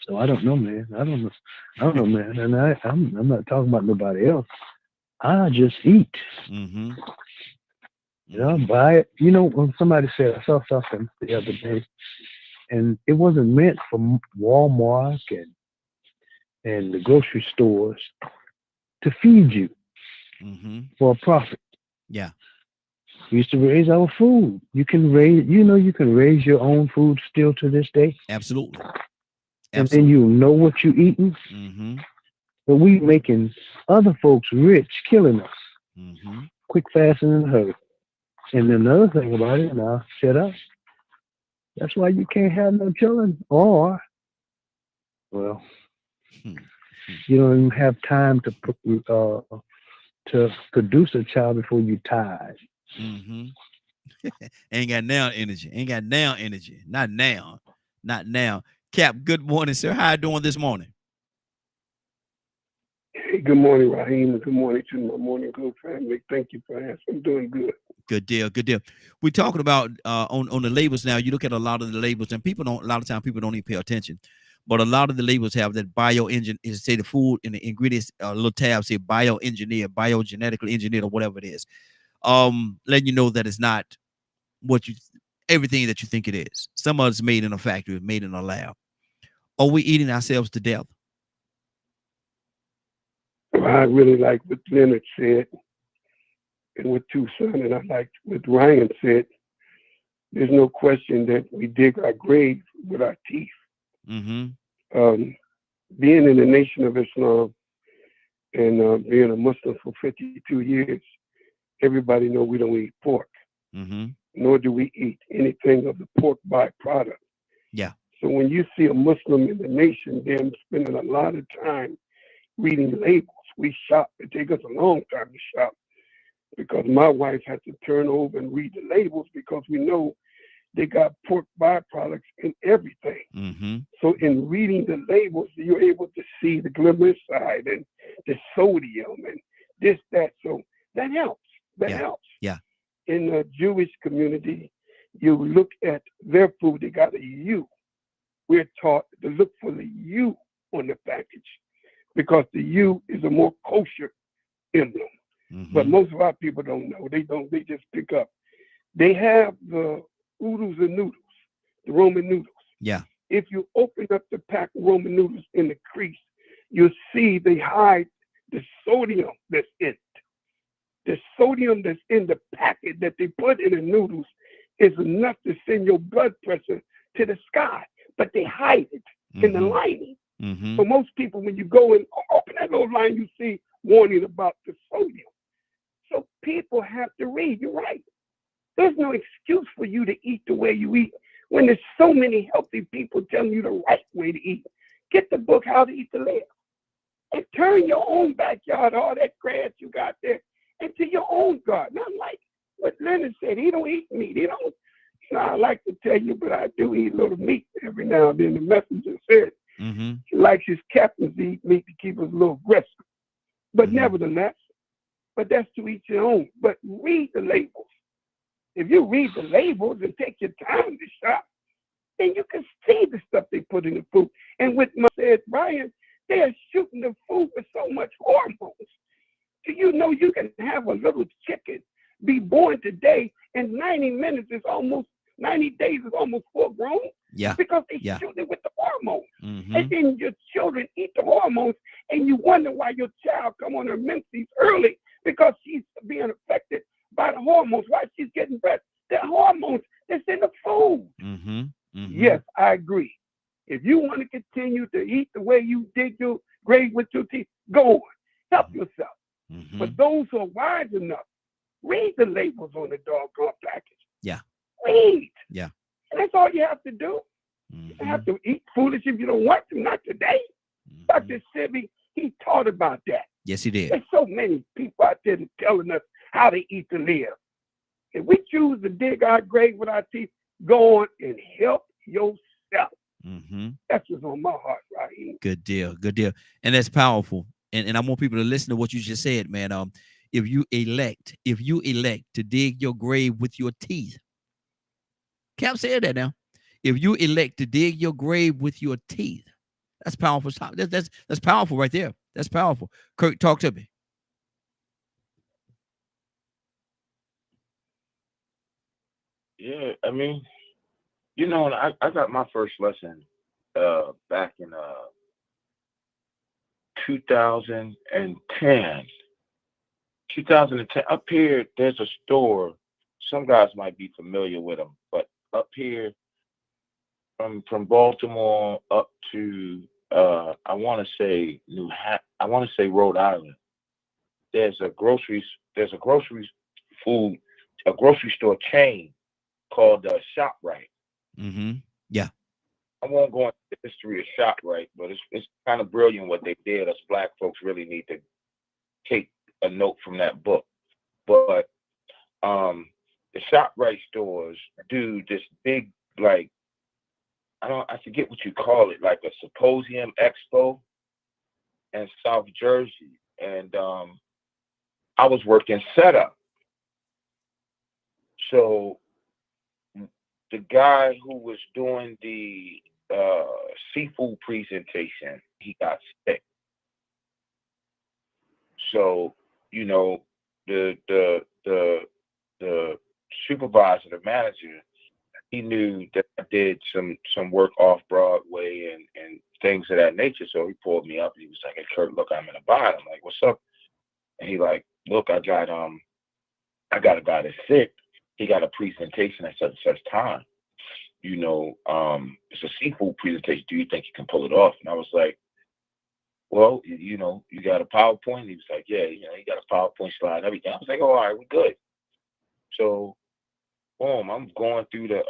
So I don't know, man. I don't know. I don't know, man. And I'm not talking about nobody else. I just eat. Mm-hmm. You know, buy it. You know, when somebody said, I saw something the other day, and it wasn't meant for Walmart and the grocery stores to feed you Mm-hmm. for a profit. Yeah. We used to raise our food. You can raise, you can raise your own food still to this day. Absolutely. And then you know what you're eating. Mm-hmm. But we making other folks rich, killing us. Mm-hmm. Quick, fast, and in a hurry. And then another thing about it, now, shut up. That's why you can't have no children. Or, well, you don't even have time to produce a child before you tired. Mm-hmm. Ain't got now energy. Ain't got now energy. Not now. Not now. Cap, good morning, sir. How you doing this morning? Hey, good morning, Raheem, and good morning to my Morning Glow family. Thank you for asking. I'm doing good. Good deal. Good deal. We're talking about on the labels now. You look at a lot of the labels, and people don't. A lot of times, people don't even pay attention. But a lot of the labels have that bioengine, is say the food and the ingredients, little tab say bioengineered, biogenetically engineered, or whatever it is. Letting you know that it's not what you, everything that you think it is. Some of it's made in a factory, made in a lab. Are we eating ourselves to death? I really like what Leonard said and what Tucson, and I like what Ryan said. There's no question that we dig our grave with our teeth. Mm-hmm. Being in the Nation of Islam and being a Muslim for 52 years, everybody know we don't eat pork, Mm-hmm. nor do we eat anything of the pork byproduct. Yeah. So when you see a Muslim in the nation, them spending a lot of time reading labels, we shop. It takes us a long time to shop because my wife had to turn over and read the labels because we know they got pork byproducts in everything. Mm-hmm. So in reading the labels, you're able to see the glyceride and the sodium and this, that. So that helps. That helps. Yeah. In the Jewish community, you look at their food, they got a U. We're taught to look for the U on the package because the U is a more kosher emblem. Mm-hmm. But most of our people don't know. They don't. They just pick up. They have the oodles and noodles, the Roman noodles. Yeah. If you open up the pack of Roman noodles in the crease, you'll see they hide the sodium that's in it. The sodium that's in the packet that they put in the noodles is enough to send your blood pressure to the sky, but they hide it in the lining. Mm-hmm. So most people, when you go and open that little line, you see warning about the sodium. So people have to read. You're right. There's no excuse for you to eat the way you eat when there's so many healthy people telling you the right way to eat. Get the book, How to Eat the Live, and turn your own backyard, all that grass you got there, into your own garden. Not like what Leonard said. He don't eat meat. He don't. You know, I like to tell you, but I do eat a little meat every now and then. The messenger said he likes his captains to eat meat to keep us a little aggressive. But nevertheless, but that's to each your own. But read the labels. If you read the labels and take your time to shop, then you can see the stuff they put in the food. And with my said Brian, they are shooting the food with so much hormones. Do you know you can have a little chicken be born today and 90 minutes is almost 90 days is almost full grown? Yeah. Because they shoot it with the hormones. And then your children eat the hormones and you wonder why your child come on her menses early because she's being affected by the hormones. Why she's getting breast? The hormones that's in the food. Yes, I agree. If you want to continue to eat the way you dig your grave with your teeth, go on. Help yourself. But those who are wise enough, read the labels on the doggone package. Yeah. Read. Yeah. And that's all you have to do. You don't have to eat foolish if you don't want to, not today. Dr. Sebi, he taught about that. Yes, he did. There's so many people out there telling us how to eat to live. If we choose to dig our grave with our teeth, go on and help yourself. That's what's on my heart, Raheem. Good deal. Good deal. And that's powerful. And I want people to listen to what you just said, man. if you elect to dig your grave with your teeth. Cap said that now. If you elect to dig your grave with your teeth, that's powerful. That's powerful right there. That's powerful. Kirk, talk to me. Yeah, I mean, I got my first lesson back in 2010. 2010, up here, there's a store. Some guys might be familiar with them, but up here from Baltimore up to I want to say Rhode Island. There's a grocery food a grocery store chain called ShopRite. Mm-hmm. Yeah. I won't go into the history of ShopRite, but it's kind of brilliant what they did. Us black folks really need to take a note from that book. But the ShopRite stores do this big, like, I forget what you call it, like a symposium expo in South Jersey. And I was working setup. So the guy who was doing the seafood presentation, he got sick. So, the supervisor, the manager, he knew that I did some work off Broadway and things of that nature. So he pulled me up and he was like, "Hey Kurt, look, I'm in a bind." I'm like, "What's up?" And he like, "Look, I got a guy that's sick. He got a presentation at such and such time. It's a seafood presentation. Do you think you can pull it off?" And I was like, "Well, you got a PowerPoint?" He was like, "Yeah, he got a PowerPoint slide and everything." I was like, "Oh, all right, we're good." So boom, I'm going through the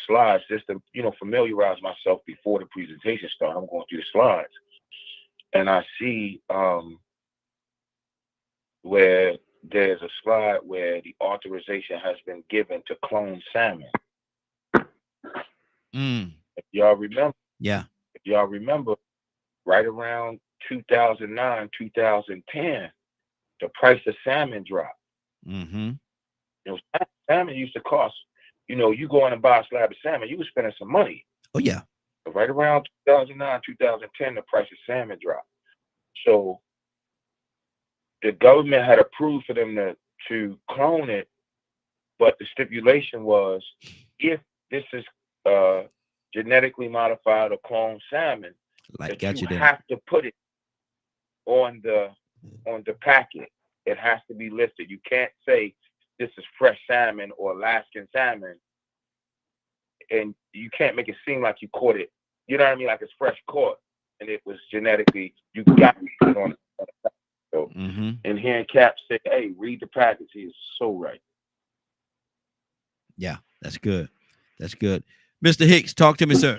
slides just to, familiarize myself before the presentation starts. I'm going through the slides. And I see where there's a slide where the authorization has been given to clone salmon. If y'all remember, right around 2009, 2010, the price of salmon dropped. Mm-hmm. Salmon used to cost, you go in and buy a slab of salmon, you were spending some money. Oh, yeah. But right around 2009, 2010, the price of salmon dropped. So the government had approved for them to clone it, but the stipulation was if this is genetically modified or cloned salmon, that you have to put it on the packet. It has to be listed. You can't say this is fresh salmon or Alaskan salmon, and you can't make it seem like you caught it. You know what I mean? Like it's fresh caught, and it was genetically. You got to put it on the packet. So, and hearing Cap say, "Hey, read the package," he is so right. Yeah, that's good. That's good. Mr. Hicks, talk to me, sir.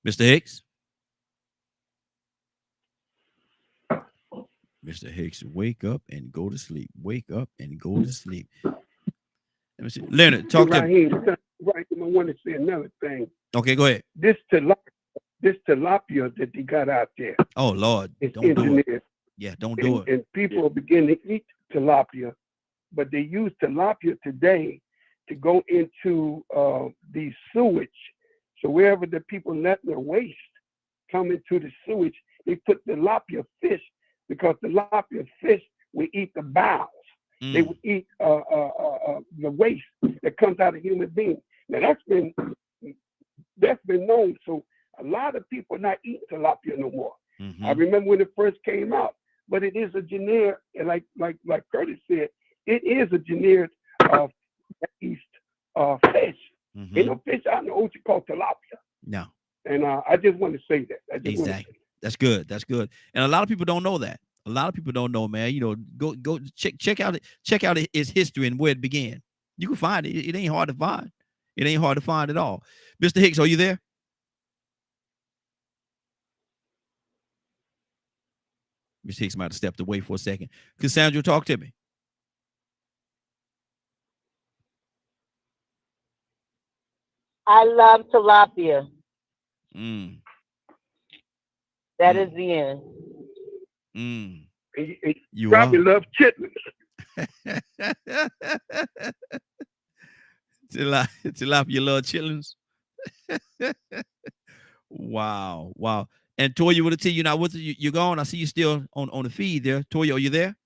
Mr. Hicks? Mr. Hicks, wake up and go to sleep. Wake up and go to sleep. Let me see. Leonard, talk to me. Right, I want to say another thing. Okay, go ahead. This tilapia that they got out there. Oh, Lord. Don't engineered. do it. Yeah, don't do it. And people begin to eat tilapia, but they use tilapia today to go into the sewage. So wherever the people let their waste come into the sewage, they put tilapia fish because tilapia fish will eat the bowels. They would eat the waste that comes out of human beings. Now that's been known. So a lot of people are not eating tilapia no more. I remember when it first came out, but it is a generic, like Curtis said, it is a generic east fish. Ain't no fish out in the ocean called tilapia. No. And I just want to say that. Exactly. That's good. That's good. And a lot of people don't know that. A lot of people don't know, man. Go check out its history and where it began. You can find it. It ain't hard to find. It ain't hard to find at all. Mr. Hicks, are you there? Mr. Hicks might have stepped away for a second. Cassandra, talk to me. I love tilapia. That is the end. Mm. He You probably are. loves chitlins. Tilapia little chillins. Wow. And Toya with a T, you not with you. You're gone. I see you still on the feed there. Toya, are you there?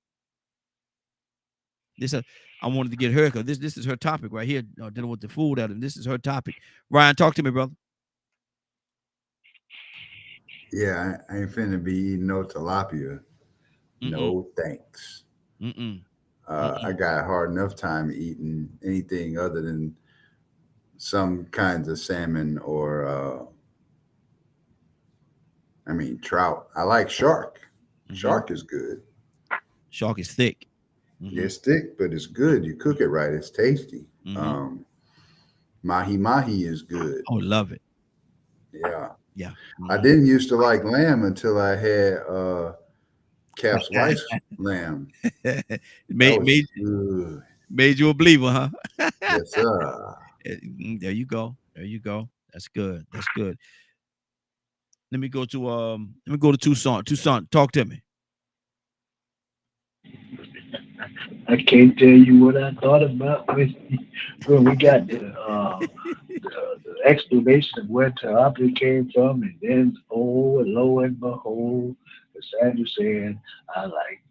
I wanted to get her because this is her topic right here, dealing with the food out, and this is her topic. Ryan, talk to me, brother. Yeah, I ain't finna be eating no tilapia. No thanks. I got a hard enough time eating anything other than some kinds of salmon or trout. I like shark. Shark is good. Shark is thick. It's thick, but it's good. You cook it right, it's tasty. Mahi is good. Oh, love it. Yeah. Yeah. I didn't used to like lamb until I had Cap's wife's lamb. made you a believer, huh? Yes, sir. There you go. That's good. Let me go to Tucson. Tucson, talk to me. I can't tell you what I thought about when we got the explanation of where tilapia came from, and then lo and behold, the Sandra saying I like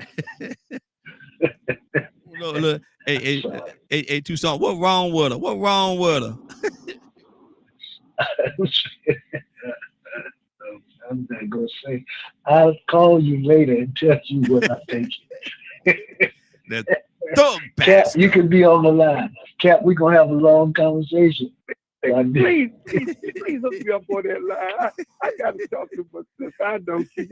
tilapia. Look, hey, Tucson, what wrong with her? I'm not gonna say. I'll call you later and tell you what I think. That thug Cap, bastard. you can be on the line. Cap, we're gonna have a long conversation. Please hook me up on that line. I gotta talk to my sister. I know she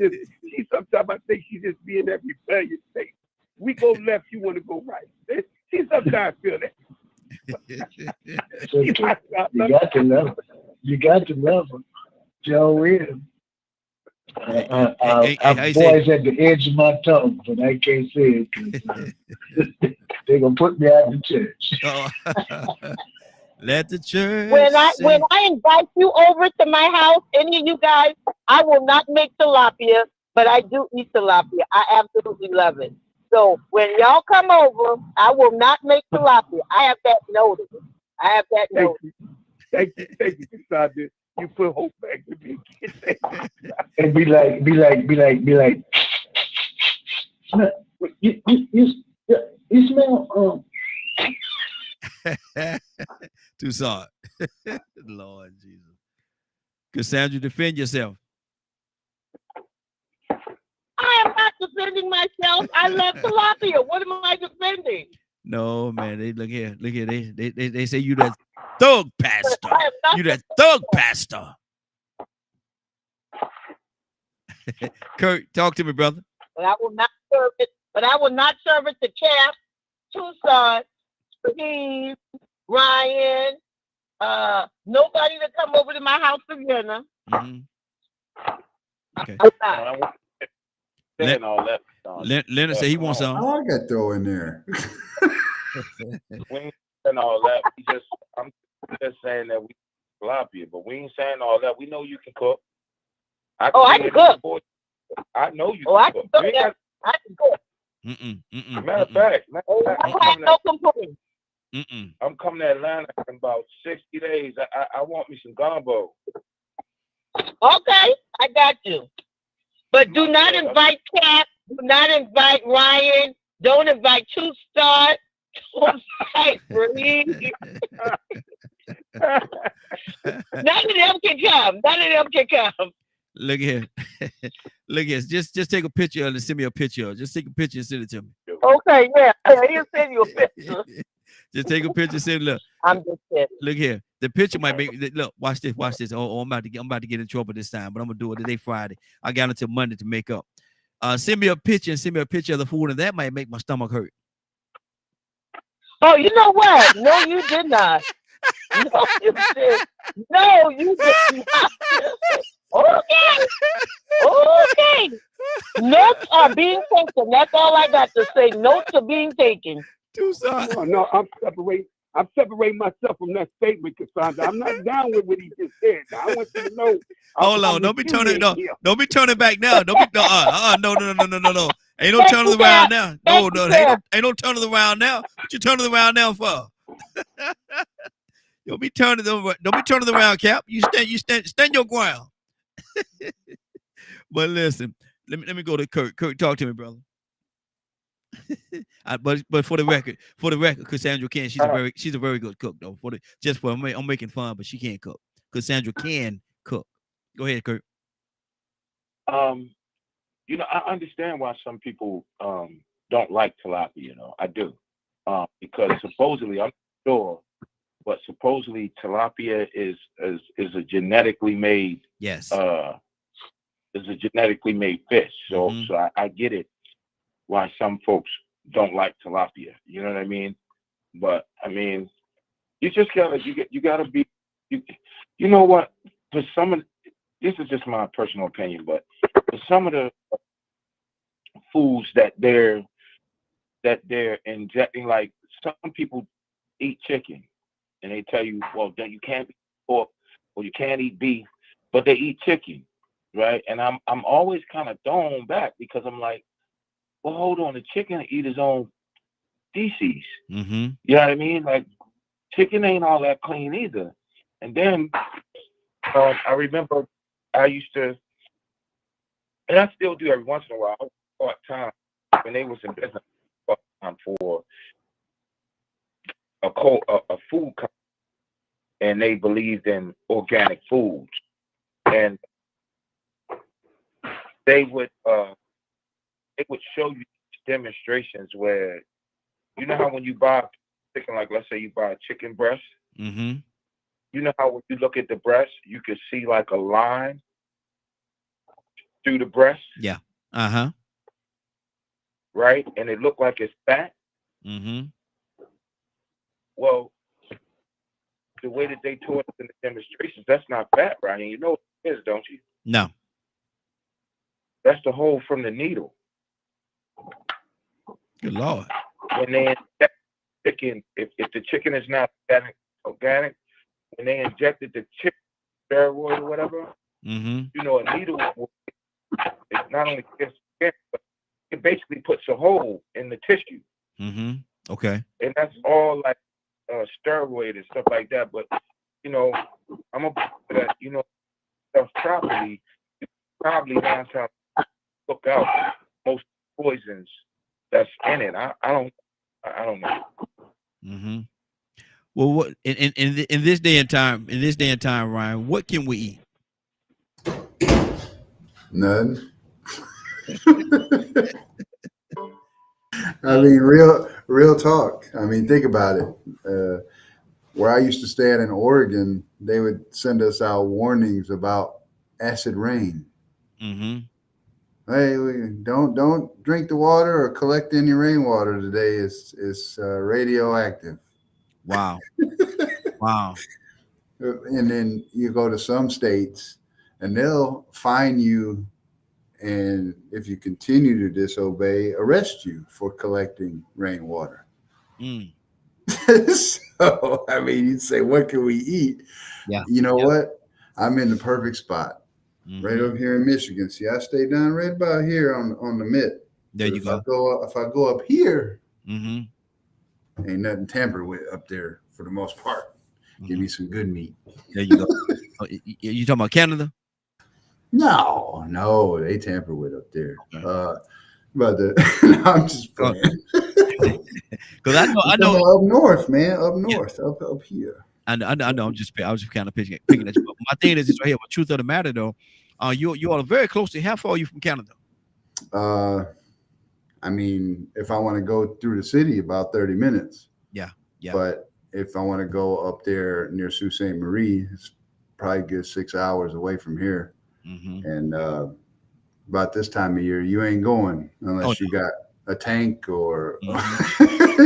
sometimes I think she just be in that rebellious state. We go left, you want to go right. She sometimes feel that. So you got to love her. You got to love her. Joe Williams. Boys at the edge of my tongue, but I can't say it because they're gonna put me out of the church. Let the church. When I invite you over to my house, any of you guys, I will not make tilapia, but I do eat tilapia. I absolutely love it. So when y'all come over, I will not make tilapia. I have that notice. Thank you, Cassandra. You put hope back to me. And be like. You smell Tucson. Lord Jesus. Cassandra, defend yourself. I am not defending myself. I love tilapia. What am I defending? No, man. Look here. They say you that thug pastor. You that thug pastor. Kurt, talk to me, brother. But I will not serve it. But I will not serve it to Cap, Tucson, Steve, Ryan, nobody to come over to my house for dinner. Okay. Leonard said he wants some. Oh, I got throw in there. We ain't saying all that. I'm just saying that we tilapia, but we ain't saying all that. We know you can cook. I can cook. I know you can cook. I can cook. Matter of fact, I have no complaints. I'm coming to Atlanta in about 60 days. I want me some gumbo. Okay, I got you. But do not invite Cap. Do not invite Ryan. Don't invite Two Star. Don't invite Bree. None of them can come. Look here. Just take a picture and send me a picture. Just take a picture and send it to me. Okay, yeah. He'll send you a picture. Just take a picture, send. Look. I'm just kidding. Look here. The picture might be. Look, watch this. Oh, I'm about to get in trouble this time, but I'm gonna do it today, Friday. I got until Monday to make up. Send me a picture and send me a picture of the food, and that might make my stomach hurt. Oh, you know what? No, you did not. No, you did. No, you did not. Okay. Notes are being taken. That's all I got to say. Notes are being taken. No, I'm separating. I'm separating myself from that statement, Cassandra. I'm not down with what he just said. Now, I want you to know Hold I'm on, don't be turning repudiating no, him. don't be turning back now. Don't be no. Ain't no turning Extra around time. now. No, Extra ain't no turning around now. What you turning around now for? Don't be turning around, Cap. You stand your ground. But listen, let me go to Kurt. Kurt, talk to me, brother. But for the record, Cassandra can. She's a very good cook though. I'm making fun, but she can't cook. Cassandra can cook. Go ahead, Kurt. I understand why some people don't like tilapia. I do, because supposedly, I'm not sure, but supposedly tilapia is a genetically made Yes. Is a genetically made fish. So I get it why some folks don't like tilapia. You know what I mean? But I mean, you just gotta be you know what? For some of this is just my personal opinion, but for some of the foods that they're injecting, like some people eat chicken and they tell you, well, then you can't eat pork or you can't eat beef, but they eat chicken, right? And I'm always kind of thrown back because I'm like, well, hold on, the chicken eat his own feces. Mm-hmm. You know what I mean? Like chicken ain't all that clean either. And then I remember I used to, and I still do every once in a while, part time when they was in business part time for a food company, and they believed in organic foods, and they would show you demonstrations where, you know how when you buy chicken, like let's say you buy a chicken breast, Mm-hmm. you know how when you look at the breast, you can see like a line through the breast. Yeah. Uh-huh. Right? And it looked like it's fat. Mm-hmm. Well, the way that they taught us in the demonstrations, that's not fat, right? And you know what it is, don't you? No. That's the hole from the needle. Good Lord. When they inject chicken, if the chicken is not organic, when they injected the chicken steroid or whatever, Mm-hmm. you know, a needle it not only gets skin, but it basically puts a hole in the tissue. Mm-hmm. Okay. And that's all like steroid and stuff like that. But you know, I'm gonna put that, you know, stuff properly. You probably learn how to look out most poisons that's in it. I don't know. Mm-hmm. Well, what in this day and time, Ryan, what can we eat? None. I mean, real talk. I mean, think about it. Where I used to stay at in Oregon, they would send us out warnings about acid rain. Mm-hmm. Hey, don't drink the water or collect any rainwater today. It's radioactive. Wow. Wow. And then you go to some states, and they'll fine you, and if you continue to disobey, arrest you for collecting rainwater. Mm. So, I mean, you'd say, what can we eat? Yeah. You know what? I'm in the perfect spot, right Mm-hmm. over here in Michigan. See, I stay down right about here on the mid. There But you if go. if I go up here, Mm-hmm. ain't nothing tampered with up there for the most part. Give Mm-hmm. me some good meat. There you go. You talking about Canada? No, they tamper with up there. Okay. But no, I'm just playing. Because I know up north, man, up north, up here. I know. I was just kind of picking at you. But my thing is this right here. But truth of the matter, though, you are very close to. How far are you from Canada? I mean, if I want to go through the city, about 30 minutes. Yeah. But if I want to go up there near Sault Ste. Marie, it's probably a good 6 hours away from here. Mm-hmm. And about this time of year, you ain't going unless you got a tank or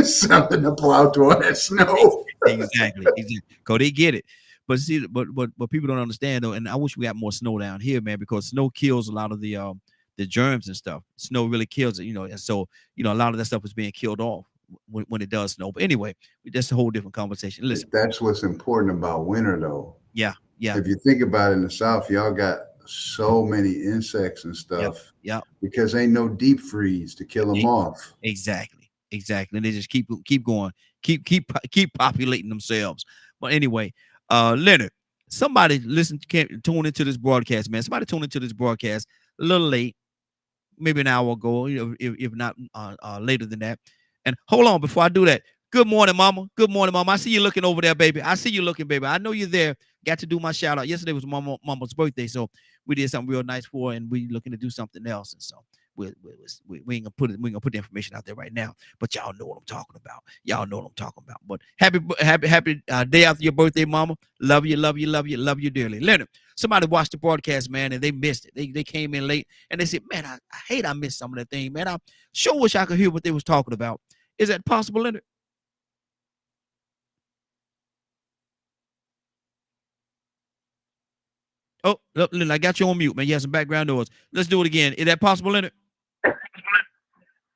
something to plow through all that snow. Exactly. Because they get it. But see, but people don't understand though, and I wish we had more snow down here, man, because snow kills a lot of the germs and stuff. Snow really kills it, you know, and so a lot of that stuff is being killed off when it does snow. But anyway, that's a whole different conversation. Listen, That's what's important about winter, though. yeah, yeah, If you think about it, in the South, y'all got so many insects and stuff yeah, because ain't no deep freeze to kill them off. exactly, exactly. And they just keep going, keep populating themselves. But anyway, Leonard, somebody tune into this broadcast, man. Somebody tune into this broadcast a little late, maybe an hour ago, if not later than that. And hold on, before I do that, good morning, mama. Good morning, mama. I see you looking over there, baby. I see you looking, baby. I know you're there. Got to do my shout out. Yesterday was mama's birthday, so we did something real nice for her, and we looking to do something else. And so we ain't gonna put the information out there right now, but y'all know what I'm talking about. Y'all know what I'm talking about. But happy day after your birthday, mama. Love you, love you, love you, love you dearly. Leonard, somebody watched the broadcast, man, and they missed it. They came in late and they said, man, I hate I missed some of that thing, man. I sure wish I could hear what they was talking about. Is that possible, Leonard? Oh, look, Leonard, I got you on mute, man. You have some background noise. Let's do it again. Is that possible, Leonard?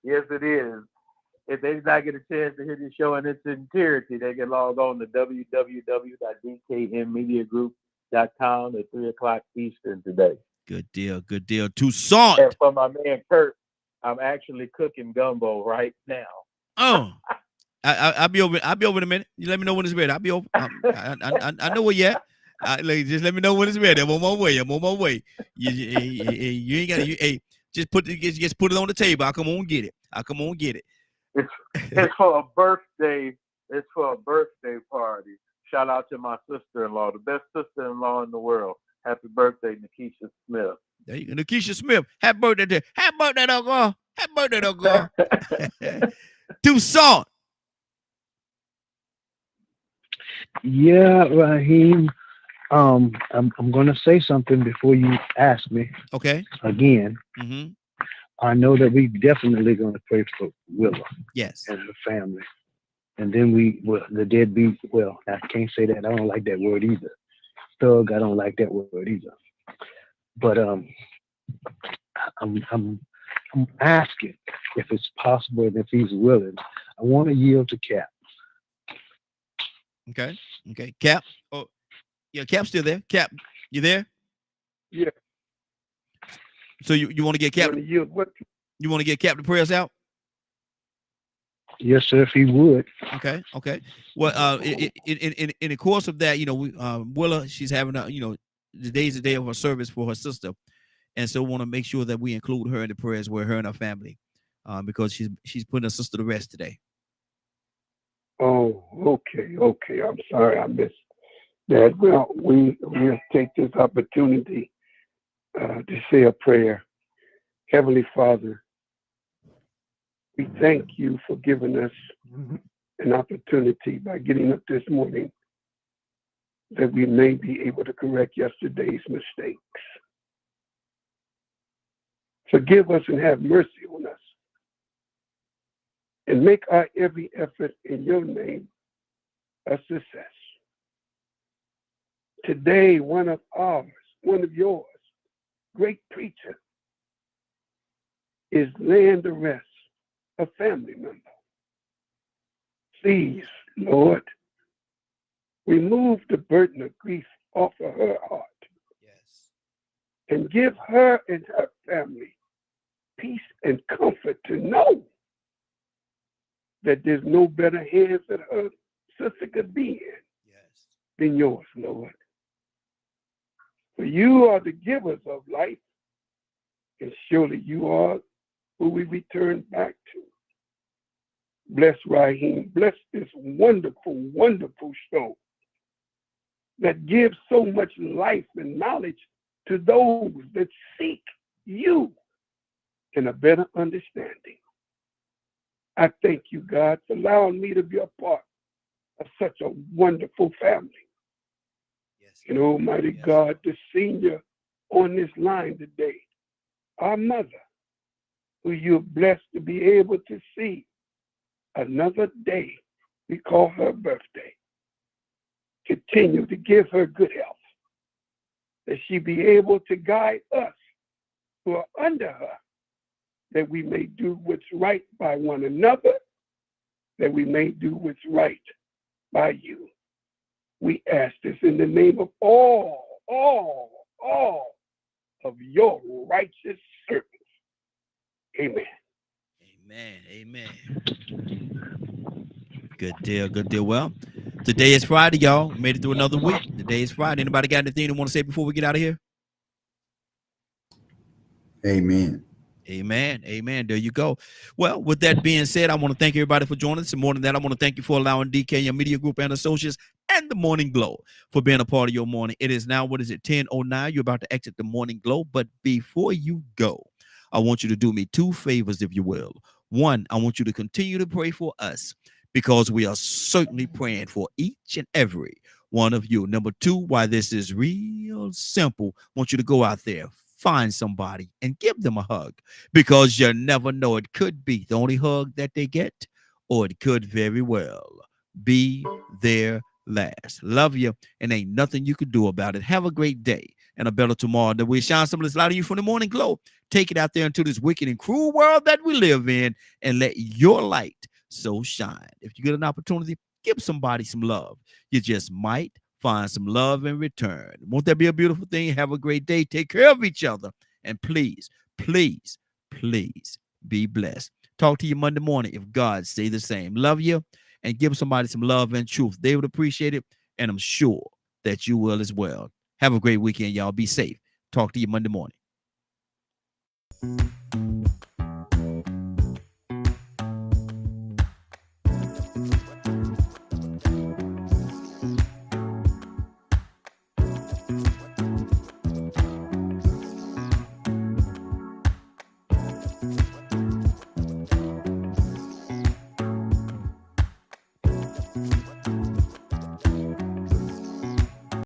Yes, it is. If they did not get a chance to hear the show in its entirety, they can log on to www.dkmmediagroup.com at 3 o'clock Eastern today. Good deal. Good deal. Toussaint. And for my man Kurt, I'm actually cooking gumbo right now. Oh, I'll be over. I'll be over in a minute. You let me know when it's ready. I'll be over. I know where you at. Just let me know when it's ready. I'm on my way. I'm on my way. You ain't got to. Hey, just put it on the table. I'll come on and get it. I'll come on and get it. It's for a birthday. It's for a birthday party. Shout out to my sister-in-law, the best sister-in-law in the world. Happy birthday, Nikisha Smith. There you go, Nikisha Smith. Happy birthday to Happy birthday, little girl. Happy birthday, little girl. Toussaint. Yeah, Raheem. I'm gonna say something before you ask me. Okay. Again. Mm-hmm. I know that we definitely gonna pray for Willa. Yes. And her family. And then the deadbeat. Well, I can't say that. I don't like that word either. Thug. I don't like that word either. But I'm asking if it's possible and if he's willing. I want to yield to Cap. Okay. Cap. Oh, yeah. Cap's still there. Cap, you there? Yeah. So you want to get Cap? You want to get Cap to pray us out? Yes, sir. If he would. Okay. Well, in the course of that, Willa, she's having today's the day of her service for her sister, and so want to make sure that we include her in the prayers with her and her family, because she's putting her sister to rest today. Oh, okay. I'm sorry I missed that. Well, we'll take this opportunity to say a prayer. Heavenly Father, we thank you for giving us an opportunity by getting up this morning that we may be able to correct yesterday's mistakes. Forgive us and have mercy on us. And make our every effort in your name a success. Today, one of yours, great preacher, is laying to rest a family member. Please, Lord, remove the burden of grief off of her heart. Yes. And give her and her family peace and comfort to know that there's no better hands that her sister could be in than yours, Lord. For you are the givers of life, and surely you are who we return back to. Bless Raheem. Bless this wonderful, wonderful show that gives so much life and knowledge to those that seek you in a better understanding. I thank you, God, for allowing me to be a part of such a wonderful family. Yes. And Almighty God, the senior on this line today, our mother, who you're blessed to be able to see another day we call her birthday. Continue to give her good health, that she be able to guide us who are under her, that we may do what's right by one another that we may do what's right by you. We ask this in the name of all of your righteous servants. Amen. Amen. Good deal. Good deal. Well, today is Friday, y'all. Made it through another week. Today is Friday. Anybody got anything they want to say before we get out of here? Amen. Amen. There you go. Well, with that being said, I want to thank everybody for joining us. And more than that, I want to thank you for allowing DK, your media group and associates, and the Morning Glow for being a part of your morning. It is now, 10:09. You're about to exit the Morning Glow. But before you go, I want you to do me two favors, if you will. One, I want you to continue to pray for us because we are certainly praying for each and every one of you. Number two, why this is real simple, I want you to go out there, find somebody and give them a hug because you never know. It could be the only hug that they get, or it could very well be their last. Love you, and ain't nothing you can do about it. Have a great day and a better tomorrow. That we shine some of this light on you from the Morning Glow. Take it out there into this wicked and cruel world that we live in and let your light so shine. If you get an opportunity, give somebody some love. You just might find some love in return. Won't that be a beautiful thing? Have a great day. Take care of each other. And please, please, please be blessed. Talk to you Monday morning if God say the same. Love you, and give somebody some love and truth. They would appreciate it, and I'm sure that you will as well. Have a great weekend, y'all. Be safe. Talk to you Monday morning.